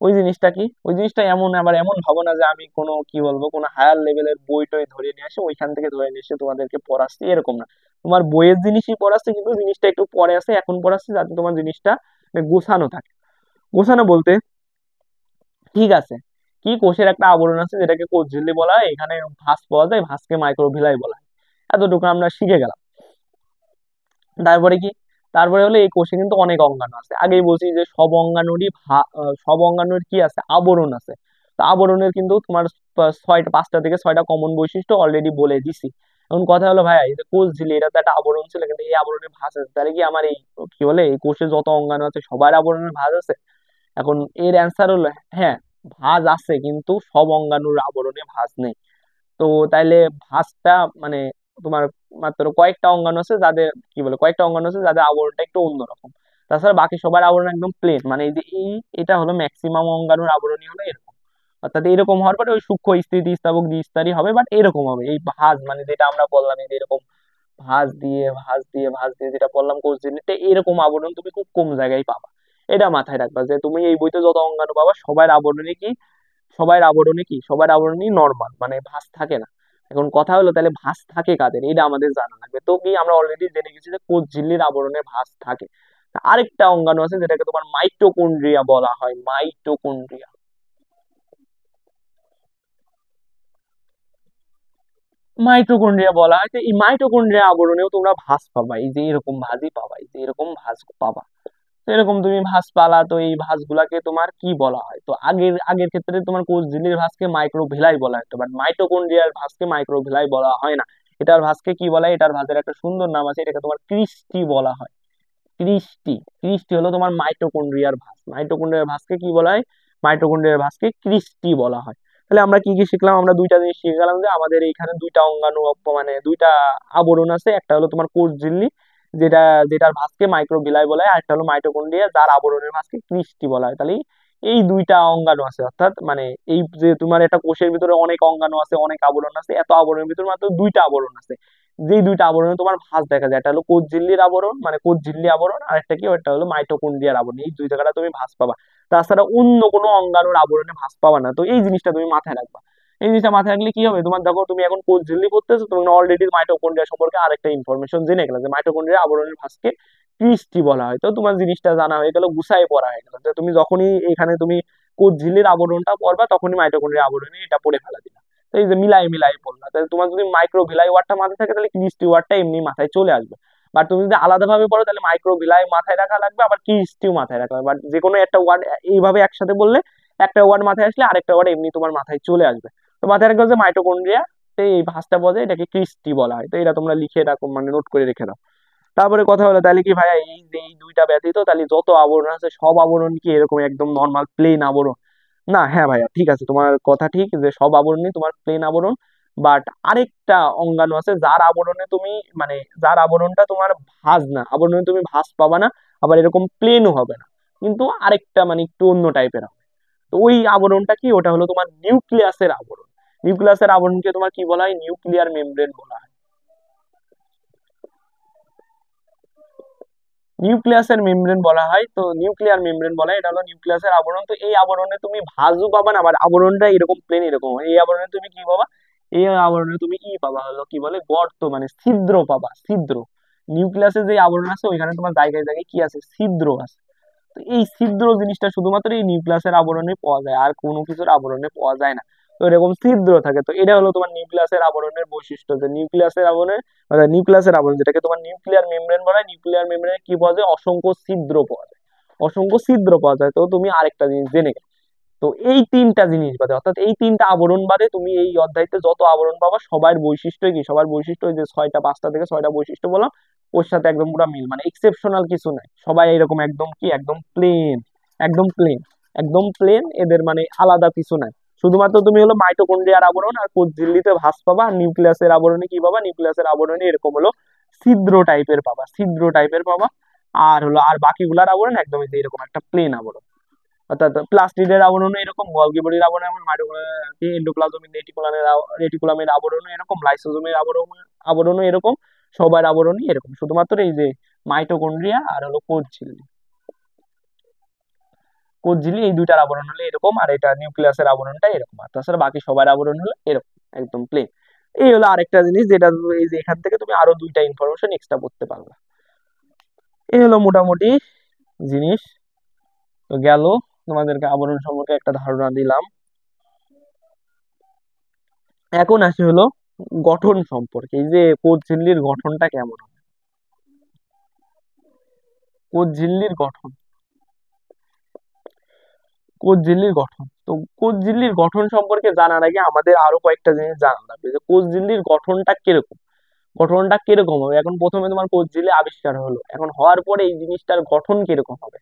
ওই জিনিসটা কি, ওই জিনিসটা এমন, আবার এমন ভাবো না যে আমি কোনো কি বলবো কোনো হায়ার লেভেলের বই টই ধরে নিয়ে আসে ওইখান থেকে ধরে নিয়ে এসে তোমাদেরকে পড়াচ্ছি, এরকম না। তোমার বইয়ের জিনিসই পড়াচ্ছি, কিন্তু জিনিসটা একটু পরে আছে, এখন পড়াচ্ছি যাতে তোমার জিনিসটা গোছানো থাকে। গোছানো বলতে ঠিক আছে, কি কোষের একটা আবরণ আছে যেটাকে কোষ ঝিল্লি বলা হয়, এখানে ভাঁজ পাওয়া যায়, ভাঁজকে মাইক্রোভিলাই বলা হয়। এতটুকু আমরা শিখে গেলাম। তারপরে কি, তারপরে হলো এই কোষে কিন্তু অনেক অঙ্গাণু আছে, আগেই বলছি যে সব অঙ্গাণুর কি আছে, আবরণ আছে। তো আবরণের কিন্তু তোমার ছয়টা, পাঁচটা থেকে ছয়টা কমন বৈশিষ্ট্য অলরেডি বলে দিছি। এখন কথা হলো ভাই, এই যে কোষ ঝিল্লি এটা তো একটা আবরণ ছিল, কিন্তু এই আবরণের ভাঁজ আছে, তাহলে কি আমার এই কি বলে এই কোষে যত অঙ্গাণু আছে সবার আবরণের ভাঁজ আছে? এখন এর অ্যান্সার হলো হ্যাঁ, ভাঁজ আছে, কিন্তু সব অঙ্গাণুর আবরণে ভাঁজ নেই। তো তাইলে ভাঁজটা মানে তোমার মাত্র কয়েকটা অঙ্গাণু আছে যাদের কি বলে, কয়েকটা অঙ্গাণু আছে যাদের আবরণটা একটু অন্যরকম, তাছাড়া বাকি সবার আবরণ একদম প্লেন, মানে এই যে এটা হলো ম্যাক্সিমাম অঙ্গাণুর আবরণই হলো এরকম। অর্থাৎ এরকম হওয়ার পরে ওই সূক্ষ্ম স্থিতিস্থাপক দ্বিস্তরই হবে, বাট এরকম হবে এই ভাঁজ, মানে যেটা আমরা বললাম এই যে এরকম ভাঁজ দিয়ে যেটা বললাম কোষ ঝিল্লিতে, এরকম আবরণ তুমি খুব কম জায়গায় পাবা। এটা মাথায় রাখবা যে তুমি এই বইতে যত অঙ্গাণু পাবা সবার আবরণই নর্মাল, মানে ভাঁজ থাকে না। এখন কথা হলো তাহলে ভাঁজ থাকে কাদের, এটা আমাদের জানা লাগবে। তো কি আমরা অলরেডি জেনে গেছি যে কোষ ঝিল্লির আবরণে ভাঁজ থাকে। তা আরেকটা অঙ্গাণু আছে যেটাকে তোমার মাইটোকন্ড্রিয়া বলা হয়, মাইটোকন্ড্রিয়া। মাইটোকন্ড্রিয়া বলা হয়, তো এই মাইটোকন্ড্রিয়া আবরণেও তোমরা ভাঁজ পাবা, এই যে এরকম ভাঁজই পাবা, এই যে এরকম ভাঁজ পাবা। তো এরকম তুমি ভাঁজ পালা, তো এই ভাঁজ গুলাকে তোমার কি বলা হয়, তো আগের আগের ক্ষেত্রে তোমার কোষ ঝিল্লির ভাঁজকে মাইক্রোভিলাই বলা হতো, বাট মাইটোকন্ড্রিয়ার ভাঁজকে মাইক্রোভিলাই বলা হয় না। এটার ভাঁজকে কি বলা হয়, এটার ভাঁজের একটা সুন্দর নাম আছে, এটাকে তোমার ক্রিস্টি বলা হয়। ক্রিস্টি, ক্রিস্টি হলো তোমার মাইটোকন্ড্রিয়ার ভাঁজ, মাইটোকন্ড্রিয়ার ভাঁজকে কি বলা হয়, মাইটোকন্ড্রিয়ার ভাঁজকে ক্রিস্টি বলা হয়। তাহলে আমরা কি কি শিখলাম, আমরা দুইটা জিনিস শিখে গেলাম, যে আমাদের এইখানে দুইটা অঙ্গাণু মানে দুইটা আবরণ আছে, একটা হলো তোমার কোষ ঝিল্লি যেটা যেটার ভাঁজকে মাইক্রোভিলাই বলা হয়, আর একটা হলো মাইটোকন্ড্রিয়া যার আবরণের ভাঁজকে ক্রিস্টি বলা হয়। তাহলে এই দুইটা অঙ্গাণু আছে, অর্থাৎ মানে এই যে তোমার একটা কোষের ভিতরে অনেক অঙ্গাণু আছে, অনেক আবরণ আছে, এত আবরণের ভিতরে মাত্র দুইটা আবরণ আছে, যেই দুইটা আবরণে তোমার ভাঁজ দেখা যায়, একটা হলো কোষ ঝিল্লির আবরণ মানে কোষ ঝিল্লি আবরণ, আর একটা কি, একটা হলো মাইটোকন্ড্রিয়ার আবরণ, এই দুই জায়গাটা তুমি ভাঁজ পাবা। তাছাড়া অন্য কোনো অঙ্গাণুর আবরণে ভাঁজ পাবা না। তো এই জিনিসটা তুমি মাথায় রাখবা। এই জিনিসটা মাথায় রাখলে কি হবে, তোমার দেখো তুমি এখন কোষ ঝিল্লি পড়তেছো, তুমি অলরেডি মাইটোকন্ড্রিয়া সম্পর্কে আরেকটা ইনফরমেশন জেনে গেলে যে মাইটোকন্ড্রিয়া আবরণের ভাঁজকে ক্রিস্টি বলা হয়। তো তোমার জিনিসটা জানা হয়ে গেল, গুছাই পড়া হয়ে গেল, যে তুমি যখনই এখানে তুমি কোষ ঝিল্লির আবরণটা পড়বা তখনই মাইটোকন্ড্রিয়া আবরণে এটা পড়ে ফেলা দিবা। তো এই যে মিলাই মিলাই পড়লা, তাহলে তোমার যদি মাইক্রোভিলাই ওয়ার্ডটা মাথায় থাকে তাহলে ক্রিস্টি ওয়ার্ডটা এমনি মাথায় চলে আসবে। বাট তুমি যদি আলাদাভাবে পড়ো তাহলে মাইক্রোভিলাই মাথায় রাখা লাগবে, আবার ক্রিস্টিও মাথায় রাখা লাগবে। বাট যে কোনো একটা ওয়ার্ড এইভাবে একসাথে বললে একটা ওয়ার্ড মাথায় আসলে আরেকটা ওয়ার্ড এমনি তোমার মাথায় চলে আসবে। তো মাথায় রাখবে যে মাইটোকন্ড্রিয়া এই ভাঁজটা বলে এটাকে ক্রিস্টি বলা হয়। তো এটা তোমরা লিখে রাখো, মানে নোট করে রেখে দাও। তারপরে কথা হলো তাহলে কি ভাইয়া, এই যে এই দুইটা ব্যতীত তাহলে যত আবরণ আছে সব আবরণ কি এরকম একদম নর্মাল প্লেন আবরণ? না, হ্যাঁ ভাইয়া ঠিক আছে, তোমার কথা ঠিক যে সব আবরণই তোমার প্লেন আবরণ, বাট আরেকটা অঙ্গাণু আছে যার আবরণে তুমি মানে যার আবরণটা তোমার ভাঁজ না, আবরণে তুমি ভাঁজ পাবা না, আবার এরকম প্লেনও হবে না। কিন্তু আরেকটা মানে একটু অন্য টাইপের হবে। তো ওই আবরণটা কি, ওটা হলো তোমার নিউক্লিয়াসের আবরণ। নিউক্লিয়াসের আবরণকে তোমার কি বলা হয়, নিউক্লিয়ার মেমব্রেন বলা হয়। নিউক্লিয়াসের মেমব্রেন বলা হয়, তো নিউক্লিয়ার মেমব্রেন বলা হয়, এটা হলো নিউক্লিয়াসের আবরণ। তো এই আবরণে তুমি ভাঁজও পাবা না, আবার আবরণটা এরকম প্লেন এরকম হয়। এই আবরণে তুমি কি পাবা, এই আবরণে তুমি ই পাবা হলো কি বলে গর্ত, মানে ছিদ্র পাবা, ছিদ্র। নিউক্লিয়াসের যে আবরণ আছে ওইখানে তোমার জায়গায় জায়গায় কি আছে, ছিদ্র আছে। তো এই ছিদ্র জিনিসটা শুধুমাত্র এই নিউক্লিয়াসের আবরণে পাওয়া যায়, আর কোনো কিছুর আবরণে পাওয়া যায় না। তো এরকম ছিদ্র থাকে। তো এটা হলো তোমার নিউক্লিয়াসের আবরণের বৈশিষ্ট্য, যে নিউক্লিয়াসের আবরণে নিউক্লিয়াসের আবরণ যেটাকে তোমার নিউক্লিয়ার মেমব্রেন বলা হয়, নিউক্লিয়ার মেমব্রেনে কি পাওয়া যায়, অসংখ্য ছিদ্র পাওয়া যায়, অসংখ্য ছিদ্র পাওয়া যায়। তো তুমি আরেকটা জিনিস জেনে গেলে, তো এই তিনটা জিনিস বাদে, অর্থাৎ এই তিনটা আবরণ বাদে তুমি এই অধ্যায়তে যত আবরণ পাবা সবার বৈশিষ্ট্য কি, সবার বৈশিষ্ট্য ওই যে ছয়টা, পাঁচটা থেকে ছয়টা বৈশিষ্ট্য বললাম, ওর সাথে একদম পুরো মিল, মানে এক্সেপশনাল কিছু নাই, সবাই এরকম একদম কি, একদম প্লেন, একদম প্লেন, একদম প্লেন, এদের মানে আলাদা কিছু নাই। শুধুমাত্র তুমি হলো মাইটোকন্ড্রিয়ার আবরণ আর কোষ ঝিল্লিতে ভাঁজ পাবা, আর নিউক্লিয়াসের আবরণে কি পাবা, নিউক্লিয়াসের আবরণে এরকম হলো ছিদ্র টাইপের পাবা, ছিদ্র টাইপের পাবা। আর হলো আর বাকিগুলার আবরণ একদমই যে এরকম একটা প্লেন আবরণ। অর্থাৎ প্লাস্টিডের আবরণও এরকম, গলগি বডির আবরণ এমন, এন্ডোপ্লাজমিক রেটিকুলামের আবরণও এরকম, লাইসোজোমের আবরণও এরকম, সবার আবরণই এরকম। শুধুমাত্র এই যে মাইটোকন্ড্রিয়া আর হলো কোষঝিল্লি, কোষঝিল্লি এই দুইটার আবরণ হলো এরকম, আর এটা নিউক্লিয়াসের আবরণটা এরকম, আর তাছাড়া বাকি সবার আবরণ হলো এরকম, একদম প্লেন। এই হলো আরেকটা জিনিস যেটা এই যে এখান থেকে তুমি আরো দুইটা ইনফরমেশন এক্সট্রা করতে পারবে। এই হলো মোটামুটি জিনিস। তো গেল, তোমাদেরকে আবরণ সম্পর্কে একটা ধারণা দিলাম। এখন আসি হলো গঠন সম্পর্কে, এই যে কোষ ঝিল্লির গঠনটা কেমন হবে, কোষ ঝিল্লির গঠন, কোষ ঝিল্লির গঠন। তো কোষ ঝিল্লির গঠন সম্পর্কে জানার আগে আমাদের আরো কয়েকটা জিনিস জানা লাগবে, যে কোষ ঝিল্লির গঠনটা কিরকম, গঠনটা কিরকম হবে। এখন প্রথমে তোমার কোষ ঝিল্লি আবিষ্কার হলো, এখন হওয়ার পরে এই জিনিসটার গঠন কিরকম হবে,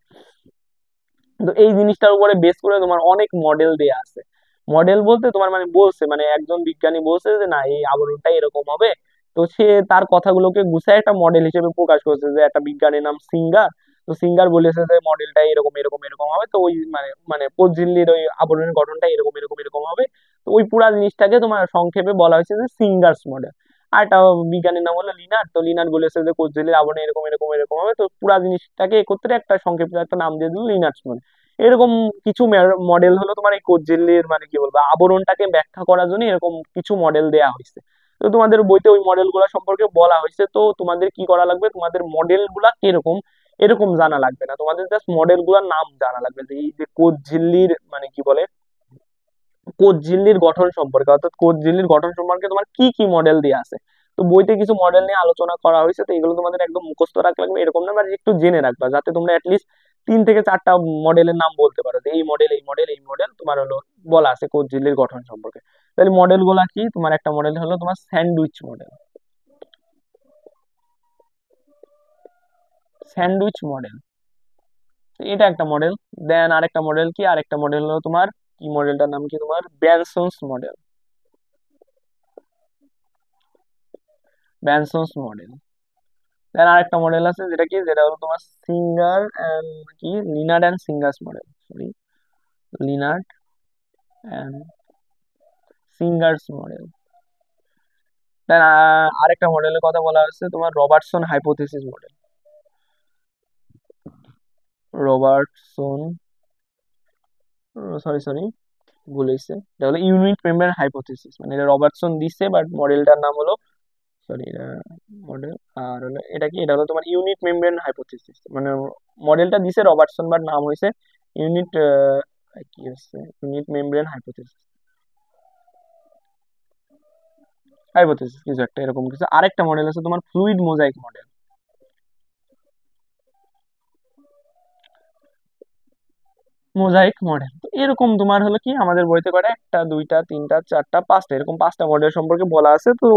তো এই জিনিসটার উপরে বেস করে তোমার অনেক মডেল দেয়া আছে। মডেল বলতে তোমার মানে বলছে, মানে একজন বিজ্ঞানী বলছে যে না এই আবরণটা এরকম হবে, তো সে তার কথাগুলোকে গুছায় একটা মডেল হিসেবে প্রকাশ করেছে, যে একটা বিজ্ঞানীর নাম সিঙ্গার। তো সিঙ্গার বলেছে যে মডেলটা এরকম এরকম এরকম হবে, তো ওই মানে মানে কোষঝিল্লির ওই আবরণের গঠনটা এরকম এরকম এরকম হবে। তো ওই পুরা জিনিসটাকে তোমার সংক্ষেপে বলা হয়েছে যে সিঙ্গার্স মডেল। আর একটা বিজ্ঞানীর নাম হলো লিনার্ড, তো লিনার্ড বলেছে যে কোষঝিল্লির আবরণ এরকম এরকম এরকম হবে, তো পুরা জিনিসটাকে একত্রে একটা সংক্ষেপে একটা নাম দিয়ে দিল লিনার্স মডেল। এরকম কিছু মডেল হলো তোমার এই কোষ ঝিল্লির মানে কি বলবো আবরণটাকে ব্যাখ্যা করার জন্য এরকম কিছু মডেল দেয়া হয়েছে। তো তোমাদের বইতে ওই মডেল গুলা সম্পর্কে বলা হয়েছে, তো তোমাদের কি করা লাগবে, তোমাদের মডেল গুলা কিরকম এরকম জানা লাগবে না, তোমাদের জাস্ট মডেল গুলার নাম জানা লাগবে, যে এই যে কোষ ঝিল্লির মানে কি বলে কোষ ঝিল্লির গঠন সম্পর্কে, অর্থাৎ কোষ ঝিল্লির গঠন সম্পর্কে তোমার কি কি মডেল দেওয়া আছে। তো বইতে কিছু মডেল নিয়ে আলোচনা করা হয়েছে, তো এগুলো তোমাদের একদম মুখস্থ রাখা লাগবে এরকম না, মানে একটু জেনে রাখবা, যাতে তোমরা অ্যাটলিস্ট 3 থেকে 4টা মডেলের নাম বলতে পারো, যে এই মডেল এই মডেল এই মডেল তোমার হলো বলা আছে কোষ ঝিল্লির গঠন সম্পর্কে। তাহলে মডেল গুলা কি, তোমার একটা মডেল হলো তোমার স্যান্ডউইচ মডেল, স্যান্ডউইচ মডেল, এটা একটা মডেল। দেন আরেকটা মডেল কি, আরেকটা মডেল হলো তোমার কি, মডেলটার নাম কি, তোমার ব্যানসন্স মডেল, ব্যানসন্স মডেল। দেন আরেকটা মডেল আছে যেটা কি, যেটা হলো তোমার সিঙ্গার এন্ড কি, Leonard and Singer's model, sorry, Leonard and Singer's model. Then আরেকটা মডেলের কথা বলা হচ্ছে তোমার Robertson hypothesis model, Robertson, sorry sorry ভুল হয়েছে, এটা হলো ইউনিট মেমব্রেন হাইপোথিসিস, মানে এটা রবার্টসন দিচ্ছে বাট মডেলটার নাম হলো, সরি মডেল, আর হলো এটা কি, এটা হলো তোমার ইউনিট মেমব্রেন হাইপোথিসিস, মানে মডেলটা দিছে রবার্টসন বাট নাম হয়েছে ইউনিট, কি হচ্ছে ইউনিট মেমব্রেন হাইপোথিসিস, হাইপোথিসিস কিছু একটা এরকম কিছু। আরেকটা মডেল আছে তোমার fluid mosaic model, mosaic model. তো এরকম তোমার হলো কি আমাদের বইতে করে একটা দুইটা তিনটা চারটা পাঁচটা, এরকম 5টা মডেল সম্পর্কে বলা আছে। তো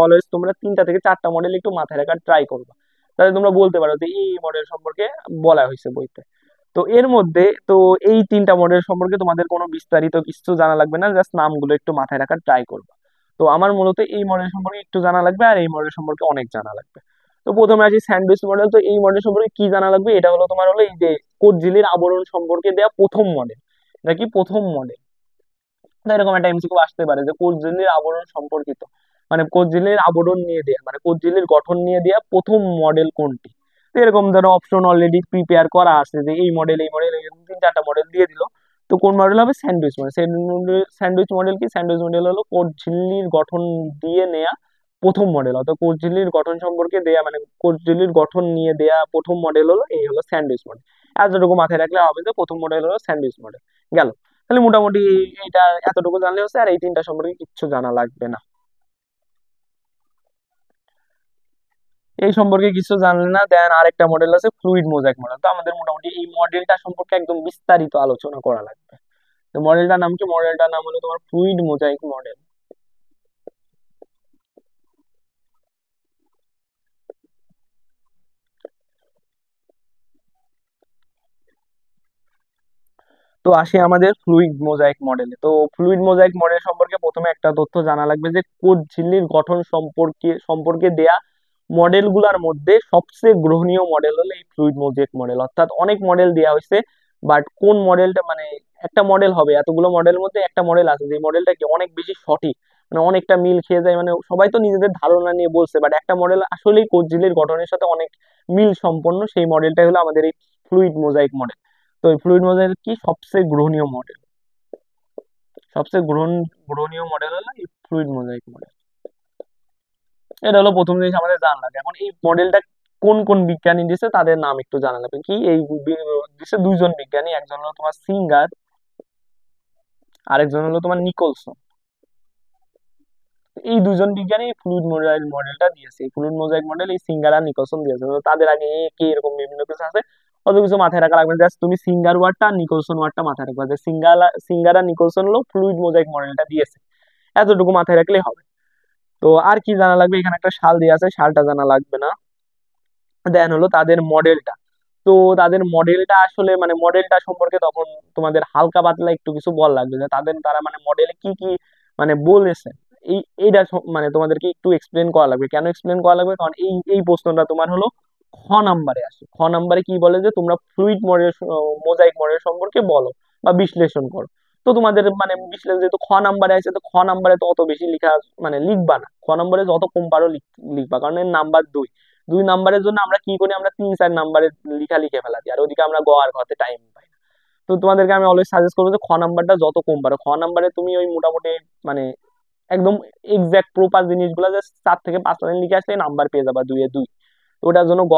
অলওয়েজ তোমরা 3টা থেকে 4টা মডেল একটু মাথায় রাখার ট্রাই করবে, তাহলে তোমরা বলতে পারো যে এই মডেল সম্পর্কে বলা হয়েছে বইতে। তো এর মধ্যে তো এই 3টা মডেল সম্পর্কে তোমাদের কোনো বিস্তারিত কিছু জানা লাগবে না, জাস্ট নামগুলো একটু মাথায় রাখার ট্রাই করবে। তো আমার মূলত এই মডেল সম্পর্কে একটু জানা লাগবে, আর এই মডেল সম্পর্কে অনেক জানা লাগবে। তো প্রথমে আসি স্যান্ডউইচ মডেল। তো এই মডেল সম্পর্কে কি জানা লাগবে, এটা হলো তোমার হলো এই যে কোষ ঝিল্লির আবরণ সম্পর্কে দেওয়া প্রথম মডেল, এটা কি প্রথম মডেল। এরকম একটা এমসিকিউ আসতে পারে যে কোষ ঝিল্লির আবরণ সম্পর্কিত, মানে কোষ ঝিল্লির আবরণ নিয়ে দেয়া, মানে কোষ ঝিল্লির গঠন নিয়ে দেয়া প্রথম মডেল কোনটি। তো এরকম ধরো অপশন অলরেডি প্রিপেয়ার করা আছে যে এই মডেল এরকম 3-4টা মডেল দিয়ে দিল। তো কোন মডেল হবে, স্যান্ডউইচ মডেল। স্যান্ডউইচ মডেল কি, স্যান্ডউইচ মডেল হলো কোষ ঝিল্লির গঠন দিয়ে নেয়া প্রথম মডেল, অর্থাৎ কোষ ঝিল্লির গঠন সম্পর্কে দেয়া, মানে কোষ ঝিল্লির গঠন নিয়ে দেয়া প্রথম মডেল হলো এই হলো স্যান্ডউইচ মডেল। এতটুকু মাথায় রাখলে হবে যে প্রথম মডেল হলো স্যান্ডউইচ মডেল। গেল। তাহলে মোটামুটি এইটা এতটুকু জানলে হচ্ছে, আর এই তিনটা সম্পর্কে কিচ্ছু জানা লাগবে না। এই সম্পর্কে কিছু জানলে না, দেন আরেকটা মডেল আছে ফ্লুইড মোজাইক মডেল। তো আমাদের মোটামুটি এই মডেলটা সম্পর্কে একদম বিস্তারিত আলোচনা করা লাগবে। তো মডেলটার নাম কি, মডেলটার নাম হলো তোমার ফ্লুইড মোজাইক মডেল। তো আসি আমাদের ফ্লুইড মোজাইক মডেলে। তো ফ্লুইড মোজাইক মডেল সম্পর্কে প্রথমে একটা তথ্য জানা লাগবে যে কোষ ঝিল্লির গঠন সম্পর্কে সম্পর্কে দেয়া মডেলগুলোর মধ্যে সবচেয়ে গ্রহণীয় মডেল হলো এই ফ্লুইড মোজাইক মডেল। অর্থাৎ অনেক মডেল দেওয়া হয়েছে, বাট কোন মডেলটা, মানে একটা মডেল হবে, এতগুলো মডেলের মধ্যে একটা মডেল আছে যে মডেলটা কি অনেক বেশি সঠিক, মানে অনেকটা মিল খেয়ে যায়, মানে সবাই তো নিজেদের ধারণা নিয়ে বলছে, বাট একটা মডেল আসলেই কোষ ঝিল্লির গঠনের সাথে অনেক মিল সম্পন্ন, সেই মডেলটাই হলো আমাদের এই ফ্লুইড মোজাইক মডেল। তো এই ফ্লুইড মডেল কি সবচেয়ে গ্রহণীয় মডেল, সবচেয়ে গ্রহণীয় মডেল হলো এই ফ্লুইড মোজাইক মডেল। এটা হলো প্রথম জিনিস আমাদের জানা লাগে। এখন এই মডেলটা কোন কোন বিজ্ঞানী দিছে তাদের নাম একটু জানা লাগবে। কি এই দিছে দুইজন বিজ্ঞানী, একজন হলো তোমার সিঙ্গার, আরেকজন হলো তোমার নিকলসন। এই দুজন বিজ্ঞানী ফ্লুইড মডেলটা দিয়েছে, এই ফ্লুইড মোজাইক মডেল এই সিঙ্গার আর নিকলসন দিয়েছে। তো তাদের আগে কি এরকম বিভিন্ন কিছু আছে, অত কিছু মাথায় রাখা লাগবে, জাস্ট তুমি সিঙ্গার ওয়ার্ডটা আর নিকলসন ওয়ার্ডটা মাথায় রাখবে, যে সিঙ্গার আর নিকলসন হলো ফ্লুইড মোজাইক মডেলটা দিয়েছে, এতটুকু মাথায় রাখলেই হবে। তো আর কি জানা লাগবে, এখানে একটা সাল দিয়ে আছে, সালটা জানা লাগবে না। দেন হলো তাদের মডেলটা। তো তাদের মডেলটা আসলে মানে মডেলটা সম্পর্কে তখন তোমাদের হালকা পাতলা একটু কিছু বলা লাগবে, যে তারা মানে মডেলে কি কি মানে বলেছে, এইটা মানে তোমাদেরকে একটু এক্সপ্লেন করা লাগবে। কেন এক্সপ্লেন করা লাগবে, কারণ এই প্রশ্নটা তোমার হলো খ নাম্বারে আসে। খ নাম্বারে কি বলে যে তোমরা ফ্লুইড মডেল মোজাইক মডেল সম্পর্কে বলো বা বিশ্লেষণ করো। তো তোমাদের মানে বিশ্লেষণ যেহেতু খ নাম্বারে আছে, তো খ নাম্বারে তো অত বেশি লিখা মানে লিখবা না, খ নাম্বারে যত কম পারো লিখবা, কারণ এর নাম্বার 2। 2 নাম্বারের জন্য আমরা কি করি, আমরা 3-4 নাম্বারের লিখা লিখে ফেলা দিই, আর ওদিকে আমরা গ আর ঘতে টাইম পাই না। তো তোমাদেরকে আমি অলওয়েজ সাজেস্ট করবো যে খ নাম্বারটা যত কম পারো, খ নাম্বারে তুমি ওই মোটামুটি মানে একদম এক্সাক্ট প্রপার জিনিসগুলো যে 4 থেকে 5 লাইন লিখে আসলে নাম্বার পেয়ে যাবা 2-2। তো ওটার জন্য গ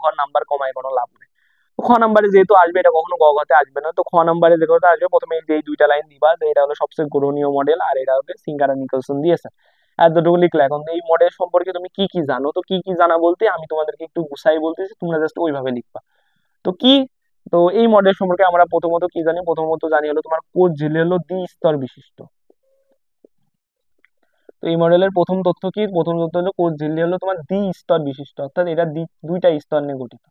ঘর নাম্বার কমায় কোনো লাভ নেই। তো খ নাম্বারে যেহেতু আসবে, এটা কখনো গ ঘতে আসবে না, তো খ নাম্বারে যে কথা আসবে প্রথমে এই যে 2টা লাইন দিবা যে এটা হলো সবচেয়ে গ্রহণীয় মডেল, আর এটা হচ্ছে সিঙ্গার আর নিকলসন দিয়েছে, এতটুকু লিখলে। এখন এই মডেল সম্পর্কে তুমি কি কি জানো, তো কি কি জানা বলতে আমি তোমাদেরকে একটু গুছাই বলতেছি, তোমরা জাস্ট ওইভাবে লিখবা। তো কি, তো এই মডেল সম্পর্কে আমরা প্রথমত কি জানি, প্রথমত জানি হলো তোমার কোষ ঝিল্লি হলো দ্বি-স্তর বিশিষ্ট। তো এই মডেলের প্রথম তথ্য কি, প্রথম তথ্য হলো কোষ ঝিল্লি হলো তোমার দ্বি-স্তর বিশিষ্ট, অর্থাৎ এটা দুইটা স্তর নিয়ে গঠিত,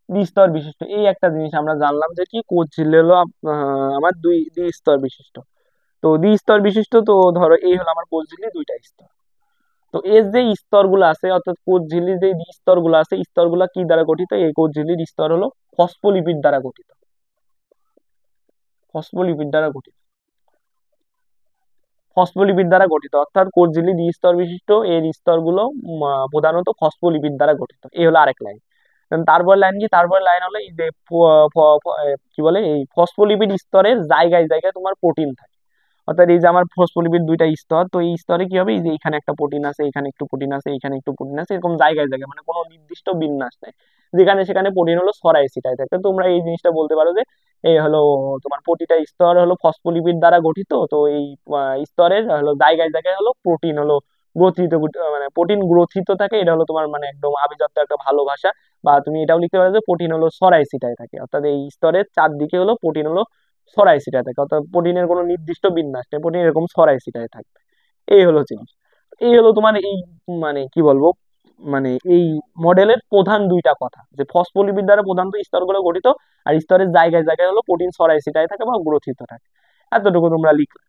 দ্বি-স্তর বিশিষ্ট। এই একটা জিনিস আমরা জানলাম যে কি কোষ ঝিল্লি হলো আমার দ্বি-স্তর বিশিষ্ট। তো দ্বি-স্তর বিশিষ্ট, তো ধরো এই হলো আমার কোষ ঝিল্লি 2টা স্তর। তো এর যে স্তরগুলো আছে, অর্থাৎ কোষ ঝিল্লির যে স্তরগুলো আছে, স্তরগুলো কি দ্বারা গঠিত, এই কোষ ঝিল্লির স্তর হলো ফসফোলিপিড দ্বারা গঠিত, ফসফোলিপিড দ্বারা গঠিত, ফসফোলিপিড দ্বারা গঠিত। অর্থাৎ কোষ ঝিল্লি দ্বি-স্তর বিশিষ্ট, এর স্তরগুলো প্রধানত ফসফোলিপিড দ্বারা গঠিত। এই হলো আরেক লাইন। তারপর লাইন কি, তারপর লাইন হলো এই যে কি বলে এই ফসফোলিপিড স্তরের জায়গায় জায়গায় তোমার প্রোটিন থাকে। অর্থাৎ এই যে আমার ফসফোলিপিড 2টা স্তর, তো এই স্তরে কি হবে, এই যে এখানে একটা প্রোটিন আছে, এখানে একটু প্রোটিন আছে, এখানে একটু প্রোটিন আছে, এরকম জায়গায় জায়গায়, মানে কোনো নির্দিষ্ট বিন্যাস নেই, যেখানে সেখানে প্রোটিন হলো ছড়ায় ছিটায় থাকে। তোমরা এই জিনিসটা বলতে পারো যে এই হলো তোমার প্রতিটা স্তর হলো ফসফোলিপিড দ্বারা গঠিত। তো এই স্তরের হলো জায়গায় জায়গায় হলো প্রোটিন হলো গ্রথিত, মানে প্রোটিন গ্রথিত থাকে। এটা হলো তোমার মানে একদম আভিজাত্য একটা ভালো ভাষা। বা তুমি এটাও লিখতে পারো যে প্রোটিন হলো ছড়ায় ছিটায় থাকে, অর্থাৎ এই স্তরের চারদিকে হলো প্রোটিন হলো ছড়াই ছিটায় থাকে, অর্থাৎ প্রোটিনের কোনো নির্দিষ্ট বিন্যাস নেই, প্রোটিন এরকম ছড়াই ছিটায় থাকবে। এই হলো জিনিস। এই হলো তোমার এই মানে কি বলবো, মানে এই মডেলের প্রধান 2টা কথা, যে ফসফোলিপিড দ্বারা প্রধানত স্তরগুলো গঠিত, আর স্তরের জায়গায় জায়গায় হলো প্রোটিন ছড়াই ছিটায় থাকে বা গ্রথিত থাকে। এতটুকু তোমরা লিখলে।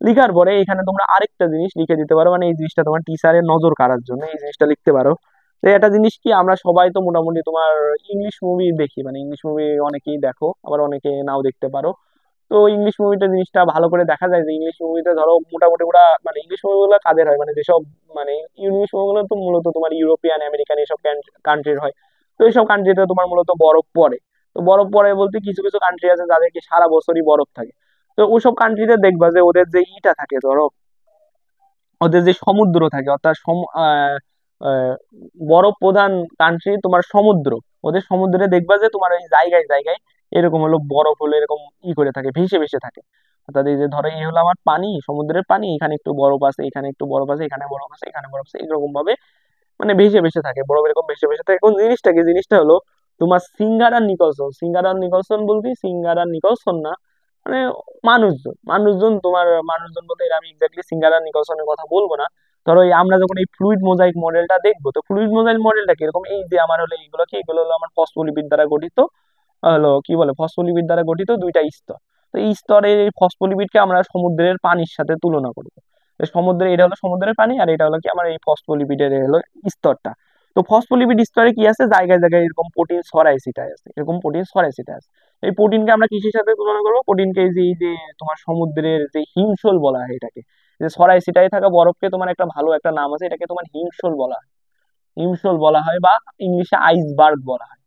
লিখার পরে এখানে তোমরা আরেকটা জিনিস লিখে দিতে পারো, মানে এই জিনিসটা তোমার টিচারের নজর কাড়ার জন্য এই জিনিসটা লিখতে পারো। তো একটা জিনিস কি, আমরা সবাই তো মোটামুটি তোমার ইংলিশ মুভি দেখি, মানে ইংলিশ মুভি অনেকেই দেখো, আবার অনেকে নাও দেখতে পারো। তো ইংলিশ মুভিটা জিনিসটা ভালো করে দেখা যায় যে ইংলিশ মুভিতে ধরো মোটামুটি ওরা, মানে ইংলিশ মুভিগুলো কাদের হয়, মানে যেসব, মানে ইংলিশ মুভিগুলো তো মূলত তোমার ইউরোপিয়ান আমেরিকান এইসব কান্ট্রির হয়। তো এইসব কান্ট্রিতে তোমার মূলত বরফ পড়ে। তো বরফ পড়ে বলতে কিছু কিছু কান্ট্রি আছে যাদের কি সারা বছরই বরফ থাকে। তো ওইসব কান্ট্রিতে দেখবা যে ওদের যে ইটা থাকে ধরো, ওদের যে সমুদ্র থাকে, অর্থাৎ আহ, বড় প্রধান কান্ট্রি তোমার সমুদ্র। ওদের সমুদ্রে দেখবা যে তোমার ওই জায়গায় জায়গায় এরকম হলো বরফ হলো এরকম করে থাকে, ভেসে ভেসে থাকে। অর্থাৎ এই যে ধরো এই হলো আমার পানি, সমুদ্রের পানি, এখানে একটু বরফ আছে, এখানে একটু বরফ আছে, এখানে বরফ আছে, এখানে বরফ আছে, এরকম ভাবে মানে ভেসে ভেসে থাকে, বরফ এরকম ভেসে ভেসে থাকে। কোন জিনিসটা কি, জিনিসটা হলো তোমার সিঙ্গার আর নিকলসন। সিঙ্গার আর নিকলসন বলতে, সিঙ্গার আর নিকলসন না, মানে মানুষজন, মানুষজন তোমার মানুষজন বলতে এরা, আমি এক্স্যাক্টলি সিঙ্গার আর নিকলসনের কথা বলবো না। ধরো এই আমরা যখন এই ফ্লুইড মোজাইক মডেলটা দেখবো, তো ফ্লুইড মোজাইক মডেলটা কিরকম, এই যে আমার হলো এইগুলো কি, এগুলো হলো আমার ফসফোলিপিড দ্বারা গঠিত, হলো কি বলে ফসফোলিপিড দ্বারা গঠিত দুইটা স্তর। তো এই স্তরে এই ফসফোলিপিডকে আমরা সমুদ্রের পানির সাথে তুলনা করবো। সমুদ্রে এটা হলো সমুদ্রের পানি, আর এটা হলো কি আমার এই ফসফোলিপিডের হলো স্তরটা। তো ফসফোলিপিড স্তরে কি আছে, জায়গায় জায়গায় এরকম প্রোটিন ছড়াই ছিটায় আছে, এরকম প্রোটিন ছড়াই ছিটায় আছে। এই প্রোটিনকে আমরা কিসের সাথে তুলনা করবো, প্রোটিনকে এই যে তোমার সমুদ্রের যে হিমশোল বলা হয় এটাকে, যে ছড়াই ছিটাই থাকা বরফকে তোমার একটা ভালো একটা নাম আছে, এটাকে তোমার হিমশোল বলা হয়। হিমশোল বলা হয় বা ইংলিশে আইসবার্গ বলা হয়।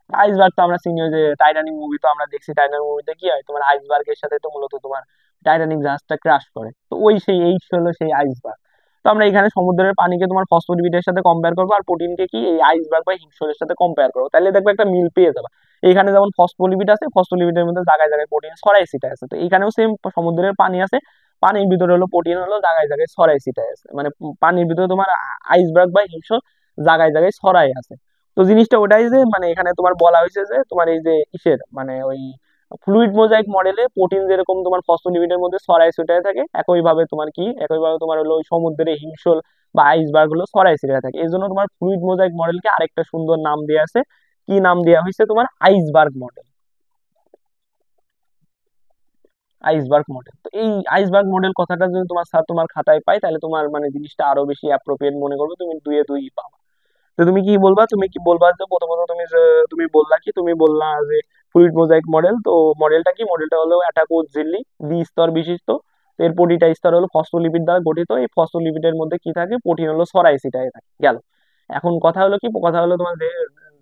আইসবার্গ তো আমরা চিনি, ওই যে টাইটানিক মুভি তো আমরা দেখছি, টাইটানিক মুভিতে কি হয় তোমার আইসবার্গের সাথে তো মূলত তোমার টাইটানিক জাহাজটা ক্রাশ করে, তো ওই সেই এই হলো সেই আইসবার্গ। তো আমরা এখানে সমুদ্রের পানিকে তোমার ফসফোলিপিডের সাথে কম্পেয়ার করবো, আর প্রোটিনকে কি এই আইসবার্গ বা হিমশৈলের সাথে কম্পেয়ার করবো, তাহলে দেখবে একটা মিল পেয়ে যাবে। এখানে যেমন ফসফোলিপিড আছে, ফসফোলিপিডের মধ্যে জায়গায় জায়গায় প্রোটিন ছড়াই ছিটায় আছে, তো এখানেও সেম সমুদ্রের পানি আছে, পানির ভিতরে হলো প্রোটিন হলো জায়গায় জায়গায় ছড়াই ছিটায় আছে, মানে পানির ভিতরে তোমার আইসবার্গ বা হিমশৈল জায়গায় জায়গায় ছড়াই আছে। তো জিনিসটা ওটাই যে মানে এখানে তোমার বলা হয়েছে যে তোমার এই যে ইসের মানে ওই ফ্লুইড মোজাইক মডেলে প্রোটিন যেরকম তোমার ফসফোলিপিডের মধ্যে ছড়াই ছিটায় থাকে, একইভাবে তোমার কি, একইভাবে তোমার হলো ওই সমুদ্রে হিমশৈল বা আইসবার্গ গুলো ছড়াই ছিটায় থাকে। এই জন্য তোমার ফ্লুইড মোজাইক মডেলকে আরেকটা সুন্দর নাম দেওয়া আছে, কি নাম দেওয়া হয়েছে তোমার, আইসবার্গ মডেল। আইসবার্গ মডেল, তো এই আইসবার্গ মডেল কথাটা যদি তোমার স্যার তোমার খাতায় পাই, তাহলে তোমার মানে জিনিসটা আরো বেশি অ্যাপ্রোপ্রিয়েট মনে করবে, তুমি দুয়ে দুই পাবা। তো তুমি কি বলবা, তুমি কি বলবা যে প্রথমত তুমি যে তুমি বললা কি, তুমি বললা যে ফ্লুইড মোজাইক মডেল, তো মডেলটা কি, মডেলটা হলো একটা কোষ ঝিল্লি দ্বি-স্তর বিশিষ্ট। তো এর প্রতিটা স্তর হলো ফসফোলিপিড দ্বারা গঠিত, এই ফসফোলিপিডের মধ্যে কি থাকে, প্রোটিন হলো ছড়াই ছিটায় থাকে গেল। এখন কথা হলো কি, কথা হলো তোমার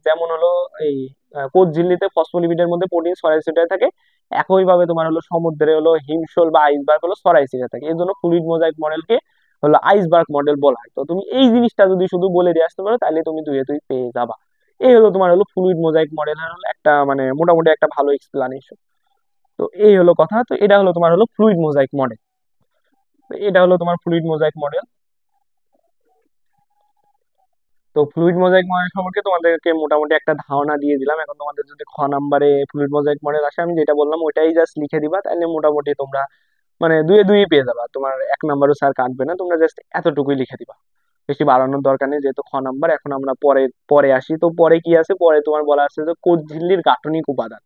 যেমন হলো এই কোষ ঝিল্লিতে ফসফোলিপিডের মধ্যে প্রোটিন ছড়াই ছিটায় থাকে, একইভাবে তোমার হলো সমুদ্রে হলো হিমশৈল বা আইসবার্গ হলো ছড়াই ছিটায় থাকে, এই জন্য ফ্লুইড মোজাইক মডেলকে হলো আইসবার্গ মডেল বলা হয়। তো তুমি এই জিনিসটা যদি শুধু বলে দিয়ে আসতে পারো, তাহলে তুমি দুই দুই পেয়ে যাবা। এই হলো তোমার হলো ফ্লুইড মোজাইক মডেল হলো একটা মানে মোটামুটি একটা ভালো এক্সপ্লানেশন। তো এই হলো কথা, তো এটা হলো তোমার হলো ফ্লুইড মোজাইক মডেল। তো এটা হলো তোমার ফ্লুইড মোজাইক মডেল। তো ফ্লুইড মোজাইক মডেল সম্পর্কে তোমাদেরকে মোটামুটি একটা ধারণা দিয়ে দিলাম। এখন তোমাদের যদি খ নাম্বারে ফ্লুইড মোজাইক মডেল আসে, আমি যেটা বললাম ওইটাই জাস্ট লিখে দিবা, তাহলে মোটামুটি তোমরা মানে দুয়ে দুই পেয়ে যাবা, তোমার এক নাম্বারও স্যার কাটবে না, তোমরা জাস্ট এতটুকুই লিখে দিবা, বেশি বাড়ানোর দরকার নেই, যেহেতু খ নাম্বার। এখন আমরা পরে পরে আসি, তো পরে কি আছে, পরে তোমার বলা আছে যে কোষ ঝিল্লির গাঠনিক উপাদান।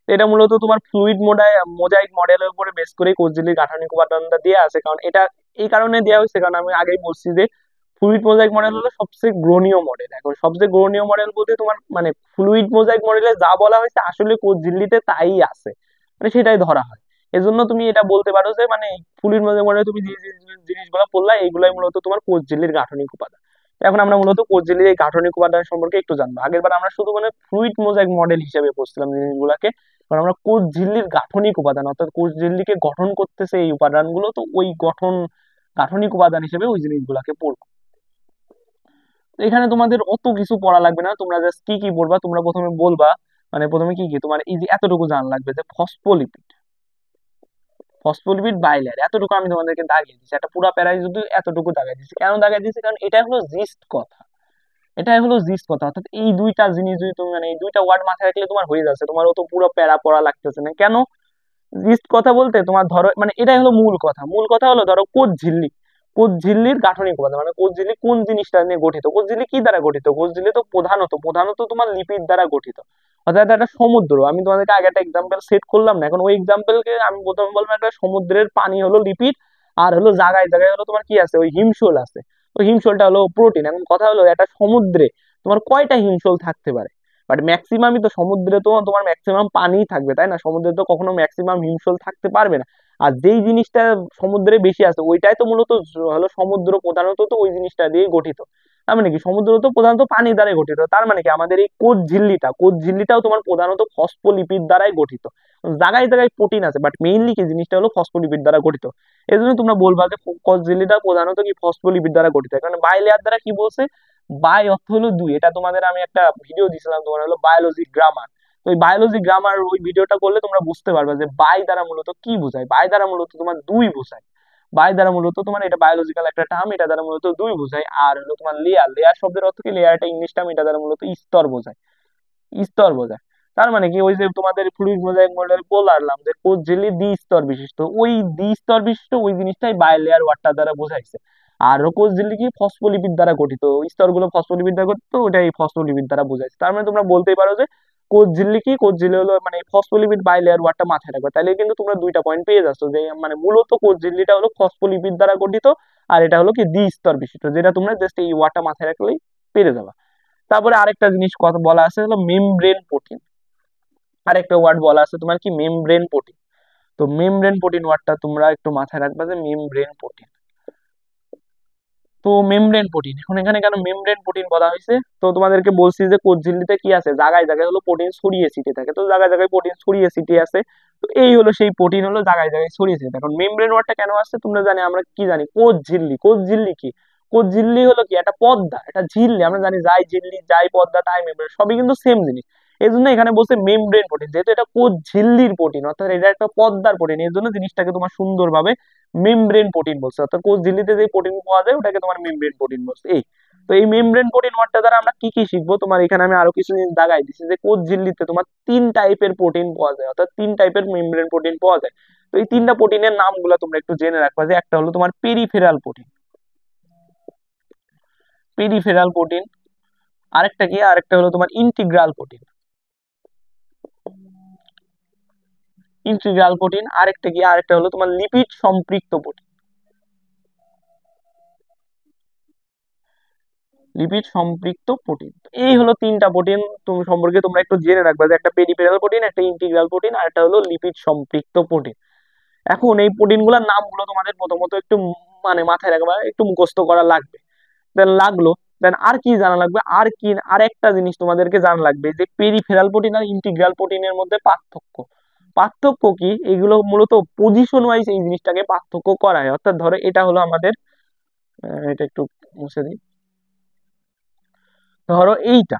তো এটা মূলত তোমার ফ্লুইড মোজাইক মডেলের উপরে বেস করে কোষ ঝিল্লির গাঠনিক উপাদানটা দেওয়া আছে, কারণ এটা এই কারণে দেওয়া হয়েছে, কারণ আমি আগেই বলছি যে ফ্লুইড মোজাইক মডেল হলো সবচেয়ে গ্রহণীয় মডেল। এখন সবচেয়ে গ্রহণীয় মডেল বলতে তোমার মানে ফ্লুইড মোজাইক মডেলে যা বলা হয়েছে আসলে কোষ ঝিল্লিতে তাই আছে, মানে সেটাই ধরা হয়। এজন্য তুমি এটা বলতে পারো যে মানে ফ্লুইড মোজাইক মডেলে তুমি যে যে জিনিসগুলো পড়লা এইগুলাই মূলত তোমার কোষ ঝিল্লির গাঠনিক উপাদান। এখন আমরা মূলত কোষ ঝিল্লির এই গাঠনিক উপাদান সম্পর্কে একটু জানবো। আগের বার আমরা শুধু মানে ফ্লুইড মোজাইক মডেল হিসেবে পড়ছিলাম জিনিসগুলাকে, কারণ আমরা কোষ ঝিল্লির গাঠনিক উপাদান অর্থাৎ কোষ ঝিল্লিকে গঠন করতেছে এই উপাদানগুলো, তো ওই গাঠনিক উপাদান হিসেবে ওই জিনিসগুলাকে পড়বো। তো এখানে তোমাদের অত কিছু পড়া লাগবে না, তোমরা জাস্ট কি কি পড়বা, তোমরা প্রথমে বলবা মানে প্রথমে কি কি তোমার এই যে এতটুকু জানা লাগবে যে ফসফোলিপিড, ফসফোলিপিড বাইলেয়ার, এতটুকু আমি তোমাদেরকে দাগিয়ে দিচ্ছি, একটা পুরো প্যারাই যদি এতটুকু দাগাই দিচ্ছি, কেন দাগাই দিচ্ছি, কারণ এটা হলো জিস্ট কথা, এটাই হলো জিস্ট কথা। অর্থাৎ এই দুইটা জিনিস যদি তুমি মানে এই দুইটা ওয়ার্ড মাথায় রাখলে তোমার হয়ে যাচ্ছে, তোমার অত পুরো প্যারা পড়া লাগতেছে না। কেন জিস্ট কথা বলতে, তোমার ধরো মানে এটাই হলো মূল কথা, মূল কথা হলো ধরো কোষ ঝিল্লি, কোষ ঝিল্লির গাঠনিক উপাদান, মানে কোষ ঝিল্লি কোন জিনিসটা নিয়ে গঠিত, কোষ ঝিল্লি কি দ্বারা গঠিত, কোষ ঝিল্লি তো প্রধানত তোমার লিপিড দ্বারা গঠিত। অর্থাৎ একটা সমুদ্র, আমি তোমাদেরকে আগে একটা এক্সাম্পল সেট করলাম না, এখন ওই এক্সাম্পলকে আমি প্রথমে বলবো একটা সমুদ্রের পানি হলো লিপিড, আর হলো জায়গায় জায়গায় হলো তোমার কি আছে, ওই হিমশৈল আছে, ওই হিমশৈলটা হলো প্রোটিন। এখন কথা হলো একটা সমুদ্রে তোমার কয়টা হিমশৈল থাকতে পারে, বাট ম্যাক্সিমামই তো সমুদ্রে তো তোমার ম্যাক্সিমাম পানি থাকবে, তাই না, সমুদ্রে তো কখনো ম্যাক্সিমাম হিমশৈল থাকতে পারবে না। আর যেই জিনিসটা সমুদ্রে বেশি আছে ওইটাই তো মূলত হলো সমুদ্র, প্রধানত তো ওই জিনিসটা দিয়ে গঠিত। তার মানে কি সমুদ্র তো প্রধানত পানি দ্বারাই গঠিত, তার মানে কি আমাদের এই কোষ ঝিল্লিটাও তোমার প্রধানত ফসফোলিপিড দ্বারাই গঠিত। জায়গায় জায়গায় প্রোটিন আছে, বাট মেইনলি কি জিনিসটা হলো ফসফোলিপিড দ্বারা গঠিত। এই জন্য তোমরা বলবা যে কোষ ঝিল্লিটা প্রধানত কি ফসফোলিপিড দ্বারা গঠিত, কারণ বাই লেয়ার দ্বারা কি বলছে, বাই অর্থ হলো দুই, এটা তোমাদের আমি একটা ভিডিও দিছিলাম তোমার হলো বায়োলজি গ্রামার। তো ওই বায়োলজি গ্রামার ওই ভিডিওটা করলে তোমরা বুঝতে পারবে যে বাই দ্বারা মূলত কি বোঝায়, বাই দ্বারা মূলত তোমার দুই বোঝায়, বাই দ্বারা মূলত তোমার এটা বায়োলজিক্যাল একটা টার্ম, এটা দ্বারা মূলত দুই বোঝায়। আর হলো তোমার লেয়ার, লেয়ার শব্দের অর্থ কি, লেয়ার একটা ইংলিশ টার্ম, এটা দ্বারা মূলত স্তর বোঝায়, স্তর বোঝায়। তার মানে কি ওই যে তোমাদের ফ্লুইড মোজাইক মডেল বললাম যে কোষ ঝিল্লি দ্বি স্তর বিশিষ্ট, ওই দ্বি স্তর বিশিষ্ট ওই জিনিসটাই বাই লেয়ার ওয়ার্ডটা দ্বারা বোঝাইছে। আর কোষ ঝিল্লি কি ফসফোলিপিড দ্বারা গঠিত, স্তরগুলো ফসফোলিপিড দ্বারা গঠিত, ওটাই ফসফোলিপিড দ্বারা বোঝাইছে। তার মানে তোমরা বলতেই পারো যে কোষ ঝিল্লি কি, কোষ ঝিল্লি হলো মানে ফসফোলিপিড বাই লেয়ার ওয়ার্ডটা মাথায় রাখবে, তাহলে কিন্তু তোমরা দুইটা পয়েন্ট পেয়ে যাচ্ছ যে মানে মূলত কোষ ঝিল্লিটা হলো ফসফোলিপিড দ্বারা গঠিত, আর এটা হলো কি দ্বি স্তর বিশিষ্ট, যেটা তোমরা জাস্ট এই ওয়ার্ডটা মাথায় রাখলেই পেরে যাবা। তারপরে আরেকটা জিনিস কথা বলা আছে হলো মেমব্রেন প্রোটিন, আরেকটা ওয়ার্ড বলা আছে তোমার কি মেমব্রেন প্রোটিন। তো মেমব্রেন প্রোটিন ওয়ার্ডটা তোমরা একটু মাথায় রাখবা যে মেমব্রেন প্রোটিন। তো মেমব্রেন প্রোটিন, এখন এখানে কেন মেমব্রেন প্রোটিন বলা হয়েছে, তো তোমাদেরকে বলছি যে কোষ ঝিল্লিতে কি আছে, জায়গায় জায়গায় হলো প্রোটিন ছড়িয়ে ছিটিয়ে থাকে, তো জায়গায় জায়গায় প্রোটিন ছড়িয়ে ছিটিয়ে আছে, তো এই হলো সেই প্রোটিন হলো জায়গায় জায়গায় ছড়িয়ে ছিটিয়ে। এখন মেমব্রেন ওয়ার্ডটা কেন আসছে তোমরা জানি, আমরা কি জানি কোষ ঝিল্লি, কোষ ঝিল্লি কি, কোষ ঝিল্লি হলো কি একটা পর্দা, একটা ঝিল্লি, আমরা জানি যাই ঝিল্লি যাই পর্দা তাই মেমব্রেন, সবই কিন্তু সেম জিনিস। এই জন্য এখানে বলছে মেমব্রেন প্রোটিন, যেহেতু এটা কোষ ঝিল্লির প্রোটিন অর্থাৎ এটা একটা পর্দার প্রোটিন, এই জন্য জিনিসটাকে তোমার সুন্দরভাবে মেমব্রেন প্রোটিন বলছে, অর্থাৎ কোষ ঝিল্লিতে যে প্রোটিন পাওয়া যায় ওটাকে তোমার মেমব্রেন প্রোটিন বলছে। এই তো এই মেমব্রেন প্রোটিন ওয়ার্ডটা দ্বারা আমরা কি কি শিখবো, তোমার এখানে আমি আরো কিছু জিনিস দাগাই দিচ্ছি যে কোষ ঝিল্লিতে তোমার তিন টাইপের প্রোটিন পাওয়া যায়, অর্থাৎ তিন টাইপের মেমব্রেন প্রোটিন পাওয়া যায়। তো এই তিনটা প্রোটিনের নামগুলো তোমরা একটু জেনে রাখবা, যে একটা হলো তোমার পেরিফেরাল প্রোটিন, পেরিফেরাল প্রোটিন, আরেকটা কি, আরেকটা হলো তোমার ইন্টিগ্রাল প্রোটিন, ইন্টিগ্রাল প্রোটিন, আরেকটা কি, আরেকটা হলো তোমার লিপিড সম্পৃক্ত প্রোটিন, লিপিড সম্পৃক্ত প্রোটিন। এই হলো তিনটা প্রোটিন তুমি সম্পর্কে তোমরা একটু জেনে রাখবা, যে একটা পেরিফেরাল প্রোটিন, একটা ইন্টিগ্রাল প্রোটিন, আর একটা হলো লিপিড সম্পৃক্ত প্রোটিন। এখন এই প্রোটিনগুলোর নামগুলো তোমাদের প্রথমত একটু মানে মাথায় রাখবা, একটু মুখস্থ করা লাগবে, দেন লাগলো, দেন আর কি জানা লাগবে, আর কি আর একটা জিনিস তোমাদেরকে জানা লাগবে যে পেরিফেরাল প্রোটিন আর ইন্টিগ্রাল প্রোটিনের মধ্যে পার্থক্য, পার্থক্য কি, এগুলো মূলত পজিশন ওয়াইজ এই জিনিসটাকে পার্থক্য করা হয়। অর্থাৎ ধরো এটা হলো আমাদের এটা একটু মুছে দিই, ধরো এইটা,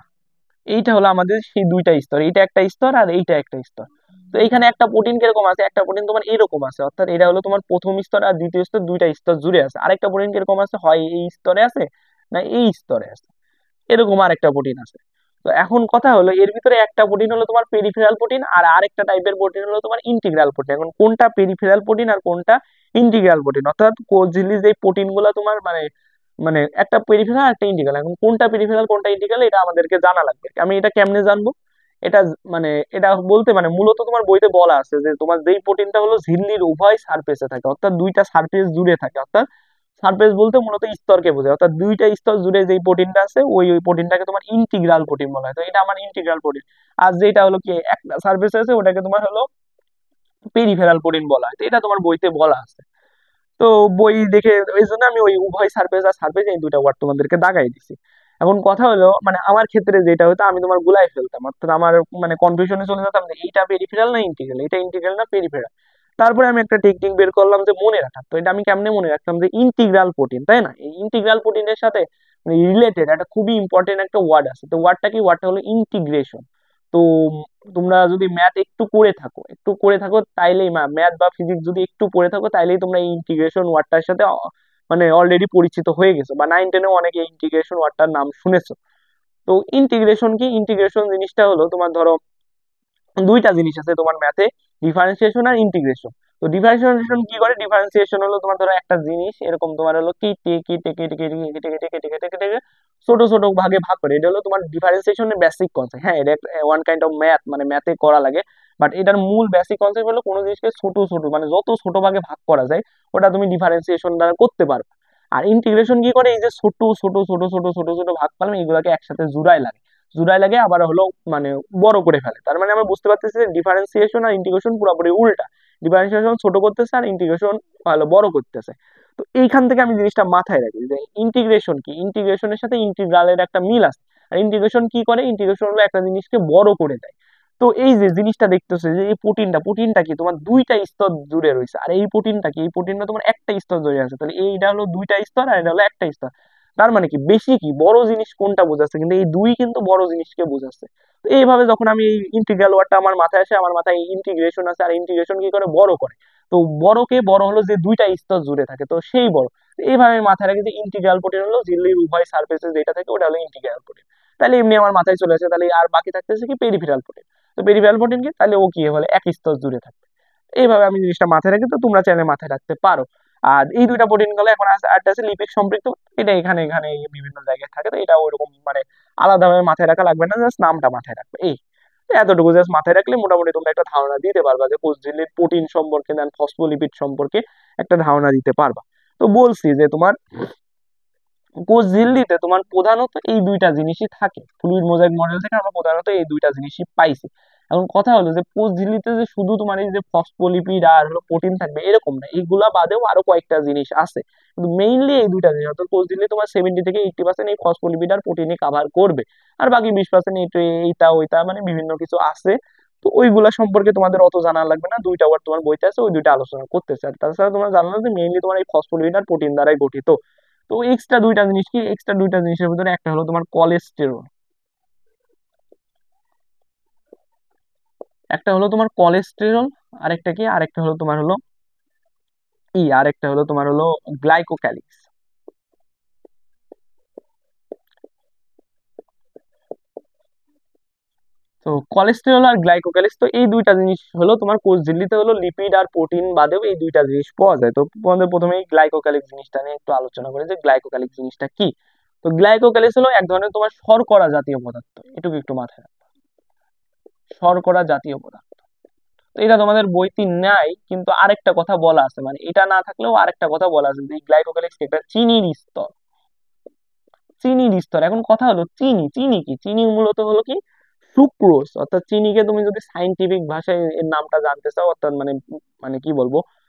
এইটা হলো আমাদের সেই দুইটা স্তর, এইটা একটা স্তর আর এইটা একটা স্তর। তো এইখানে একটা প্রোটিন কিরকম আছে, একটা প্রোটিন তোমার এরকম আছে, অর্থাৎ এটা হলো তোমার প্রথম স্তর আর দ্বিতীয় স্তর দুইটা স্তর জুড়ে আছে। আরেকটা প্রোটিন কিরকম আছে, হয় এই স্তরে আছে না এই স্তরে আছে, এরকম আরেকটা প্রোটিন আছে। তো এখন কথা হলো এর ভিতরে একটা প্রোটিন হলো তোমার পেরিফেরাল প্রোটিন, আর আরেকটা টাইপের প্রোটিন হলো তোমার ইন্টিগ্রাল প্রোটিন। এখন কোনটা পেরিফেরাল প্রোটিন আর কোনটা ইন্টিগ্রাল প্রোটিন, অর্থাৎ কোষ ঝিল্লির যে প্রোটিন গুলা তোমার মানে মানে একটা পেরিফেরাল একটা ইন্টিগ্রাল, এখন কোনটা পেরিফেরাল কোনটা ইন্টিগ্রাল এটা আমাদেরকে জানা লাগবে। আমি এটা কেমনে জানবো, এটা মানে এটা বলতে মানে মূলত তোমার বইতে বলা আছে যে তোমার যেই প্রোটিনটা হলো ঝিল্লির উভয় সারফেসে থাকে, অর্থাৎ দুইটা সারফেস জুড়ে থাকে, অর্থাৎ সারফেস বলতে মূলত স্তরকে বোঝায়, অর্থাৎ দুইটা স্তর জুড়ে যেই প্রোটিনটা আছে ওই ওই প্রোটিনটাকে তোমার ইন্টিগ্রাল প্রোটিন বলা হয়। তো এটা আমার ইন্টিগ্রাল প্রোটিন। আর যেটা হলো কি একটা সারফেসে আছে ওটাকে তোমার হলো পেরিফেরাল প্রোটিন বলা হয়। তো এটা তোমার বইতে বলা আছে। তো বই দেখে এই জন্য আমি ওই উভয় সারফেস আর সারফেস এই দুইটা ওয়ার্ড তোমাদেরকে দাগাই দিছি। এখন কথা হলো মানে আমার ক্ষেত্রে যেটা হতো আমি তোমার গুলাই ফেলতাম, অর্থাৎ আমার মানে কনফিউশনে চলে যেতাম যে এইটা পেরিফেরাল না ইন্টিগ্রাল, এটা ইন্টিগ্রাল না পেরিফেরাল। তারপরে আমি একটা টেকনিক বের করলাম যে মনে রাখার, তো এটা আমি কেমনে মনে রাখতাম যে ইন্টিগ্রাল প্রোটিন, তাই না, এই ইন্টিগ্রাল প্রোটিনের সাথে রিলেটেড একটা খুবই ইম্পর্টেন্ট একটা ওয়ার্ড আছে। তো ওয়ার্ডটা কি, ওয়ার্ডটা হলো ইন্টিগ্রেশন। তো তোমরা যদি ম্যাথ একটু করে থাকো তাইলেই ম্যাথ বা ফিজিক্স যদি একটু পড়ে থাকো তাইলেই তোমরা এই ইন্টিগ্রেশন ওয়ার্ডটার সাথে মানে অলরেডি পরিচিত হয়ে গেছো, বা 9-10-এও অনেকে ইন্টিগ্রেশন ওয়ার্ডটার নাম শুনেছো। তো ইন্টিগ্রেশন কি, ইন্টিগ্রেশন জিনিসটা হলো তোমার ধরো দুইটা জিনিস আছে তোমার ম্যাথে, ডিফারেন্সিয়েশন আর ইন্টিগ্রেশন। তো ডিফারেন্সিয়েশন কি করে, ডিফারেন্সিয়েশন হলো তোমার ধরো একটা জিনিস এরকম তোমার হলো কেটে কেটে কেটে কেটে কেটে কেটে কেটে কেটে কেটে কেটে ছোট ছোট ভাগে ভাগ করে, এটা হলো তোমার ডিফারেন্সিয়েশনের বেসিক কনসেপ্ট। হ্যাঁ, এটা ওয়ান কাইন্ড অফ ম্যাথ, মানে ম্যাথে করা লাগে, বাট এটার মূল বেসিক কনসেপ্ট হলো কোনো জিনিসকে ছোট ছোট মানে যত ছোট ভাগে ভাগ করা যায় ওটা তুমি ডিফারেন্সিয়েশন দ্বারা করতে পারবে। আর ইন্টিগ্রেশন কি করে, এই যে ছোট ছোট ছোট ছোট ছোট ছোট ভাগ পারলাম এগুলাকে একসাথে জুড়াই লাগে আবার হলো মানে বড় করে ফেলে। তার মানে আমরা বুঝতে পারতেছি যে ডিফারেন্সিয়েশন আর ইন্টিগ্রেশন পুরোপুরি উল্টা, ডিফারেন্সিয়েশন ছোট করতেছে আর ইন্টিগ্রেশন ভালো বড় করতেছে। তো এইখান থেকে আমি জিনিসটা মাথায় রাখি যে ইন্টিগ্রেশন কি, ইন্টিগ্রেশনের সাথে ইন্টিগ্রালের একটা মিল আছে। আর ইন্টিগ্রেশন কি করে, ইন্টিগ্রেশন হলো একটা জিনিসকে বড় করে দেয়। তো এই যে জিনিসটা দেখতেছে যে এই প্রোটিনটা কি তোমার দুইটা স্তর জুড়ে রয়েছে, আর এই প্রোটিনটা কি, এই প্রোটিনটা তোমার একটা স্তর জুড়ে আছে, তাহলে এইটা হলো দুইটা স্তর আর এটা হলো একটা স্তর। তার মানে কি বেশি কি বড় জিনিস কোনটা বোঝাচ্ছে, কিন্তু এই দুই কিন্তু বড় জিনিসকে বোঝাচ্ছে। তো এইভাবে যখন আমি এই ইন্টিগ্রাল ওয়ার্ডটা আমার মাথায় আসে, আমার মাথায় ইন্টিগ্রেশন আছে, আর ইন্টিগ্রেশন কি করে বড় করে। তো বড় হলো যে দুইটা স্তর জুড়ে থাকে তো সেই বড়। এইভাবে আমি মাথায় রাখি যে ইন্টিগ্রাল প্রোটিন হলো ঝিল্লির উভয় সারফেসে যেটা থাকে ওটা হলো ইন্টিগ্রাল প্রোটিন। তাহলে এমনি আমার মাথায় চলে আসে, তাহলে আর বাকি থাকতেছে কি পেরিফেরাল প্রোটিন। তো পেরিফেরাল প্রোটিন কি, তাহলে ও কি বলে এক স্তর জুড়ে থাকবে। এইভাবে আমি জিনিসটা মাথায় রাখি, তো তোমরা চাইলে মাথায় রাখতে পারো। আর এই দুইটা প্রোটিন গুলো এখন একটা আছে লিপিড সম্পৃক্ত, এটা এখানে এখানে বিভিন্ন জায়গায় থাকে, তো এটা ওইরকম মানে আলাদাভাবে মাথায় রাখা লাগবে না, জাস্ট নামটা মাথায় রাখবে এই। তো এতটুকু জাস্ট মাথায় রাখলে মোটামুটি তোমরা একটা ধারণা দিতে পারবা যে কোষঝিল্লির প্রোটিন সম্পর্কে দেন ফসফোলিপিড সম্পর্কে একটা ধারণা দিতে পারবা। তো বলছি যে তোমার কোষঝিল্লিতে তোমার প্রধানত এই দুইটা জিনিসই থাকে, ফ্লুইড মোজাইক মডেল থেকে আমরা প্রধানত এই দুইটা জিনিসই পাইছি। এখন কথা হলো যে কোষঝিল্লিতে যে শুধু তোমার এই যে ফসফোলিপিড আর হলো প্রোটিন থাকবে এরকম না, এইগুলা বাদেও আরো কয়েকটা জিনিস আছে, কিন্তু মেইনলি এই দুইটা জিনিস, অর্থাৎ কোষঝিল্লি তোমার 70 থেকে 80% এই ফসফোলিপিড আর প্রোটিনে কাভার করবে, আর বাকি 20% এইটা ওইটা মানে বিভিন্ন কিছু আছে। তো ওইগুলা সম্পর্কে তোমাদের অত জানা লাগবে না, দুইটা ওয়ার্ড তোমার বইতে আছে ওই দুইটা আলোচনা করতেছে। আর তাছাড়া তোমরা জানো যে মেইনলি তোমার এই ফসফোলিপিড আর প্রোটিন দ্বারাই গঠিত। তো এক্সট্রা দুইটা জিনিস কি, এক্সট্রা দুইটা জিনিসের ভিতরে একটা হলো তোমার কোলেস্টেরল, একটা হলো তোমার কোলেস্টেরল, আরেকটা কি, আরেকটা হলো তোমার হলো আরেকটা হলো তোমার হলো গ্লাইকোক্যালিক্স। তো কোলেস্টেরল আর গ্লাইকোক্যালিক্স, তো এই দুইটা জিনিস হলো তোমার কোষ ঝিল্লিতে হলো লিপিড আর প্রোটিন বাদেও এই দুইটা জিনিস পাওয়া যায়। তো তোমাদের প্রথমে এই গ্লাইকোক্যালিক্স জিনিসটা নিয়ে একটু আলোচনা করে যে গ্লাইকোক্যালিক্স জিনিসটা কি। তো গ্লাইকোক্যালিক্স হলো এক ধরনের তোমার শর্করা জাতীয় পদার্থ, এটুকু একটু মাথায় রাখো, শর্করা জাতীয় পদার্থ। তো এটা তোমাদের বইতে নাই, কিন্তু আরেকটা কথা বলা আছে, মানে এটা না থাকলেও আরেকটা কথা বলা আছে যে গ্লাইকোক্যালিক্স একটা চিনির স্তর, চিনির স্তর। এখন কথা হলো চিনি, চিনি কি, চিনি মূলত হলো কি সুক্রোজ, অর্থাৎ চিনিকে তুমি যদি সাইন্টিফিক ভাষায় এর নামটা জানতে চাও, অর্থাৎ মানে মানে কি বলবো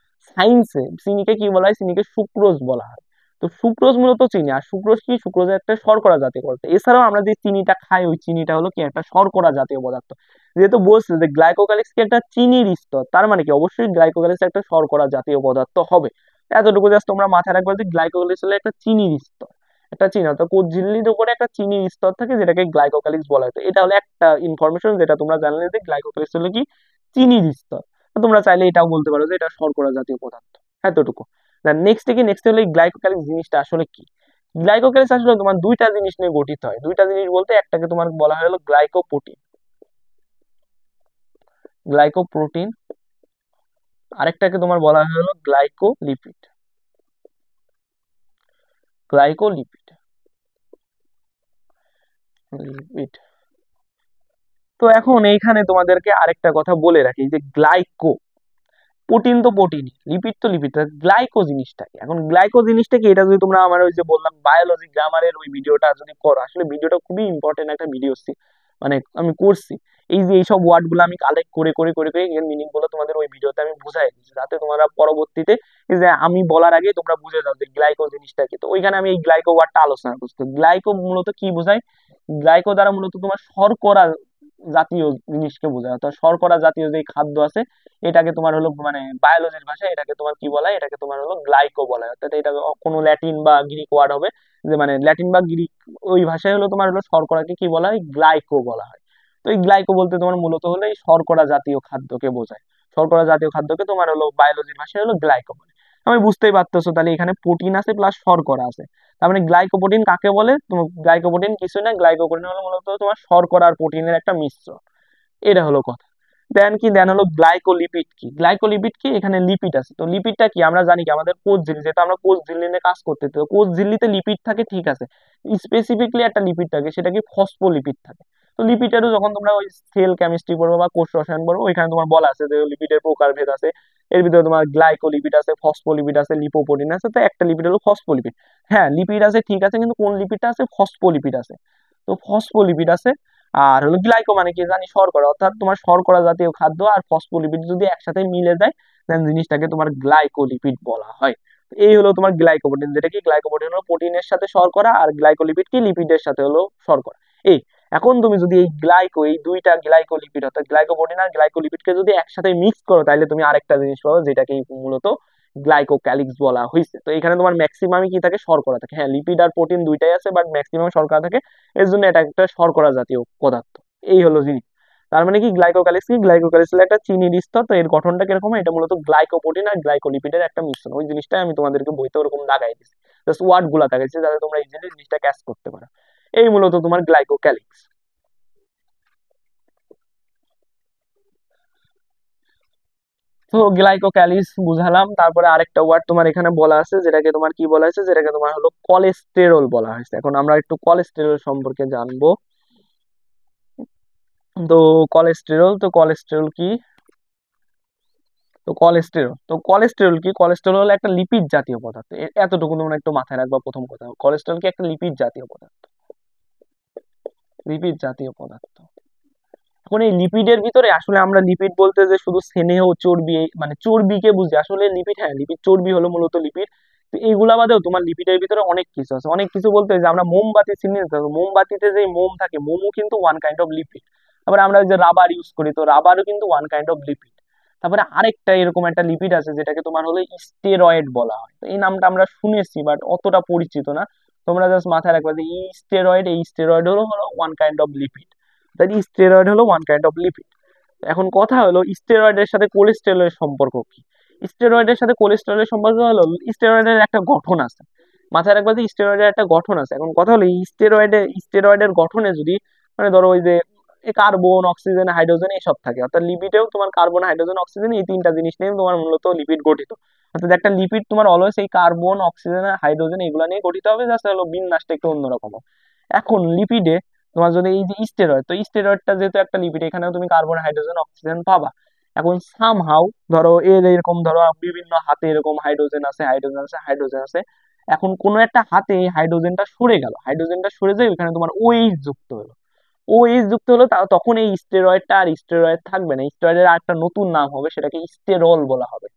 সায়েন্সে চিনিকে কি বলা হয়, চিনিকে সুক্রোজ বলা হয়। তো সুক্রোজ মূলত চিনি, আর সুক্রোজ কি, সুক্রোজ একটা শর্করা জাতীয় পদার্থ। এছাড়াও আমরা যে চিনিটা খাই ওই চিনিটা হলো কি একটা শর্করা জাতীয় পদার্থ। যেহেতু বলছে যে গ্লাইকোক্যালিক্স কি একটা চিনির স্তর, তার মানে কি অবশ্যই গ্লাইকোক্যালিক্স একটা শর্করা জাতীয় পদার্থ হবে। এতটুকু জাস্ট তোমরা মাথায় রাখবে যে গ্লাইকোক্যালিক্স হলো একটা চিনির স্তর, একটা চিনি, অর্থাৎ কোষঝিল্লির উপরে একটা চিনির স্তর থাকে যেটাকে গ্লাইকোক্যালিক্স বলা হয়। তো এটা হলো একটা ইনফরমেশন যেটা তোমরা জানলে যে গ্লাইকোক্যালিক্স হলো কি চিনির স্তর। তো তোমরা চাইলে এটাও বলতে পারো যে এটা শর্করা জাতীয় পদার্থ, এতটুকু। নেক্সট কি, নেক্সট হলো এই গ্লাইকোক্যালিক্স জিনিসটা আসলে কি। গ্লাইকোক্যালিক্স আসলে তোমার দুইটা জিনিস নিয়ে গঠিত হয়, দুইটা জিনিস বলতে একটাকে তোমার বলা হয় হলো গ্লাইকোপ্রোটিন, গ্লাইকোপ্রোটিন, আরেকটাকে তোমার বলা হয় হলো গ্লাইকোলিপিড, গ্লাইকোলিপিড, লিপিড। তো এখন এইখানে তোমাদেরকে আরেকটা কথা বলে রাখি যে গ্লাইকো, প্রোটিন তো প্রোটিনই, লিপিড তো লিপিড, গ্লাইকো জিনিসটা কি। এখন গ্লাইকো জিনিসটা কি, এটা যদি তোমরা আমার ওই যে বললাম বায়োলজি গ্রামারের ওই ভিডিওটা যদি করো, আসলে ভিডিওটা খুবই ইম্পর্টেন্ট একটা ভিডিও, মানে আমি করছি। এই যে এইসব ওয়ার্ড গুলো আমি কালেক্ট করে করে করে করে এর মিনিং গুলো তোমাদের ওই ভিডিওতে আমি বুঝাই দিচ্ছি, যাতে তোমরা পরবর্তীতে এই যে আমি বলার আগে তোমরা বুঝে যাও যে গ্লাইকো জিনিসটা কি। তো ওইখানে আমি এই গ্লাইকো ওয়ার্ডটা আলোচনা করছি। গ্লাইকো মূলত কি বোঝায়, গ্লাইকো দ্বারা মূলত তোমার শর্করা জাতীয় জিনিসকে বোঝায়, অর্থাৎ শর্করা জাতীয় যে খাদ্য আছে এটাকে তোমার হলো মানে বায়োলজির ভাষায় এটাকে তোমার কি বলা হয়, এটাকে তোমার হলো গ্লাইকো বলা হয়। অর্থাৎ এটা কোনো ল্যাটিন বা গ্রিক ওয়ার্ড হবে, যে মানে ল্যাটিন বা গ্রিক ওই ভাষায় হলো তোমার হলো শর্করাকে কি বলা হয়, গ্লাইকো বলা হয়। তো এই গ্লাইকো বলতে তোমার মূলত হলো এই শর্করা জাতীয় খাদ্যকে বোঝায়, শর্করা জাতীয় খাদ্যকে তোমার হলো বায়োলজির ভাষায় হলো গ্লাইকো বলে। আমি বুঝতেই পারতেছো, তাহলে এখানে প্রোটিন আছে প্লাস শর্করা আছে, তার মানে গ্লাইকোপ্রোটিন কাকে বলে, তোমার গ্লাইকোপ্রোটিন কিছু না, গ্লাইকোপ্রোটিন হলো মূলত তোমার শর্করা আর প্রোটিনের একটা মিশ্রণ, এটা হলো কথা। দেন কি, দেন হলো গ্লাইকোলিপিড কি, গ্লাইকোলিপিড কি, এখানে লিপিড আছে। তো লিপিডটা কি, আমরা জানি কি আমাদের কোষ ঝিল্লি, যেটা আমরা কোষ ঝিল্লি নিয়ে কাজ করতে, তো কোষ ঝিল্লিতে লিপিড থাকে ঠিক আছে, স্পেসিফিকলি একটা লিপিড থাকে, সেটা কি ফসফোলিপিড থাকে। তো লিপিডেরও যখন তোমরা ওই সেল কেমিস্ট্রি পড়বো বা কোষ রসায়ন পড়বো, ওইখানে তোমার বলা আছে যে লিপিডের প্রকারভেদ আছে। এর ভিতরে তোমার গ্লাইকোলিপিড আছে, ফসফোলিপিড আছে, লিপোপ্রোটিন আছে। তো একটা লিপিড হলো ফসফোলিপিড। হ্যাঁ লিপিড আছে ঠিক আছে, কিন্তু কোন লিপিডটা আছে, ফসফোলিপিড আছে। তো ফসফোলিপিড আছে। আর হলো গ্লাইকো মানে কি জানি, শর্করা, অর্থাৎ তোমার শর্করা জাতীয় খাদ্য আর ফসফোলিপিড যদি একসাথে মিলে যায়, দেন জিনিসটাকে তোমার গ্লাইকোলিপিড বলা হয়। এই হলো তোমার গ্লাইকোপ্রোটিন, যেটা কি গ্লাইকোপ্রোটিন হলো প্রোটিনের সাথে শর্করা, আর গ্লাইকোলিপিড কি লিপিডের সাথে হলো শর্করা। এই এখন তুমি যদি এই গ্লাইকো, এই দুইটা গ্লাইকোলিপিড অর্থাৎ গ্লাইকোপ্রোটিন আর গ্লাইকোলিপিডকে যদি একসাথে মিক্স করো, তাহলে তুমি আরেকটা জিনিস পাবো, যেটাকে মূলত গ্লাইকোক্যালিক্স বলা হয়েছে। তো এখানে তোমার ম্যাক্সিমামই কি থাকে, শর্করা থাকে। হ্যাঁ লিপিড আর প্রোটিন দুইটাই আছে, বাট ম্যাক্সিমাম শর্করা থাকে, এর জন্য এটা একটা শর্করা জাতীয় পদার্থ। এই হলো জিনিস। তার মানে কি গ্লাইকোক্যালিক্স কি, গ্লাইকোক্যালিক্স হলো একটা চিনির স্তর। তো এর গঠনটা কিরকম হয়, এটা মূলত গ্লাইকোপ্রোটিন আর গ্লাইকোলিপিডের একটা মিশ্রণ। ওই জিনিসটা আমি তোমাদেরকে বইতে ওরকম লাগাই দিচ্ছি, জাস্ট ওয়ার্ড গুলা দেখাইছি যাতে তোমরা ইজিলি জিনিসটা ক্যাচ করতে পারো। এই মূলত তোমার গ্লাইকোক্যালিক্স। তো গ্লাইকোক্যালিস বুঝালাম, তারপরে আরেকটা ওয়ার্ড তোমার এখানে বলা আছে, যেটাকে তোমার কি বলা হয়েছে, যেটাকে তোমার হলো কোলেস্টেরল বলা হয়েছে। এখন আমরা একটু কোলেস্টেরল সম্পর্কে জানবো। তো কোলেস্টেরল, তো কোলেস্টেরল কি, তো কোলেস্টেরল, তো কোলেস্টেরল কি, কোলেস্টেরল হলো একটা লিপিড জাতীয় পদার্থ। এতটুকু তোমরা একটু মাথায় রাখবা। প্রথম কথা, কোলেস্টেরল কি একটা লিপিড জাতীয় পদার্থ, লিপিড জাতীয় পদার্থ। এখন এই লিপিডের ভিতরে আসলে আমরা লিপিড বলতে যে শুধু স্নেহ চর্বি, মানে চর্বিকে বুঝি, আসলে লিপিড, হ্যাঁ লিপিড, চর্বি হলো মূলত লিপিড। তো এইগুলা বাদেও তোমার লিপিডের ভিতরে অনেক কিছু আছে। অনেক কিছু বলতে যে আমরা মোমবাতি চিনি না, তো মোমবাতিতে যে মোম থাকে, মোমও কিন্তু ওয়ান কাইন্ড অফ লিপিড। তারপরে আমরা যে রাবার ইউজ করি, তো রাবারও কিন্তু ওয়ান কাইন্ড অফ লিপিড। তারপরে আরেকটা এরকম একটা লিপিড আছে, যেটাকে তোমার হলো স্টেরয়েড বলা হয়। তো এই নামটা আমরা শুনেছি, বাট অতটা পরিচিত না। তোমরা জাস্ট মাথায় রাখবা যে এই স্টেরয়েড, এই স্টেরয়েড হলো হলো ওয়ান কাইন্ড অফ লিপিড। তাই স্টেরয়েড হলো ওয়ান কাইন্ড অফ লিপিড। এখন কথা হলো স্টেরয়েডের সাথে কোলেস্টেরলের সম্পর্ক কি। স্টেরয়েডের সাথে কোলেস্টেরলের সম্পর্ক হলো, স্টেরয়েডের একটা গঠন আছে, মাথায় রাখবা যে স্টেরয়েডের একটা গঠন আছে। এখন কথা হলো স্টেরয়েডের গঠনে যদি, মানে ধরো ওই যে কার্বন, অক্সিজেন, হাইড্রোজেন এইসব থাকে, অর্থাৎ লিপিডেও তোমার কার্বন, হাইড্রোজেন, অক্সিজেন এই তিনটা জিনিস নিয়ে তোমার মূলত লিপিড গঠিত। অর্থাৎ একটা লিপিড তোমার অলওয়েজ এই কার্বন, অক্সিজেন, হাইড্রোজেন এগুলো নিয়ে গঠিত হবে, জাস্ট হলো বিন্যাসটা একটু অন্যরকম হবে। এখন লিপিডে তোমার যদি এই যে স্টেরয়েড, তো স্টেরয়েডটা যেহেতু একটা লিপিড, এখানেও তুমি কার্বন, হাইড্রোজেন, অক্সিজেন পাবা। এখন সামহাউ ধরো এর এরকম ধরো বিভিন্ন হাতে এরকম হাইড্রোজেন আছে, হাইড্রোজেন আছে, হাইড্রোজেন আছে। এখন কোনো একটা হাতে এই হাইড্রোজেনটা সরে গেল, হাইড্রোজেনটা সরে যায়, ওখানে তোমার ওএইচ যুক্ত হলো। ওএইচ যুক্ত হলো, তখন এই স্টেরয়েডটা আর স্টেরয়েড থাকবে না, স্টেরয়েডের আর একটা নতুন নাম হবে, সেটাকে স্টেরল বলা হবে।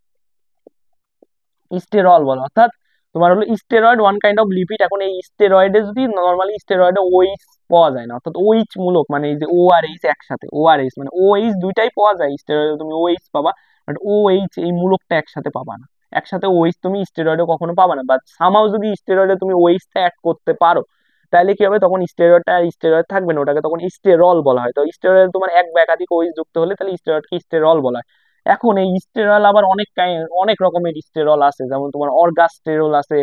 স্টেরল বলে, অর্থাৎ তোমার হলো steroid one kind of lipid. এখন এই স্টেরয়েডে যদি নর্মালি স্টেরয়েডে ওইচ পাওয়া যায় না, অর্থাৎ ওইচ মূলক, মানে এই যে ও আর এইচ একসাথে, ও আর এইচ মানে ওইচ দুইটাই পাওয়া যায় স্টেরয়েডে, তুমি ওইচ পাবা, বাট ওইচ এই মূলকটা একসাথে পাবা না। একসাথে ওইচ তুমি স্টেরয়েডে কখনো পাবা না, বাট সামাও যদি স্টেরয়েডে তুমি ওইচটা অ্যাড করতে পারো, তাহলে কি হবে, তখন স্টেরয়েডটা আর স্টেরয়েড থাকবে না, ওটাকে তখন স্টেরল বলা হয়। তো স্টেরয়েড তোমার এক বা একাধিক ওইচ যুক্ত হলে তাহলে স্টেরয়েডকে স্টেরল বলা হয়। এখন এই স্টেরল আবার অনেক রকমের স্টেরল আছে, যেমন তোমার অর্গাস্টেরল আছে,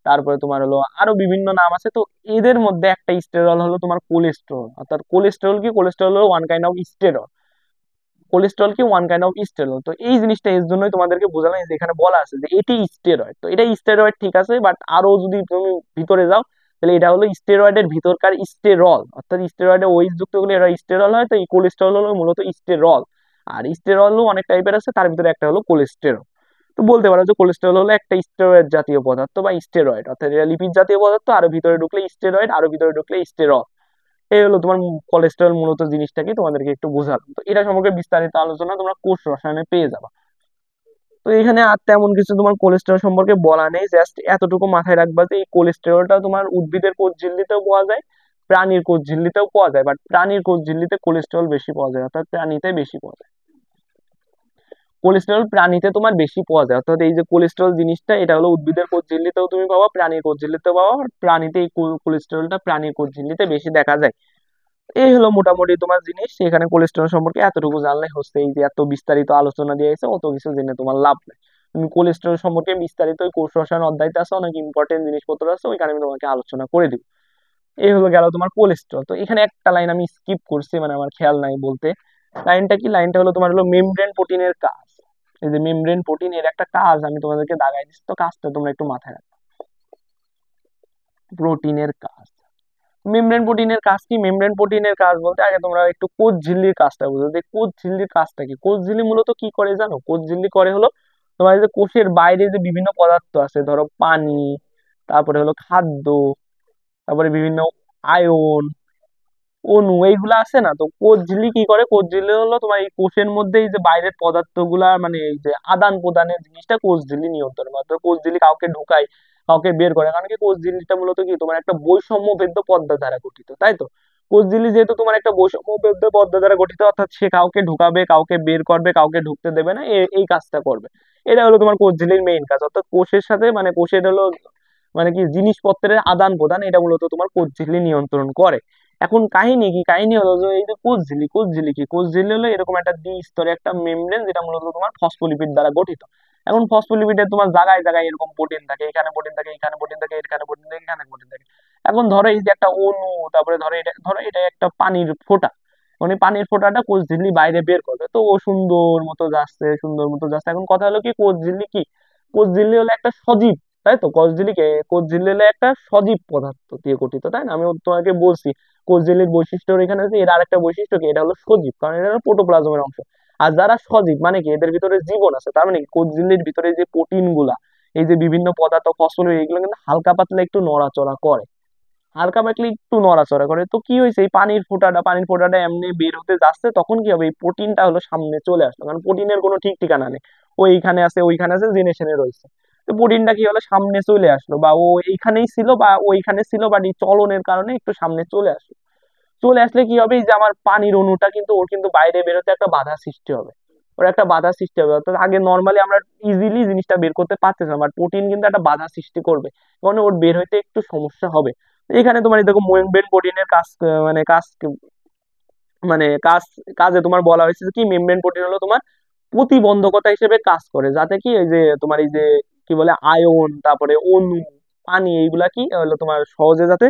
তারপরে তোমার হলো আরো বিভিন্ন নাম আছে। তো এদের মধ্যে একটা স্টেরল হলো তোমার কোলেস্টেরল, অর্থাৎ কোলেস্টেরল কি, কোলেস্টেরল হলো one kind of sterol. Cholesterol কি, ওয়ান কাইন্ড অফ স্টেরল। তো এই জিনিসটা এর জন্যই তোমাদেরকে বোঝালাম যে এখানে বলা আছে যে এটি স্টেরয়েড। তো এটা স্টেরয়েড ঠিক আছে, বাট আরো যদি তুমি ভিতরে যাও, তাহলে এটা হলো স্টেরয়েডের ভিতরকার স্টেরল, অর্থাৎ স্টেরয়েডে ওইচ যুক্ত করলে এটা স্টেরল হয়। তো এই কোলেস্টেরল হলো মূলত স্টেরল। আর স্টেরলও অনেক টাইপের আছে, তার ভিতরে একটা হলো কোলেস্টেরল। তো বলতে পারো যে কোলেস্টেরল হলো একটা স্টেরয়েড জাতীয় পদার্থ বা স্টেরয়েড, অর্থাৎ এটা লিপিড জাতীয় পদার্থ, আরো ভিতরে ঢুকলে স্টেরয়েড, আরো ভিতরে ঢুকলে স্টেরল। এই হলো তোমার কোলেস্টেরল মূলত জিনিসটাকে তোমাদেরকে একটু বোঝালাম। তো এটা সম্পর্কে বিস্তারিত আলোচনা তোমরা কোষ রসায়নে পেয়ে যাবা। তো এখানে আর তেমন কিছু তোমার কোলেস্টেরল সম্পর্কে বলা নেই, জাস্ট এতটুকু মাথায় রাখবা যে এই কোলেস্টেরলটা তোমার উদ্ভিদের কোষ ঝিল্লিতেও পাওয়া যায়, প্রাণীর কোষ ঝিল্লিতেও পাওয়া যায়, বাট প্রাণীর কোষ ঝিল্লিতে কোলেস্টেরল বেশি পাওয়া যায়, অর্থাৎ প্রাণীতে বেশি পাওয়া যায়। কোলেস্টেরল প্রাণীতে তোমার বেশি পাওয়া যায়, অর্থাৎ এই যে কোলেস্টেরল জিনিসটা, এটা হলো উদ্ভিদের কোষ ঝিল্লিতেও তুমি পাবা, প্রাণীর কোষ ঝিল্লিতেও পাবা, প্রাণীতে এই কোলেস্টেরলটা প্রাণীর কোষ ঝিল্লিতে বেশি দেখা যায়। এই হলো মোটামুটি তোমার জিনিস। এখানে কোলেস্টেরল সম্পর্কে এতটুকু জানলে হচ্ছে, এই যে এত বিস্তারিত আলোচনা দিয়েছে, অত কিছু জেনে তোমার লাভ নেই। তুমি কোলেস্টেরল সম্পর্কে বিস্তারিত ওই কোষ রসায়ন অধ্যায়তে আছে, অনেক ইম্পর্টেন্ট জিনিসপত্র আছে, ওইখানে আমি তোমাকে আলোচনা করে দিব। এই হলো গেল তোমার কোলেস্টেরল। তো এখানে একটা লাইন আমি স্কিপ করছি, মানে আমার খেয়াল নাই বলতে, লাইনটা কি, লাইনটা হলো তোমার হলো মেমব্রেন প্রোটিনের কাজ। এই যে মেমব্রেন প্রোটিন এর একটা কাজ আমি তোমাদেরকে দাগাই দিচ্ছি, তো কাজটা তোমরা একটু মাথায় রাখো। প্রোটিনের কাজ, মেমব্রেন প্রোটিনের কাজ কি? মেমব্রেন প্রোটিনের কাজ বলতে আগে তোমরা একটু কোষ ঝিল্লির কাজটা বুঝো, যে কোষ ঝিল্লির কাজটা কি। কোষ ঝিল্লি মূলত কি করে জানো? কোষ ঝিল্লি করে হলো তোমার যে কোষের বাইরে যে বিভিন্ন পদার্থ আছে, ধরো পানি, তারপরে হলো খাদ্য, তারপরে বিভিন্ন আয়ন, অণু, এইগুলা আছে না, তো কোষ ঝিল্লি কি করে? কোষ ঝিল্লি হলো তোমার এই কোষের মধ্যে এই যে বাইরের পদার্থগুলা মানে এই যে আদান প্রদানের জিনিসটা কোষ ঝিল্লি নিয়ন্ত্রণ করে। কোষ ঝিল্লি কাউকে ঢুকায়, কাউকে বের করে, কারণ কি কোষ ঝিল্লিটা মূলত কি তোমার একটা বৈষম্য বেদ্য পর্দা দ্বারা গঠিত, তাই তো? কোষ ঝিল্লি যেহেতু তোমার একটা বৈষম্য বেদ্য পর্দা দ্বারা গঠিত, অর্থাৎ সে কাউকে ঢুকাবে, কাউকে বের করবে, কাউকে ঢুকতে দেবে না, এই কাজটা করবে। এটা হলো তোমার কোষ ঝিল্লির মেইন কাজ, অর্থাৎ কোষের সাথে মানে কোষের হলো মানে কি জিনিসপত্রের আদান প্রদান, এটা মূলত তোমার কোষ ঝিল্লি নিয়ন্ত্রণ করে। এখন কাহিনী কি, কাহিনী হলো যে এই যে কোষ ঝিল্লি, কোষ ঝিল্লি কি, কোষ ঝিল্লি হলো এরকম একটা দ্বিস্তরে একটা মেমব্রেন, যেটা মূলত তোমার ফসফোলিপিড দ্বারা গঠিত। এখন ফসফোলিপিডের তোমার জায়গায় জায়গায় এরকম প্রোটিন থাকে, এখানে প্রোটিন থাকে, এখানে প্রোটিন থাকে, এখানে প্রোটিন থাকে, এখানে প্রোটিন থাকে। এখন ধরো এই যে একটা অণু, তারপরে ধরো এটা একটা পানির ফোঁটা, মানে পানির ফোঁটাটা কোষ ঝিল্লি বাইরে বের করবে, তো ও সুন্দর মতো যাচ্ছে, সুন্দর মতো যাচ্ছে। এখন কথা হলো কি, কোষ ঝিল্লি কি, কোষ ঝিল্লি হলো একটা সজীব, তাই তো? কোষ ঝিল্লি হলো একটা সজীব পদার্থ দিয়ে গঠিত, তাই না? আমি তোমাকে বলছি কোষ ঝিল্লির বৈশিষ্ট্য এখানে আছে, এর আরেকটা বৈশিষ্ট্য কি, এটা হলো সজীব, কারণ এটা হলো প্রোটোপ্লাজমের অংশ। আর যারা সজীব মানে কি, এদের ভিতরে জীবন আছে, তার মানে কি কোষ ঝিল্লির ভিতরে যে প্রোটিন গুলা, এই যে বিভিন্ন পদার্থ ফসফরিক, এগুলো কিন্তু হালকা পাতলা একটু নড়াচড়া করে, হালকা পাতলা একটু নড়াচড়া করে। তো কি হয়েছে, এই পানির ফোঁটাটা এমনি বের হতে যাচ্ছে, তখন কি হবে, এই প্রোটিনটা হলো সামনে চলে আসলো, কারণ প্রোটিনের কোনো ঠিক ঠিকানা নেই, ও এইখানে আছে ওইখানে আছে, জেনে শুনে রয়েছে। তো প্রোটিনটা কি হলো, সামনে চলে আসলো, বা ও এইখানেই ছিল বা ওইখানে ছিল, বাট এই চলনের কারণে একটু সামনে চলে আসলো। চলে আসলে কি হবে, এই যে আমার পানির অণুটা কিন্তু ওর কিন্তু বাইরে বেরোতে একটা বাধা সৃষ্টি হবে, ওর একটা বাধা সৃষ্টি হবে। অর্থাৎ আগে নর্মালি আমরা ইজিলি জিনিসটা বের করতে পারতেছিলাম, বাট প্রোটিন কিন্তু একটা বাধা সৃষ্টি করবে, মানে ওর বের হইতে একটু সমস্যা হবে। এখানে তোমার এই দেখো মেমব্রেন প্রোটিনের কাজ, মানে কাজ, মানে কাজ, কাজে তোমার বলা হয়েছে যে কি, মেমব্রেন প্রোটিন হলো তোমার প্রতিবন্ধকতা হিসেবে কাজ করে, যাতে কি এই যে তোমার এই যে কি বলে আয়ন, তারপরে অণু, পানি, এইগুলা কি হলো তোমার সহজে যাতে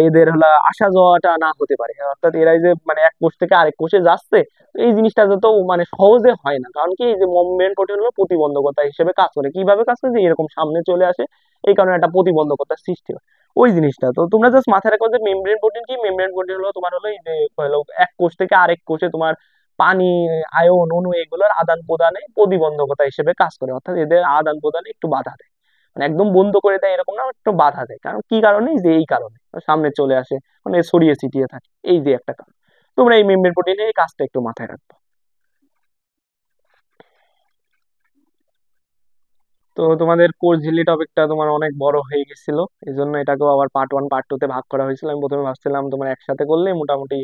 এদের হলো আসা যাওয়াটা না হতে পারে, অর্থাৎ এরাই যে মানে এক কোষ থেকে আরেক কোষে যাচ্ছে, তো এই জিনিসটা যত মানে সহজে হয় না, কারণ কি এই যে মেমব্রেন প্রোটিন হলো প্রতিবন্ধকতা হিসেবে কাজ করে। কিভাবে কাজ করে, যে এরকম সামনে চলে আসে, এই কারণে একটা প্রতিবন্ধকতার সৃষ্টি হয়, ওই জিনিসটা। তো তোমরা জাস্ট মাথায় রাখো যে মেমব্রেন প্রোটিন কি, মেমব্রেন প্রোটিন হলো তোমার হলো এই যে হলো এক কোষ থেকে আরেক কোষে তোমার পানি, আয়ন, অণু, এগুলোর আদান প্রদানে প্রতিবন্ধকতা হিসেবে কাজ করে, অর্থাৎ এদের আদান প্রদানে একটু বাধা দেয়, মানে একদম বন্ধ করে দেয় এরকম না, একটু বাধা দেয়। কারণ কি কারণে, যে এই কারণে সামনে চলে আসে, মানে ছড়িয়ে ছিটিয়ে থাকে, এই যে একটা কারণ। তোমরা এই মেমব্রেন প্রোটিনের এই কাজটা একটু মাথায় রাখবে। তো তোমাদের কোষ ঝিল্লি টপিকটা তোমার অনেক বড় হয়ে গেছিল, এই জন্য এটাকেও আবার পার্ট ওয়ান পার্ট টু তে ভাগ করা হয়েছিল। আমি প্রথমে ভাবছিলাম তোমার একসাথে করলে মোটামুটি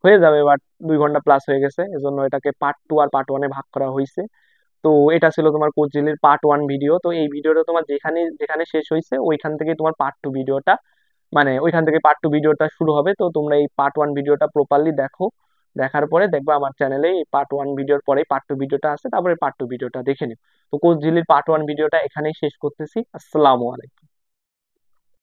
হয়ে যাবে, বাট 2 ঘন্টা প্লাস হয়ে গেছে, এজন্য এটাকে পার্ট টু আর পার্ট ওয়ানে ভাগ করা হয়েছে। তো এটা ছিল তোমার কোচ জিলির পার্ট ওয়ান ভিডিও। তো এই ভিডিওটা তোমার যেখানে যেখানে শেষ হয়েছে ওইখান থেকে তোমার পার্ট টু ভিডিওটা, মানে ওইখান থেকে পার্ট টু ভিডিওটা শুরু হবে। তো তোমরা এই পার্ট ওয়ান ভিডিওটা প্রপারলি দেখো, দেখার পরে দেখবা আমার চ্যানেলে এই পার্ট ওয়ান ভিডিওর পরে পার্ট টু ভিডিওটা আছে, তারপরে পার্ট টু ভিডিওটা দেখে নিও। তো কোচ জিলির পার্ট ওয়ান ভিডিওটা এখানেই শেষ করতেছি। আসসালামু আলাইকুম।